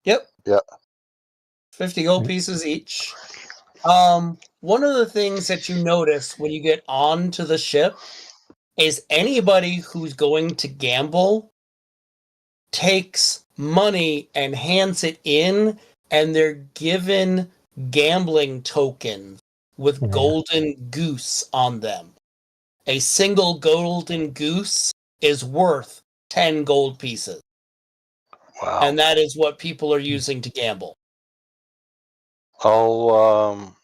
A: Yep.
E: Yeah.
A: 50 gold
B: Right.
A: pieces each. One of the things that you notice when you get onto the ship is anybody who's going to gamble takes money and hands it in, and they're given gambling tokens with
B: Yeah.
A: golden goose on them. A single golden goose is worth 10 gold pieces,
E: Wow.
A: and that is what people are using to gamble.
E: I'll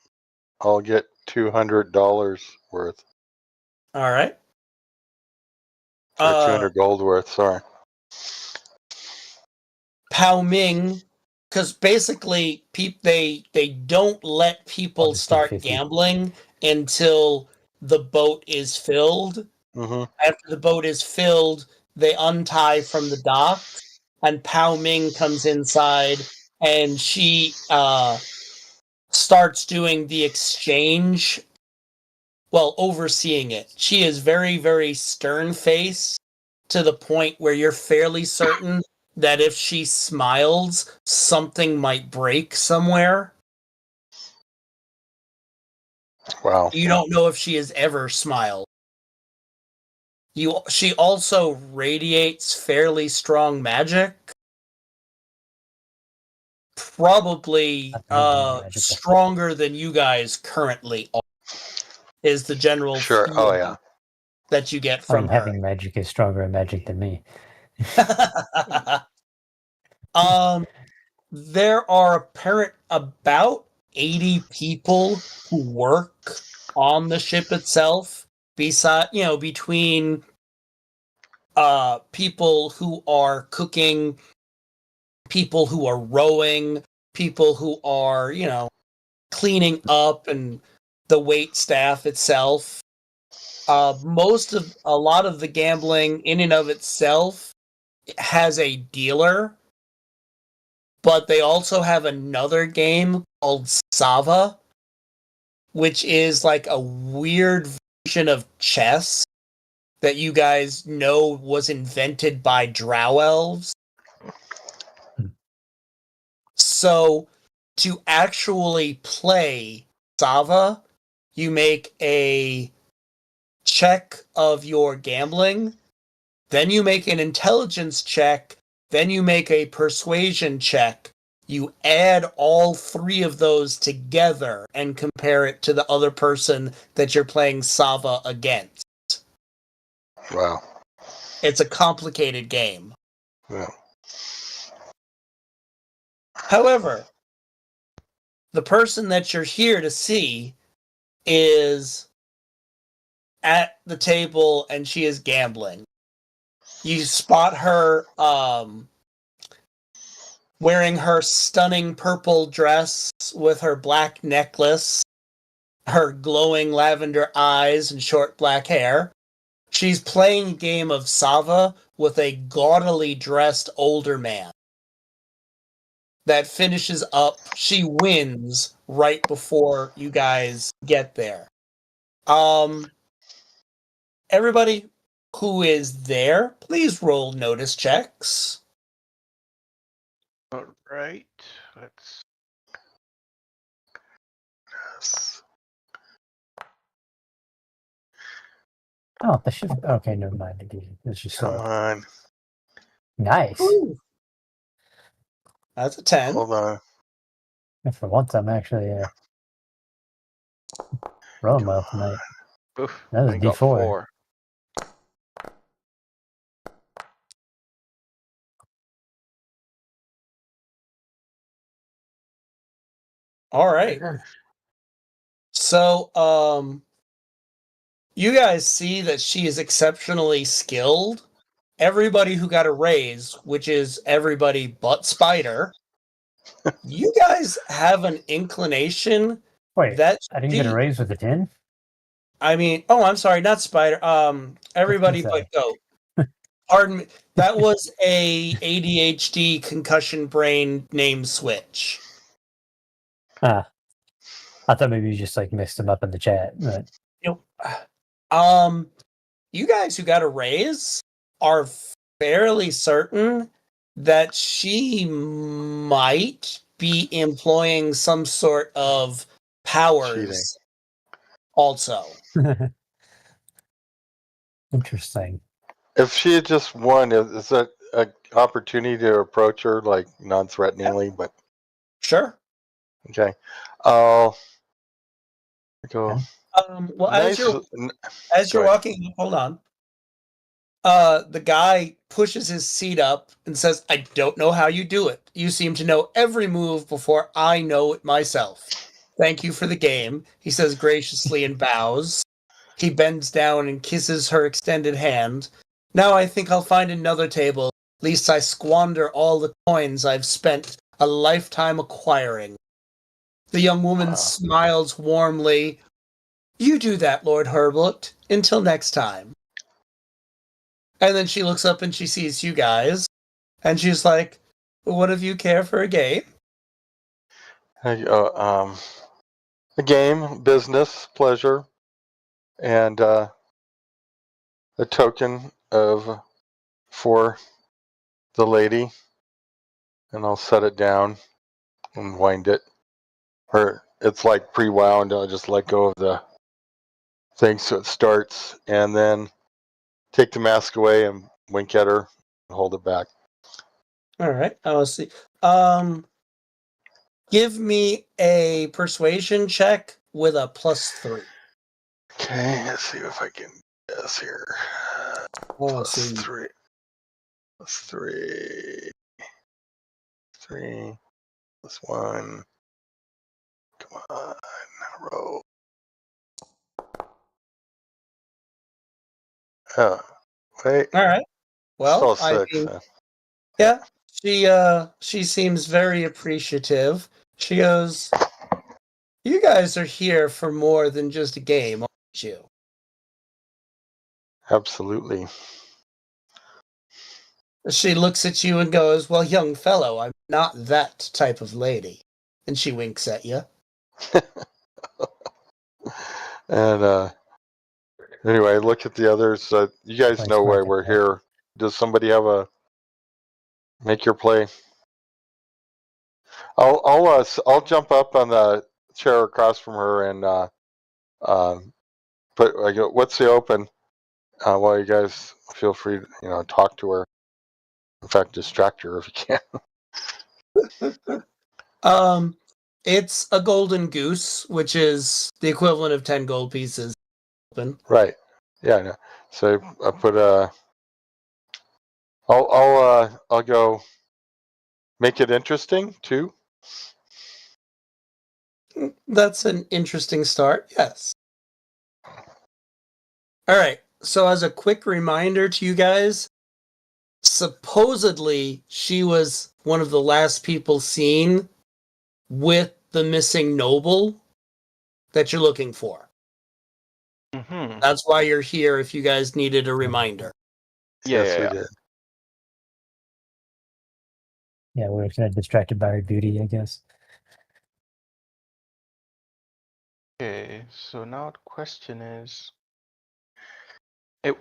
E: get $200 worth,
A: All right.
E: or 200 gold worth. Sorry.
A: Pao Ming, because basically they don't let people
B: just do
A: start
B: 50.
A: gambling until the boat is filled.
E: Mm-hmm.
A: After the boat is filled, they untie from the dock, and Pao Ming comes inside, and she starts doing the exchange, well, overseeing it. She is very, very stern-faced to the point where you're fairly certain that if she smiles, something might break somewhere.
E: Wow.
A: You don't know if she has ever smiled. She also radiates fairly strong magic. Probably
B: Magical.
A: stronger than you guys currently are, is the general
E: Sure. Oh
A: feeling
E: yeah.
A: that you get
B: I
A: from
B: mean,
A: her.
B: having magic is stronger in magic than me.
A: There are about 80 people who work on the ship itself. Between people who are cooking, people who are rowing, people who are, cleaning up, and the wait staff itself. A lot of the gambling in and of itself has a dealer, but they also have another game called Sava, which is like a weird version of chess that you guys know was invented by drow elves. So to actually play Sava, you make a check of your gambling, then you make an intelligence check, then you make a persuasion check. You add all three of those together and compare it to the other person that you're playing Sava against.
E: Wow.
A: It's a complicated game.
E: Yeah.
A: However, the person that you're here to see is at the table and she is gambling. You spot her wearing her stunning purple dress with her black necklace, her glowing lavender eyes, and short black hair. She's playing a game of Sava with a gaudily dressed older man. That finishes up, she wins right before you guys get there. Everybody who is there, please roll notice checks.
G: All right. Let's.
B: Oh, the shift. Okay, never mind. It's just
E: Come on.
B: nice.
A: Ooh. That's a 10.
E: Hold on.
B: And for once, I'm actually rolling well tonight.
G: Oof,
B: That was
G: I got
B: D4.
G: 4.
A: All right. So, you guys see that she is exceptionally skilled. Everybody who got a raise, which is everybody but Spider, you guys have an inclination
B: Wait,
A: that
B: I didn't get a
A: she-
B: raise with a 10?
A: I mean, oh, I'm sorry, not Spider. Everybody
B: say.
A: but Goat. Pardon me. That was a ADHD concussion brain name switch.
B: I thought maybe you just like mixed them up in the chat. But
A: You guys who got a raise are fairly certain that she might be employing some sort of powers also.
B: Interesting.
E: If she had just won, is that an opportunity to approach her like non-threateningly? But
A: Sure.
E: okay, I'll go.
B: Okay.
A: Well,
E: Nice.
A: as you're
E: Go ahead.
A: walking, hold on. The guy pushes his seat up and says, "I don't know how you do it. You seem to know every move before I know it myself. Thank you for the game," he says graciously and bows. He bends down and kisses her extended hand. "Now I think I'll find another table, lest I squander all the coins I've spent a lifetime acquiring." The young woman smiles warmly. "You do that, Lord Herbert. Until next time." And then she looks up and she sees you guys, and she's like, "What if you care for a game?"
E: A game, business, pleasure, and a token for the lady, and I'll set it down and wind it. Or it's like pre-wound. I'll just let go of the thing so it starts, and then take the mask away and wink at her and hold it back.
A: All right, I'll see. Give me a persuasion check with a +3.
E: Okay, let's see if I can guess here.
A: Let's
E: Plus
A: see.
E: 3. Plus 3. 3. Plus 1. Come on, roll. Oh, wait.
A: All right. Well,
E: Still
A: I
E: 6.
A: mean,
E: Huh?
A: yeah, she seems very appreciative. She goes, "You guys are here for more than just a game, aren't you?"
E: Absolutely.
A: She looks at you and goes, "Well, young fellow, I'm not that type of lady." And she winks at you.
E: And anyway, look at the others. You guys
B: Nice
E: know why
B: work,
E: we're
B: yeah.
E: here. Does somebody have a make your play? I'll jump up on the chair across from her and I go, "What's the open?" While you guys feel free to talk to her. In fact, distract her if you can.
A: It's a golden goose, which is the equivalent of 10 gold pieces. Open.
E: Right. Yeah. I know. So I put I'll go make it interesting too.
A: That's an interesting start. Yes. All right. So, as a quick reminder to you guys, supposedly she was one of the last people seen with the missing noble that you're looking for.
G: Mm-hmm.
A: That's why you're here if you guys needed a reminder.
E: Yes,
G: Yeah.
E: we did.
B: Yeah, we were kind of distracted by her beauty, I guess.
G: Okay, so now the question is,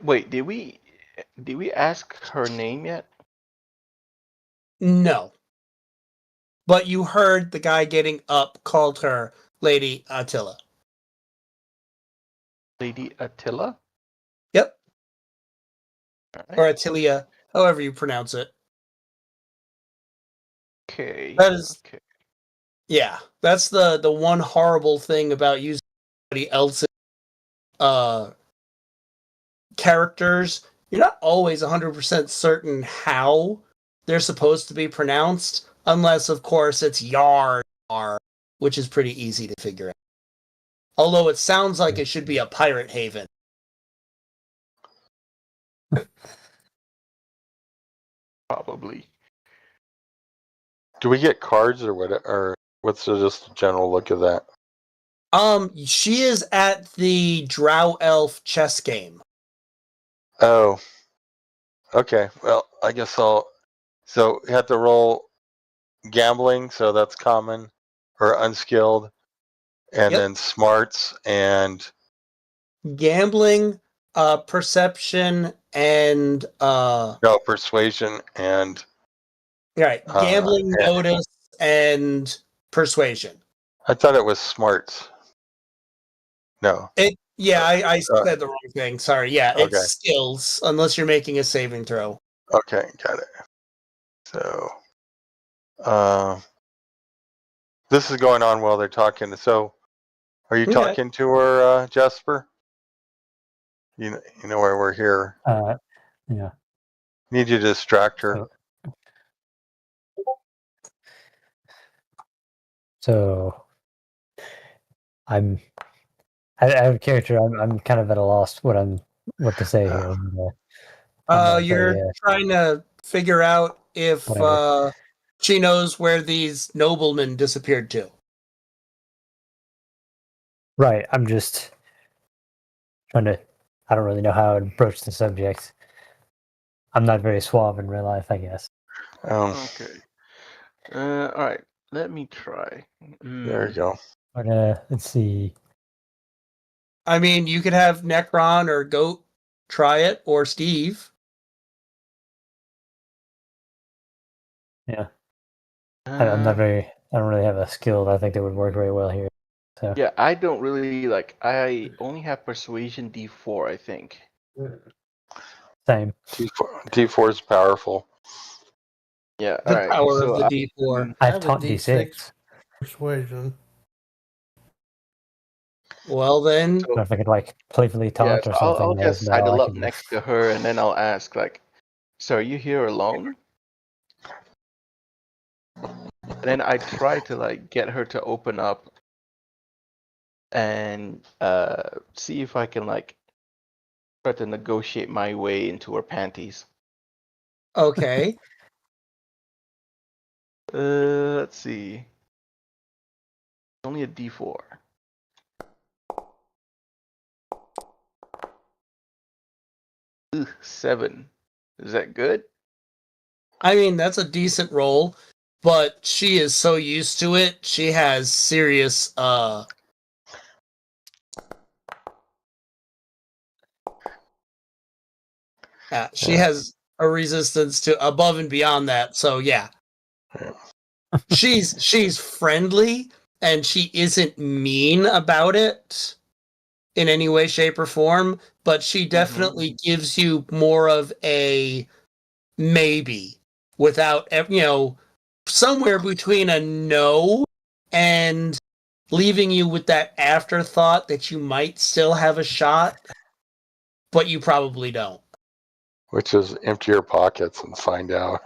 G: wait, did we ask her name yet?
A: No. But you heard the guy getting up called her Lady Attila.
G: Lady Attila?
A: Yep.
G: Alright.
A: Or Attilia, however you pronounce it.
G: Okay.
A: That is,
G: okay.
A: yeah, that's the one horrible thing about using somebody else's characters. You're not always 100% certain how they're supposed to be pronounced, unless, of course, it's Yar. which is pretty easy to figure out. Although it sounds like it should be a pirate haven.
G: Probably.
E: Do we get cards or what? Or what's just a general look of that?
A: She is at the Drow Elf chess game.
E: Oh, okay. Well, I guess I'll. So you have to roll gambling, so that's common or unskilled, and
A: Yep.
E: then smarts and
A: Gambling, perception, and
E: no persuasion and
A: right. Gambling,
E: yeah.
A: notice, and persuasion.
E: I thought it was smarts. No.
A: I said the wrong thing. Sorry. Yeah,
E: Okay.
A: it's skills, unless you're making a saving throw.
E: Okay, got it. So, this is going on while they're talking. So, are you
A: Okay.
E: talking to her, Jesper? You know where we're here.
B: Yeah.
E: Need you to distract her.
B: So I have a character. I'm kind of at a loss what to say here.
A: You're trying to figure out if
B: Whatever.
A: she knows where these noblemen disappeared to.
B: Right. I'm just trying to. I don't really know how to approach the subject. I'm not very suave in real life, I guess.
G: Okay. All right. Let me try.
E: There you go.
B: But let's see.
A: I mean, you could have Necron or Goat try it, or Steve.
B: Yeah. I'm not very. I don't really have a skill. I think that would work very well here. So.
G: Yeah, I don't really like. I only have persuasion D4, I think.
B: Same.
E: D4 is powerful.
G: Yeah,
A: The
G: alright.
A: power
G: So
A: of the D4.
B: I've
F: have a
B: taught
F: D6.
B: D6.
F: Persuasion.
A: Well, then,
B: I don't know if I could like playfully taunt
G: so
B: or something.
G: I'll just sidle up
B: can-
G: next to her, and then I'll ask, like, "So are you here alone?" And then I try to like get her to open up and see if I can like try to negotiate my way into her panties.
A: okay.
G: Let's see. Only a D4. Ugh, 7. Is that good?
A: I mean, that's a decent roll, but she is so used to it. She has serious she
E: Yeah.
A: has a resistance to above and beyond that. So yeah.
E: Yeah.
A: She's friendly and she isn't mean about it in any way, shape, or form, but she definitely gives you more of a maybe without, somewhere between a no and leaving you with that afterthought that you might still have a shot, but you probably don't.
E: Which is empty your pockets and find out.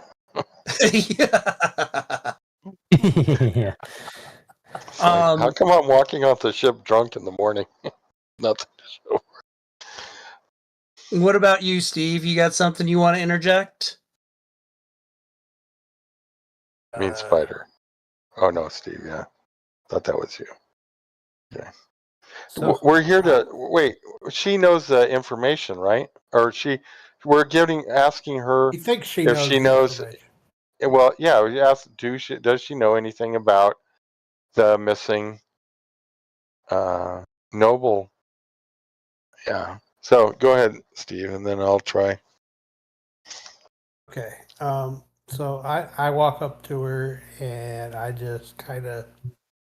A: Yeah.
B: yeah.
E: It's like, how come I'm walking off the ship drunk in the morning? Nothing to show.
A: What about you, Steve? You got something you want to interject?
E: I mean, Spider. Oh no, Steve. Yeah, thought that was you. Okay.
F: So
E: We're here to wait. She knows the information, right? Or we're asking her.
F: you think she
E: if
F: knows?
E: she
F: the
E: knows-
F: information.
E: Well, yeah. We asked, does she know anything about the missing noble? Yeah. So go ahead, Steve, and then I'll try.
F: Okay. So I walk up to her and I just kind of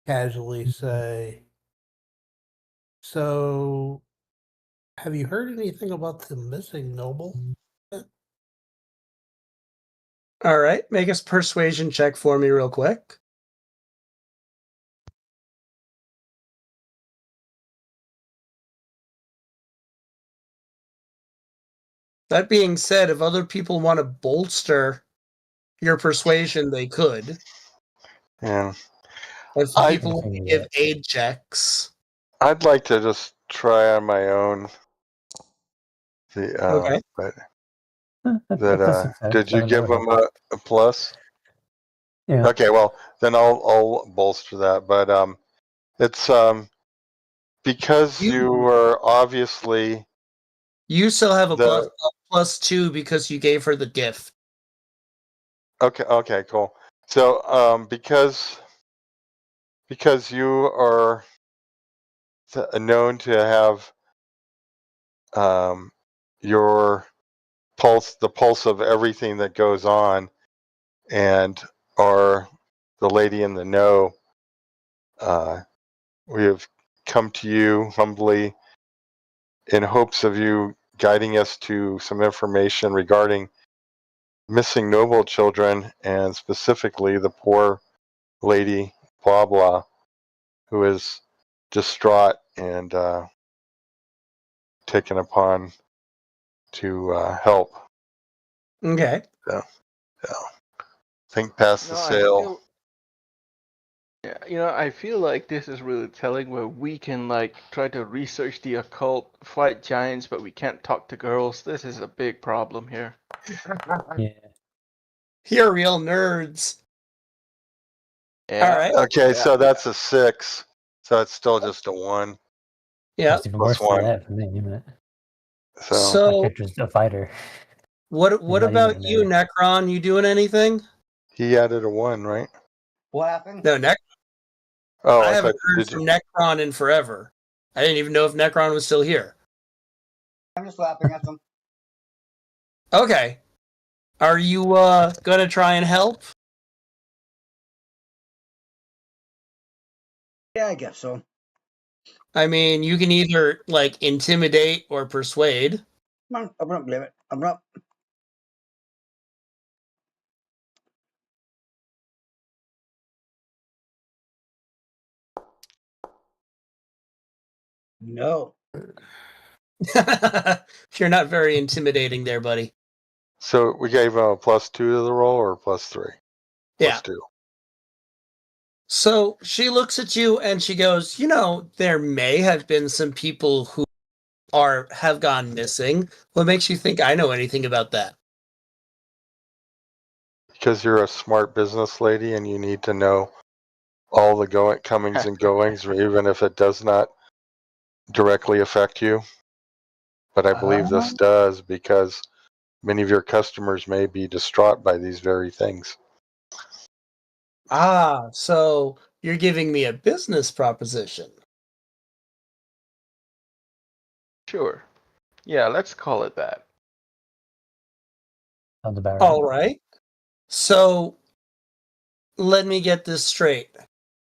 F: casually say, "So, have you heard anything about the missing noble?"
A: All right, make a persuasion check for me real quick. That being said, if other people want to bolster your persuasion, they could.
E: Yeah.
A: If
E: I-
A: people want to give aid checks.
E: I'd like to just try on my own.
A: Okay.
E: But
B: That's a success.
E: did you
B: That
E: give
B: would
E: them
B: help.
E: a plus?
B: Yeah.
E: Okay, well then I'll bolster that. But it's because you were obviously
A: You still have a
E: The-
A: +2 because you gave her the gift.
E: okay, cool. So because you are known to have your the pulse of everything that goes on, and are the lady in the know, we have come to you humbly in hopes of you guiding us to some information regarding missing noble children, and specifically the poor lady Pabla, who is distraught and taken upon to help.
A: Okay.
E: Think past the
G: No, I
E: sale.
G: feel, yeah, I feel like this is really telling where we can like try to research the occult, fight giants, but we can't talk to girls. This is a big problem here.
B: Yeah.
A: You're real nerds.
G: Yeah.
A: All right.
E: Okay,
G: Yeah.
E: so that's a 6. So it's still just a 1.
A: Yeah.
B: It's even
E: Plus
B: worse than
E: one.
B: that for me, isn't it?
E: So,
B: My
A: So
B: character's a fighter.
A: what
B: not
A: about
B: even
A: you,
B: there.
A: Necron? You doing anything?
E: he added a 1, right?
D: What happened?
A: No,
E: Oh,
A: I
E: I
A: haven't
E: thought
A: heard
E: did
A: from
E: you?
A: Necron in forever. I didn't even know if Necron was still here.
D: I'm just laughing at them.
A: Okay. Are you gonna try and help?
D: Yeah, I guess so.
A: I mean, you can either like intimidate or persuade.
D: Come on, open up, damn it. Open up. No.
A: You're not very intimidating there, buddy.
E: So we gave him a +2 to the roll, or +3?
A: Yeah.
E: +2.
A: So she looks at you and she goes, there may have been some people who have gone missing. What makes you think I know anything about that?
E: Because you're a smart business lady and you need to know all the comings and goings, even if it does not directly affect you. But I believe this does, because many of your customers may be distraught by these very things.
A: Ah, so you're giving me a business proposition.
G: Sure. Yeah, let's call it that.
B: Sounds about
A: All
B: right.
A: right. So let me get this straight.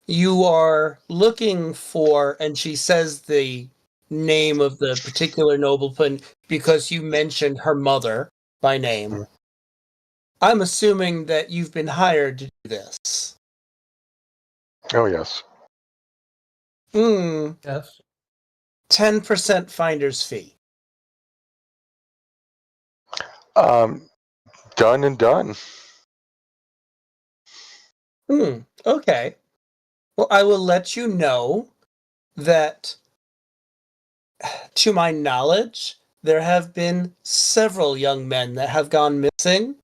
A: You are looking for, and she says the name of the particular nobleman because you mentioned her mother by name.
E: Mhm.
A: I'm assuming that you've been hired to do this.
E: Oh, yes.
F: Yes.
A: 10% finder's fee.
E: Done and done.
A: Okay. Well, I will let you know that, to my knowledge, there have been several young men that have gone missing.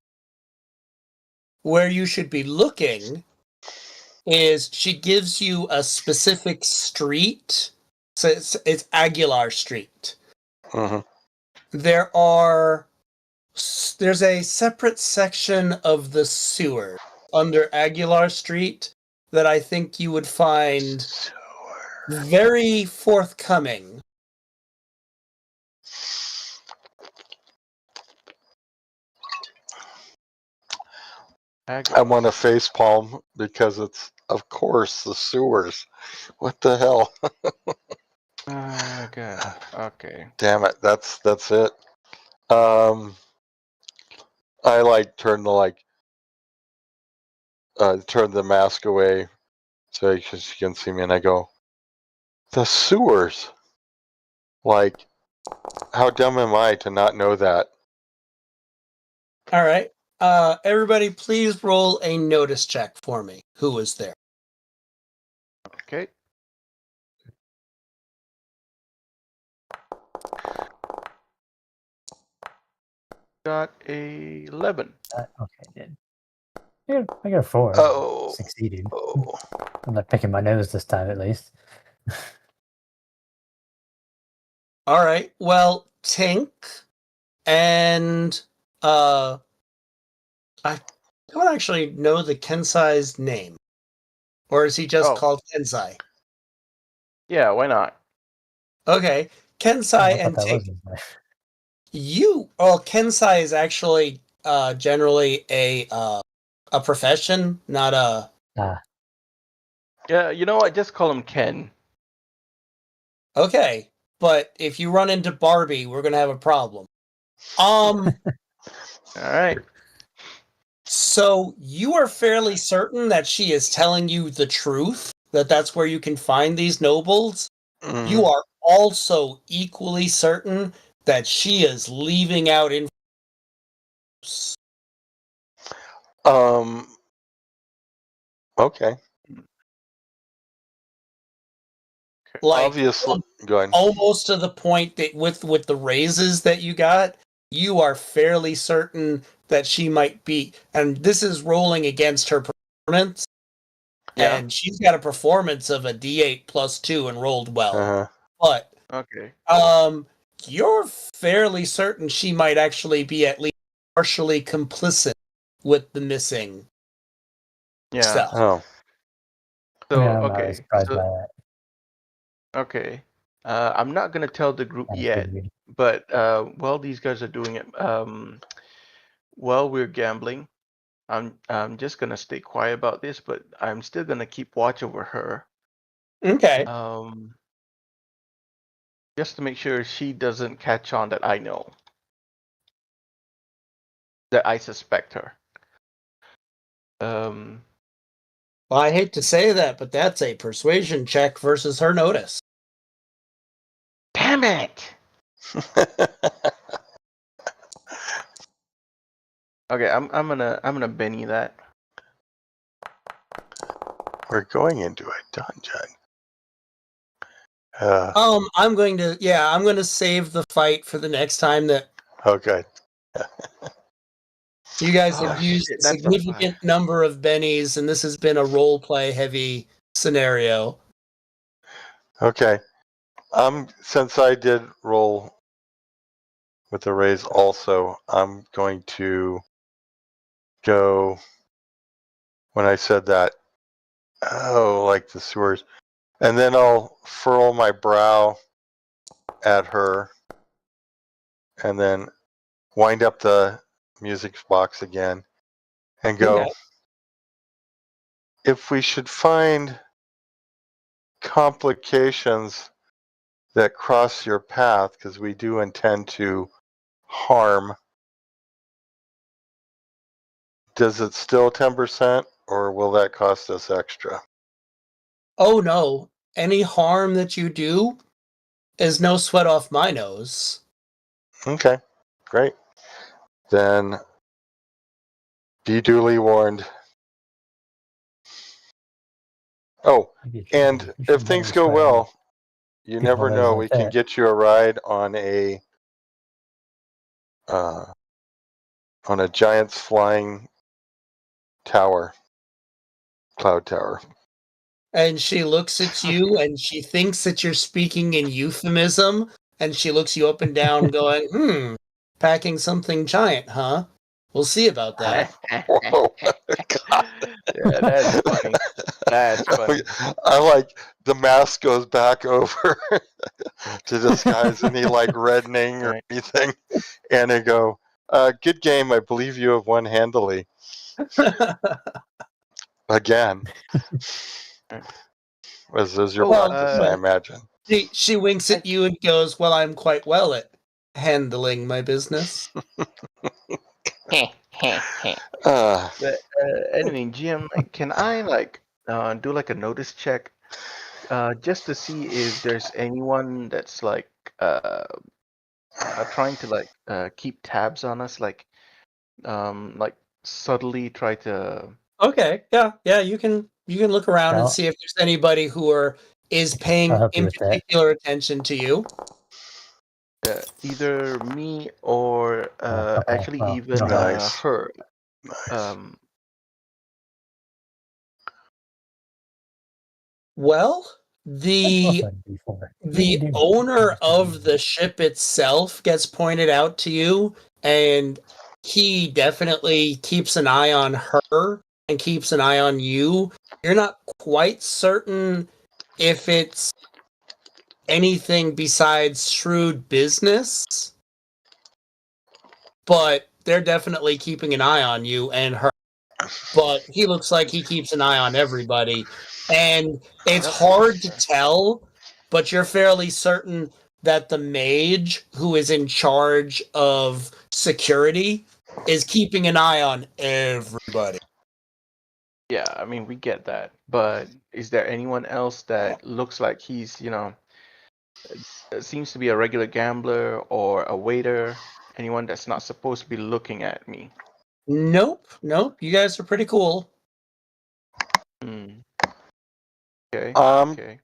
A: Where you should be looking is she gives you a specific street. So it's Aguilar Street.
E: Hmm.
A: There's a separate section of the sewer under Aguilar Street that I think you would find very forthcoming.
E: I want to face palm because it's, of course, the sewers. What the hell?
G: Okay. Okay.
E: Damn it! That's it. I turn the mask away so she can see me, and I go, the sewers. Like, how dumb am I to not know that?
A: All right. Everybody, please roll a notice check for me. Who was there?
G: Okay. Got a 11.
B: Okay, then. I got a 4.
E: Oh.
B: Succeeded.
E: Oh.
B: I'm not picking my nose this time, at least.
A: All right. Well, Tink and I don't actually know the Kensai's name, or is he just
G: Oh.
A: called Kensai?
G: Yeah, why not?
A: Okay,
B: Oh,
A: Kensai
B: I
A: and
B: thought that was
A: Tink.
B: his name.
A: Kensai is actually generally a profession, not a.
G: Yeah, you know what? Just call him Ken.
A: Okay, but if you run into Barbie, we're gonna have a problem.
G: All right.
A: So you are fairly certain that she is telling you the truth, that that's where you can find these nobles.
E: Mm.
A: You are also equally certain that she is leaving out information.
E: Okay.
A: Like
E: Obviously, go ahead.
A: almost to the point that with the raises that you got, you are fairly certain that she might be, and this is rolling against her performance.
E: Yeah.
A: And she's got a performance of a D8 plus 2 and rolled well.
E: Uh-huh.
A: But
G: Okay.
A: you're fairly certain she might actually be at least partially complicit with the missing
G: Yeah.
A: stuff.
E: Oh.
G: So
B: I'm not really
G: okay.
B: surprised by that.
G: Okay. I'm not gonna tell the group
B: Kinda
G: yet,
B: figured.
G: but while these guys are doing it, while we're gambling, I'm just gonna stay quiet about this, but I'm still gonna keep watch over her.
A: Okay.
G: Just to make sure she doesn't catch on that I know. That I suspect her.
A: Well, I hate to say that, but that's a persuasion check versus her notice.
G: Damn it! Okay, I'm gonna Benny that.
E: We're going into a dungeon.
A: I'm going to save the fight for the next time that
E: Okay.
A: you guys
G: Oh,
A: have used
G: shit,
A: a
G: that's a
A: significant number of bennies, and this has been a role play heavy scenario.
E: Okay. Since I did roll with the raise also, I'm going to go when I said that, like the sewers. And then I'll furl my brow at her and then wind up the music box again and go,
A: Okay.
E: if we should find complications that cross your path, because we do intend to harm, does it still 10% or will that cost us extra?
A: Oh no, any harm that you do is no sweat off my nose.
E: Okay, great. Then be duly warned. Oh, and if things go well, you
B: People
E: never
B: those
E: know,
B: like
E: we can
B: that.
E: get you a ride on a giant's flying tower, cloud tower.
A: And she looks at you and she thinks that you're speaking in euphemism, and she looks you up and down going, packing something giant, huh? We'll see about that.
E: Whoa.
G: Yeah, that's funny. That's funny.
E: I like the mask goes back over to disguise any like reddening or
G: Right.
E: anything, and they go, "Good game. I believe you have won handily." Again, as is your
G: Oh,
E: practice, I imagine.
A: She winks at you and goes, well, I'm quite well at handling my business.
G: But anyway, GM, like, can I do like a notice check, just to see if there's anyone that's like trying to like keep tabs on us, like subtly try to.
A: Okay, yeah, you can You can look around and
B: I'll-
A: see if there's anybody who is paying
B: I'll help you
A: in
B: with that.
A: particular attention to you.
G: Either me or actually
B: well,
G: even
E: nice.
G: her.
E: Nice.
A: Well, the owner of the ship itself gets pointed out to you, and he definitely keeps an eye on her and keeps an eye on you. You're not quite certain if it's anything besides shrewd business, but they're definitely keeping an eye on you and her. But he looks like he keeps an eye on everybody, and it's
G: That's
A: hard to
G: fair.
A: tell, but you're fairly certain that the mage who is in charge of security is keeping an eye on everybody.
G: Yeah, I mean, we get that. But is there anyone else that looks like he's, seems to be a regular gambler or a waiter? Anyone that's not supposed to be looking at me?
A: Nope. You guys are pretty cool.
G: Hmm. Okay.
E: Okay.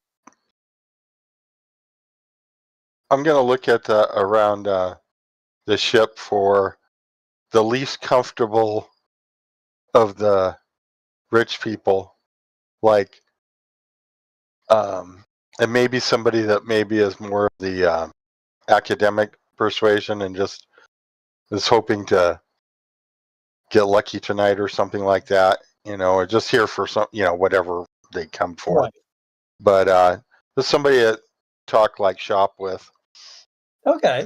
E: I'm gonna look at around the ship for the least comfortable of the rich people, like, and maybe somebody that maybe is more of the academic persuasion and just is hoping to get lucky tonight or something like that, or just here for some, whatever they come for.
A: Right.
E: But there's somebody that talk like shop with.
A: Okay.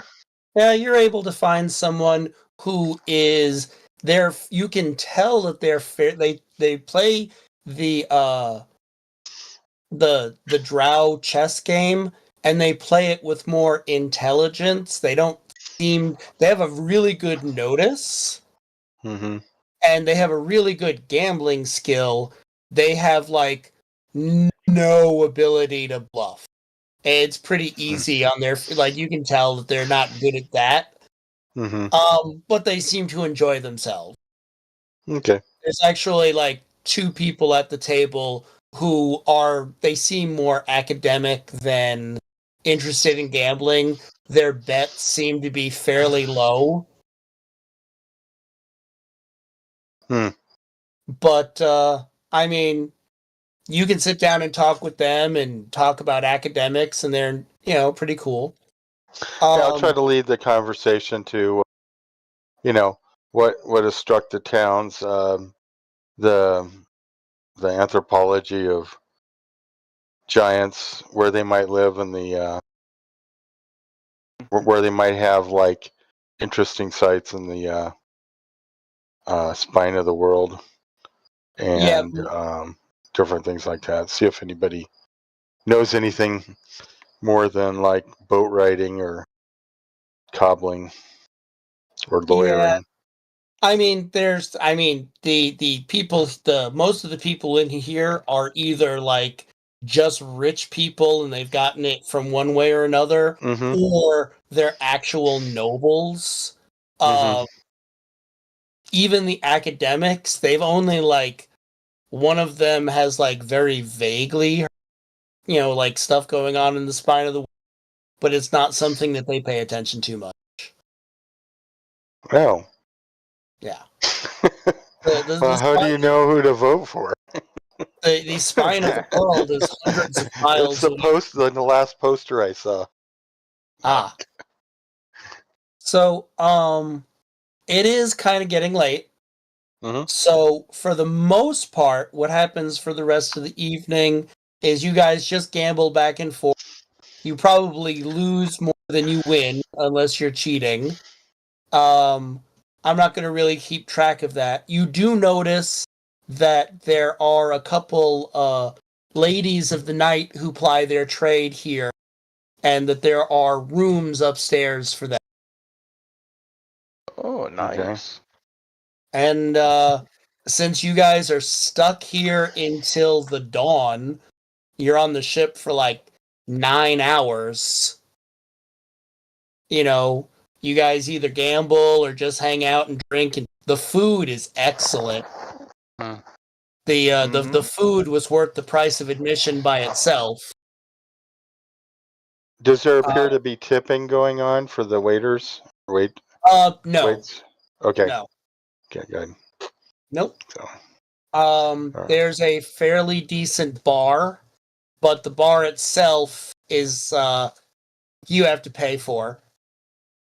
A: Yeah, you're able to find someone who is there. You can tell that they're fair. They play the the drow chess game, and they play it with more intelligence. They have a really good notice,
E: Mm-hmm.
A: and they have a really good gambling skill. They have like no ability to bluff. It's pretty easy on their, like, you can tell that they're not good at that.
E: Mm-hmm.
A: But they seem to enjoy themselves.
E: Okay.
A: There's actually like two people at the table who they seem more academic than interested in gambling. Their bets seem to be fairly low. But I mean, you can sit down and talk with them and talk about academics, and they're pretty cool.
E: Yeah, I'll try to lead the conversation to, what has struck the towns, the anthropology of giants, where they might live, and where they might have like interesting sites in the spine of the world, and different things like that. See if anybody knows anything more than like boat riding or cobbling or lawyering.
A: Yeah. I mean, the people, most of the people in here are either like just rich people and they've gotten it from one way or another,
E: Mm-hmm.
A: or they're actual nobles.
E: Mhm.
A: Even the academics, they've only like one of them has like very vaguely, like stuff going on in the spine of the, but it's not something that they pay attention to much.
E: Oh.
A: Yeah.
E: Well, how do you know who to vote for?
A: The spine of the world is hundreds of miles away.
E: The last poster I saw.
A: Ah. So, it is kind of getting late.
E: Mhm.
A: So, for the most part, what happens for the rest of the evening is you guys just gamble back and forth. You probably lose more than you win unless you're cheating. I'm not going to really keep track of that. You do notice that there are a couple ladies of the night who ply their trade here, and that there are rooms upstairs for them.
G: Oh, nice.
A: And since you guys are stuck here until the dawn, you're on the ship for like 9 hours. You guys either gamble or just hang out and drink, and the food is excellent.
E: Hmm.
A: The food was worth the price of admission by itself.
E: Does there appear to be tipping going on for the waiters?
A: No,
E: Waits? Okay.
A: no,
E: Okay, good.
A: nope.
E: So, right.
A: There's a fairly decent bar, but the bar itself is you have to pay for.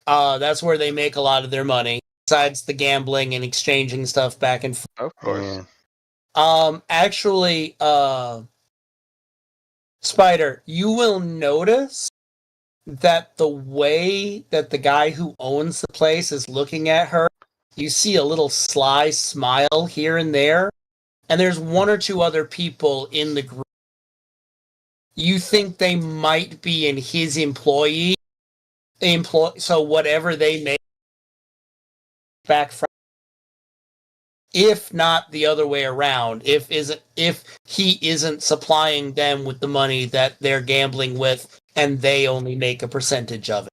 A: That's where they make a lot of their money, besides the gambling and exchanging stuff back and forth.
G: Of course.
E: Yeah.
A: Actually, Spider, you will notice that the way that the guy who owns the place is looking at her, you see a little sly smile here and there, and there's one or two other people in the group. You think they might be in his so whatever they make back from, if not the other way around, if he isn't supplying them with the money that they're gambling with and they only make a percentage of it.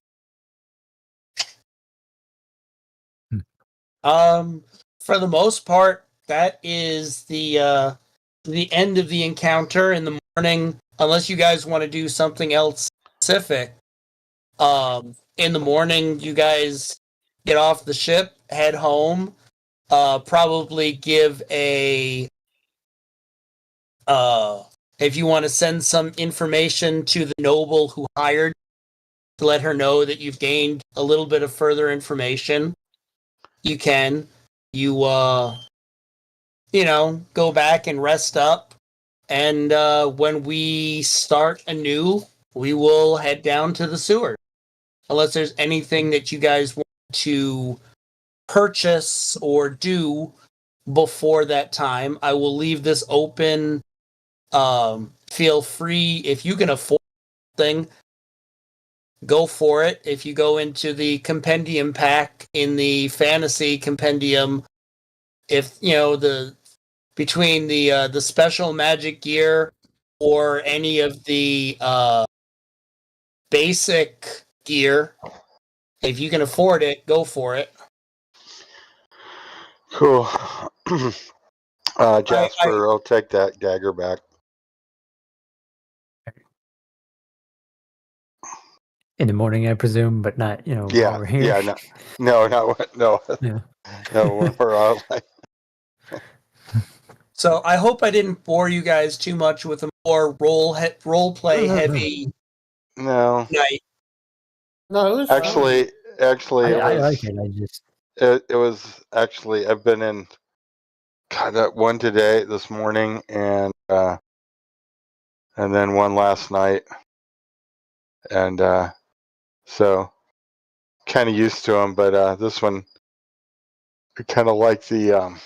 A: For the most part, that is the end of the encounter in the morning, unless you guys want to do something else specific. In the morning, you guys get off the ship, head home, probably give a if you want to send some information to the noble who hired, to let her know that you've gained a little bit of further information, you can. You go back and rest up, and when we start anew, we will head down to the sewer. Unless there's anything that you guys want to purchase or do before that time, I will leave this open. Feel free, if you can afford something, go for it. If you go into the compendium pack in the fantasy compendium, if between the special magic gear or any of the basic gear, if you can afford it, go for it.
E: Cool. Jasper, I'll take that dagger back.
B: In the morning, I presume, but not, while
E: Yeah,
B: we're here.
E: yeah, no, no.
B: Yeah.
E: No, we're out.
A: So I hope I didn't bore you guys too much with a more role play heavy
E: No,
A: night.
F: No, it was
E: actually,
B: I
E: it
B: like
E: was.
B: it. I just
E: It was actually. I've been in. God, one today, this morning, and then one last night, and so kind of used to them. But this one, I kind of like the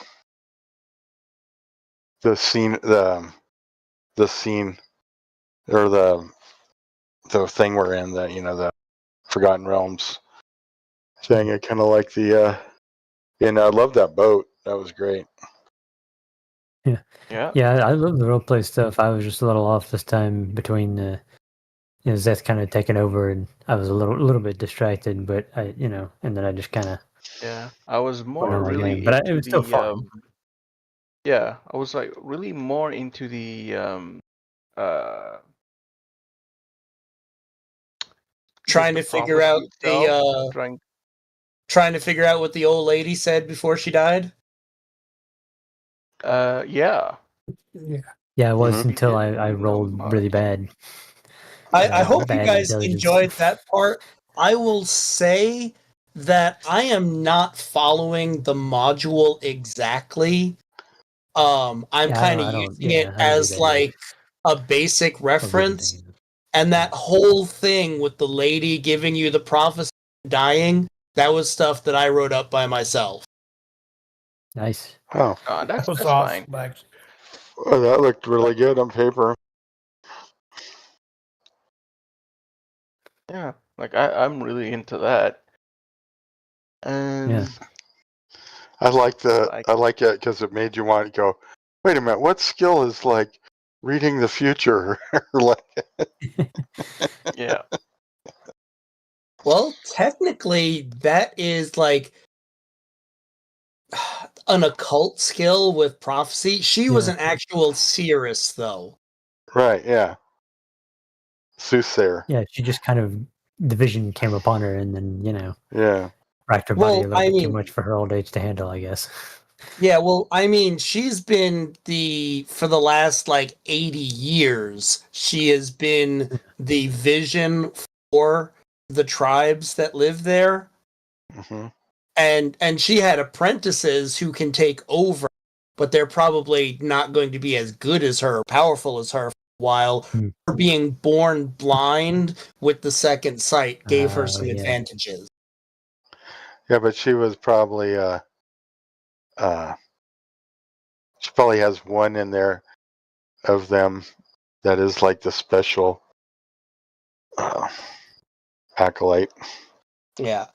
E: scene, the scene, or the thing we're in. The Forgotten Realms thing. I kind of like the. And I love that boat. That was great.
G: Yeah.
B: I love the roleplay stuff. I was just a little off this time between Zeth kind of taking over, and I was a little bit distracted, but I and then I just kind of
G: I was more
B: on my
G: really
B: game, but
G: into
B: it was still fun.
G: I was like really more into the
A: Trying to figure out trying to figure out what the old lady said before she died.
G: Yeah.
B: Yeah, it was
E: Mhm.
B: until I rolled really bad.
A: I hope you
B: Bad
A: guys
B: intelligence.
A: enjoyed that part. I will say that I am not following the module exactly. I'm kind of using it as like a basic reference, and that whole thing with the lady giving you the prophecy of dying, that was stuff that I wrote up by myself.
B: Nice.
E: Oh,
G: That's
F: awesome,
G: fine.
F: Max.
E: well, that looked really good on paper.
G: Yeah, like I'm really into that. And
B: Yeah.
E: I like it because it made you want to go, wait a minute, what skill is like reading the future? Like,
G: yeah.
A: Well, technically, that is like an occult skill with prophecy. She was
B: Yeah.
A: an actual seeress, though.
E: Right, yeah. Soothsayer.
B: Yeah, she just kind of the vision came upon her, and then
E: Yeah.
B: racked her body
A: Well,
B: a little
A: I
B: bit too
A: mean,
B: much for her old age to handle, I guess.
A: yeah, well, I mean, she's been for the last like 80 years, she has been the vision for the tribes that live there.
E: Hmm.
A: And she had apprentices who can take over, but they're probably not going to be as good as her, powerful as her for a while.
B: Hmm.
A: Her being born blind with the second sight gave her some
B: Yeah.
A: advantages.
E: Yeah, but she was probably she probably has one in there of them that is like the special acolyte.
A: Yeah.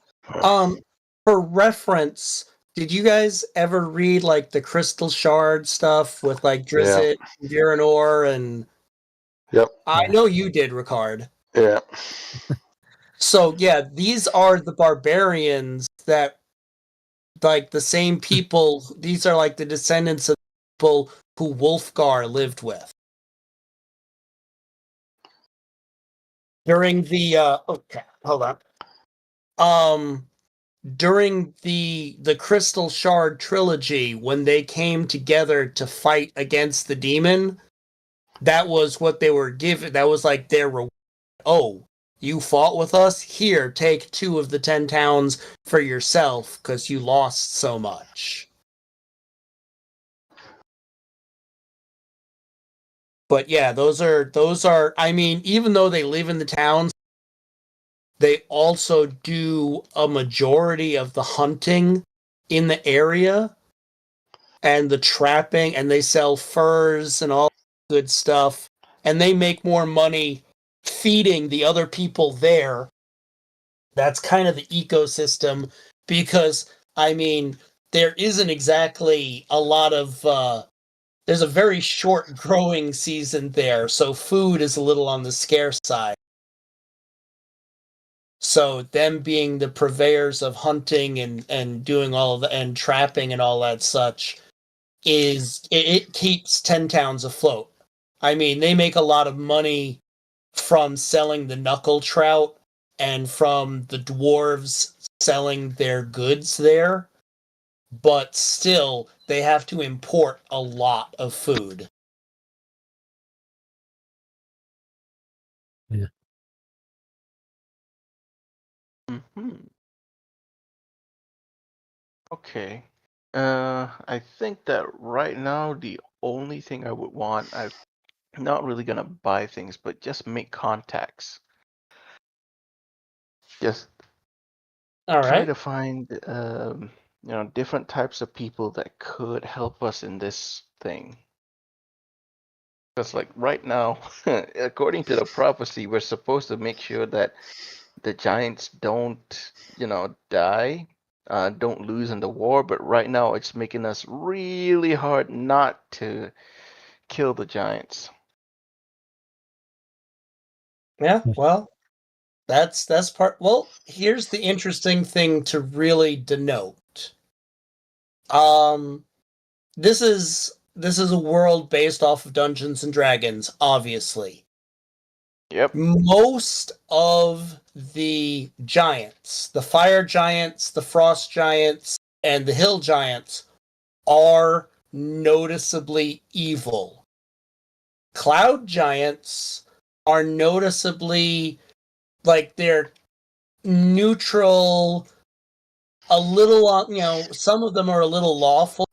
A: For reference, did you guys ever read like the Crystal Shard stuff with like Drizzt, Viranor, and
E: Yep.
A: I
B: Yeah.
A: know you did, Ricard.
E: Yeah.
A: So yeah, these are the barbarians that like the same people. These are like the descendants of people who Wulfgar lived with during the okay, hold on. During the Crystal Shard trilogy, when they came together to fight against the demon, that was what they were given. That was like their reward. Oh, you fought with us? Here, take 2 of the 10 towns for yourself because you lost so much. But yeah, those are I mean, even though they live in the towns, they also do a majority of the hunting in the area and the trapping, and they sell furs and all good stuff, and they make more money feeding the other people there. That's kind of the ecosystem, because I mean, there isn't exactly a lot of there's a very short growing season there, so food is a little on the scarce side. So them being the purveyors of hunting and doing all of the and trapping and all that such it keeps 10 towns afloat. I mean, they make a lot of money from selling the knuckle trout and from the dwarves selling their goods there, but still they have to import a lot of food.
B: Yeah.
G: Mhm. Okay. I think that right now the only thing I would want, I'm not really gonna buy things, but just make contacts. Just
A: All
G: try
A: right.
G: to find different types of people that could help us in this thing. Because like right now, according to the prophecy, we're supposed to make sure that the giants don't, die, don't lose in the war. But right now, it's making us really hard not to kill the giants.
A: Yeah, well, that's part. Well, here's the interesting thing to really denote. This is a world based off of Dungeons and Dragons, obviously.
G: Yep.
A: Most of the giants, the fire giants, the frost giants, and the hill giants, are noticeably evil. Cloud giants are noticeably like they're neutral, a little, some of them are a little lawful,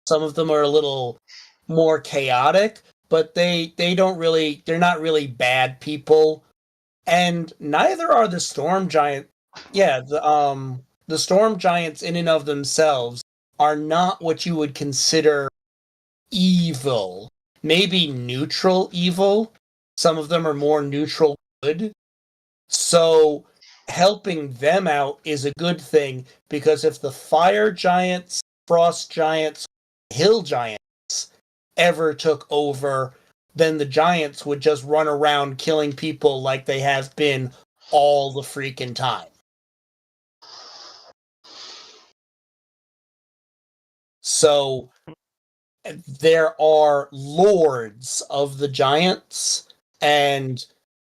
A: some of them are a little more chaotic, but they're not really bad people. And neither are the storm giant. Yeah, the storm giants in and of themselves are not what you would consider evil. Maybe neutral evil. Some of them are more neutral good. So helping them out is a good thing, because if the fire giants, frost giants, hill giants ever took over, then the giants would just run around killing people like they have been all the freaking time. So there are lords of the giants, and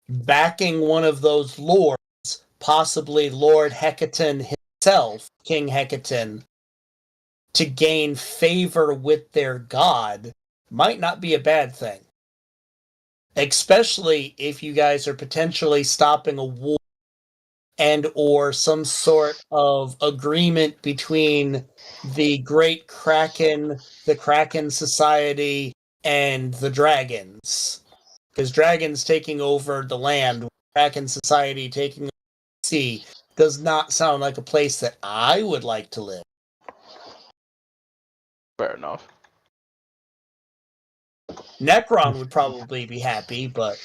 A: backing one of those lords, possibly Lord Hecatan himself, King Hecatan, to gain favor with their god might not be a bad thing. Especially if you guys are potentially stopping a war and or some sort of agreement between the Great Kraken, the Kraken Society, and the dragons. Because dragons taking over the land, Kraken Society taking over the sea, does not sound like a place that I would like to live.
G: Fair enough.
A: Necron would probably be happy, but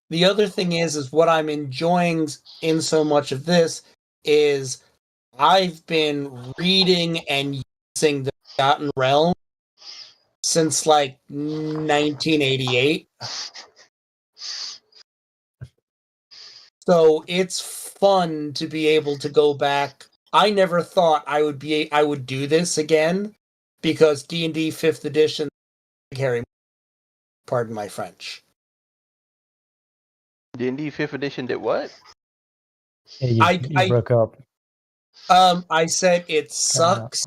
A: the other thing is what I'm enjoying in so much of this is I've been reading and using the Forgotten Realm since like 1988. So it's fun to be able to go back. I never thought I would do this again because D&D 5th edition Harry, pardon my French.
G: D&D 5th edition did what?
B: Yeah, you broke up.
A: I said it sucks.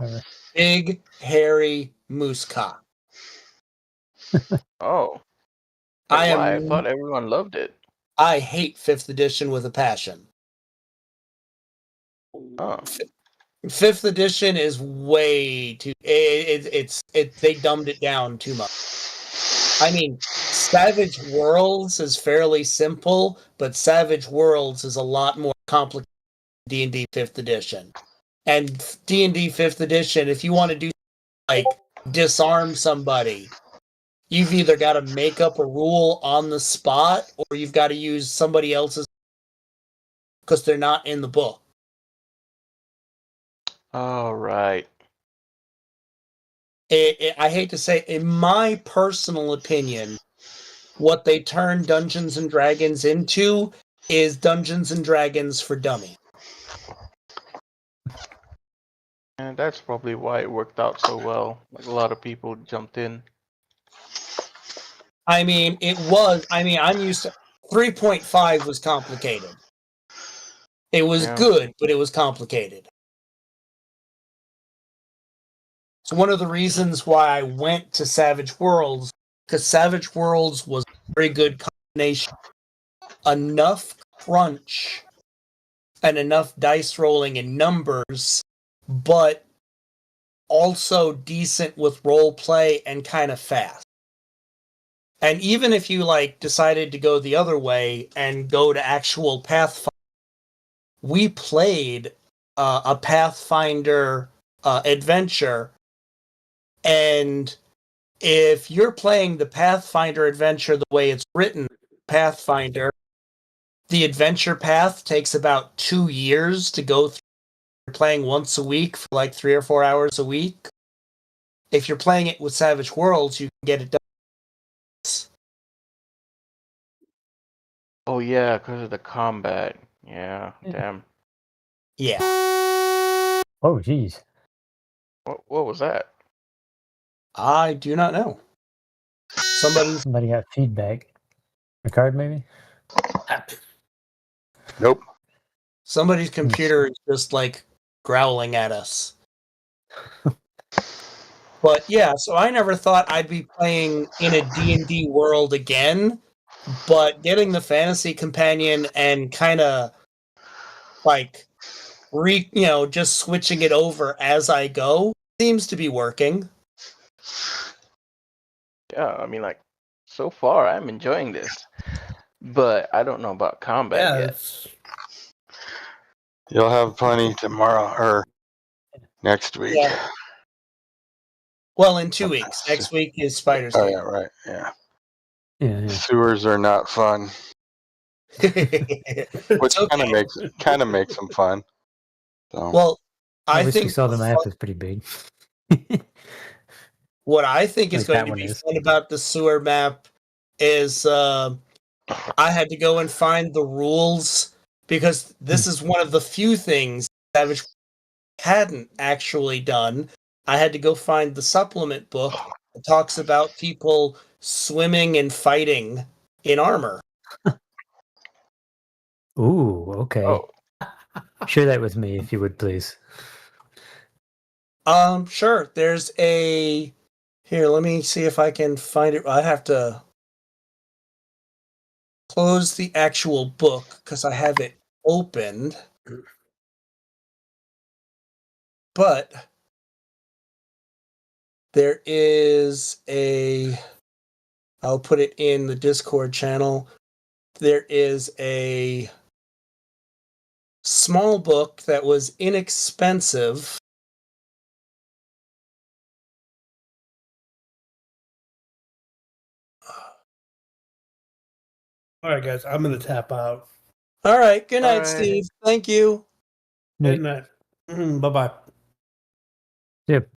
A: Big hairy moose cock.
G: Oh.
A: I
G: Why? I thought everyone loved it.
A: I hate 5th edition with a passion.
G: Oh.
A: 5th edition is way too. They dumbed it down too much. I mean, Savage Worlds is fairly simple, but Savage Worlds is a lot more complicated than D&D 5th edition. And D&D 5th edition, if you want to do like disarm somebody, you've either got to make up a rule on the spot or you've got to use somebody else's because they're not in the book.
G: All right.
A: I hate to say, in my personal opinion, what they turn Dungeons and Dragons into is Dungeons and Dragons for Dummies.
G: And that's probably why it worked out so well. Like a lot of people jumped in.
A: I mean, I'm used to 3.5 was complicated. It was good, but it was complicated. So one of the reasons why I went to Savage Worlds, because Savage Worlds was a very good combination. Enough crunch and enough dice rolling and numbers, but also decent with role play and kind of fast. And even if you like decided to go the other way and go to actual Pathfinder, we played a Pathfinder adventure. And if you're playing the Pathfinder adventure the way it's written, Pathfinder, the adventure path takes about 2 years to go through. You're playing once a week for like 3 or 4 hours a week. If you're playing it with Savage Worlds, you can get it done.
G: Oh yeah, because of the combat. Yeah, damn.
A: Yeah.
B: Oh, jeez.
G: What was that?
A: I do not know.
B: Somebody got feedback. Ricard, maybe?
E: Nope.
A: Somebody's computer is just like growling at us. But yeah, so I never thought I'd be playing in a D&D world again, but getting the fantasy companion and kind of like just switching it over as I go seems to be working.
G: Yeah, I mean, like, so far I'm enjoying this, but I don't know about combat yet.
E: You'll have plenty tomorrow or next week.
A: Yeah. Well, in 2 weeks. Next week is Spider's
E: Oh
A: Day.
E: yeah, right. Yeah.
B: Yeah.
E: Sewers are not fun, which
A: Okay.
E: kind of makes them fun. So.
A: Well,
B: At
A: I
B: least we
A: think
B: saw the map is pretty big.
A: what I think is
B: Like
A: going
B: that
A: to
B: one
A: be
B: is.
A: fun about the sewer map is I had to go and find the rules because this is one of the few things Savage hadn't actually done. I had to go find the supplement book that talks about people swimming and fighting in armor.
B: Ooh, okay.
C: Oh.
B: Share that with me if you would, please.
A: Sure. There's a here. Let me see if I can find it. I have to close the actual book because I have it opened. But there is a. I'll put it in the Discord channel. There is a small book that was inexpensive.
F: All right, guys, I'm gonna tap out.
A: All right. Good night,
G: All right.
A: Steve. Thank you.
F: Good night. Bye bye.
B: Yep.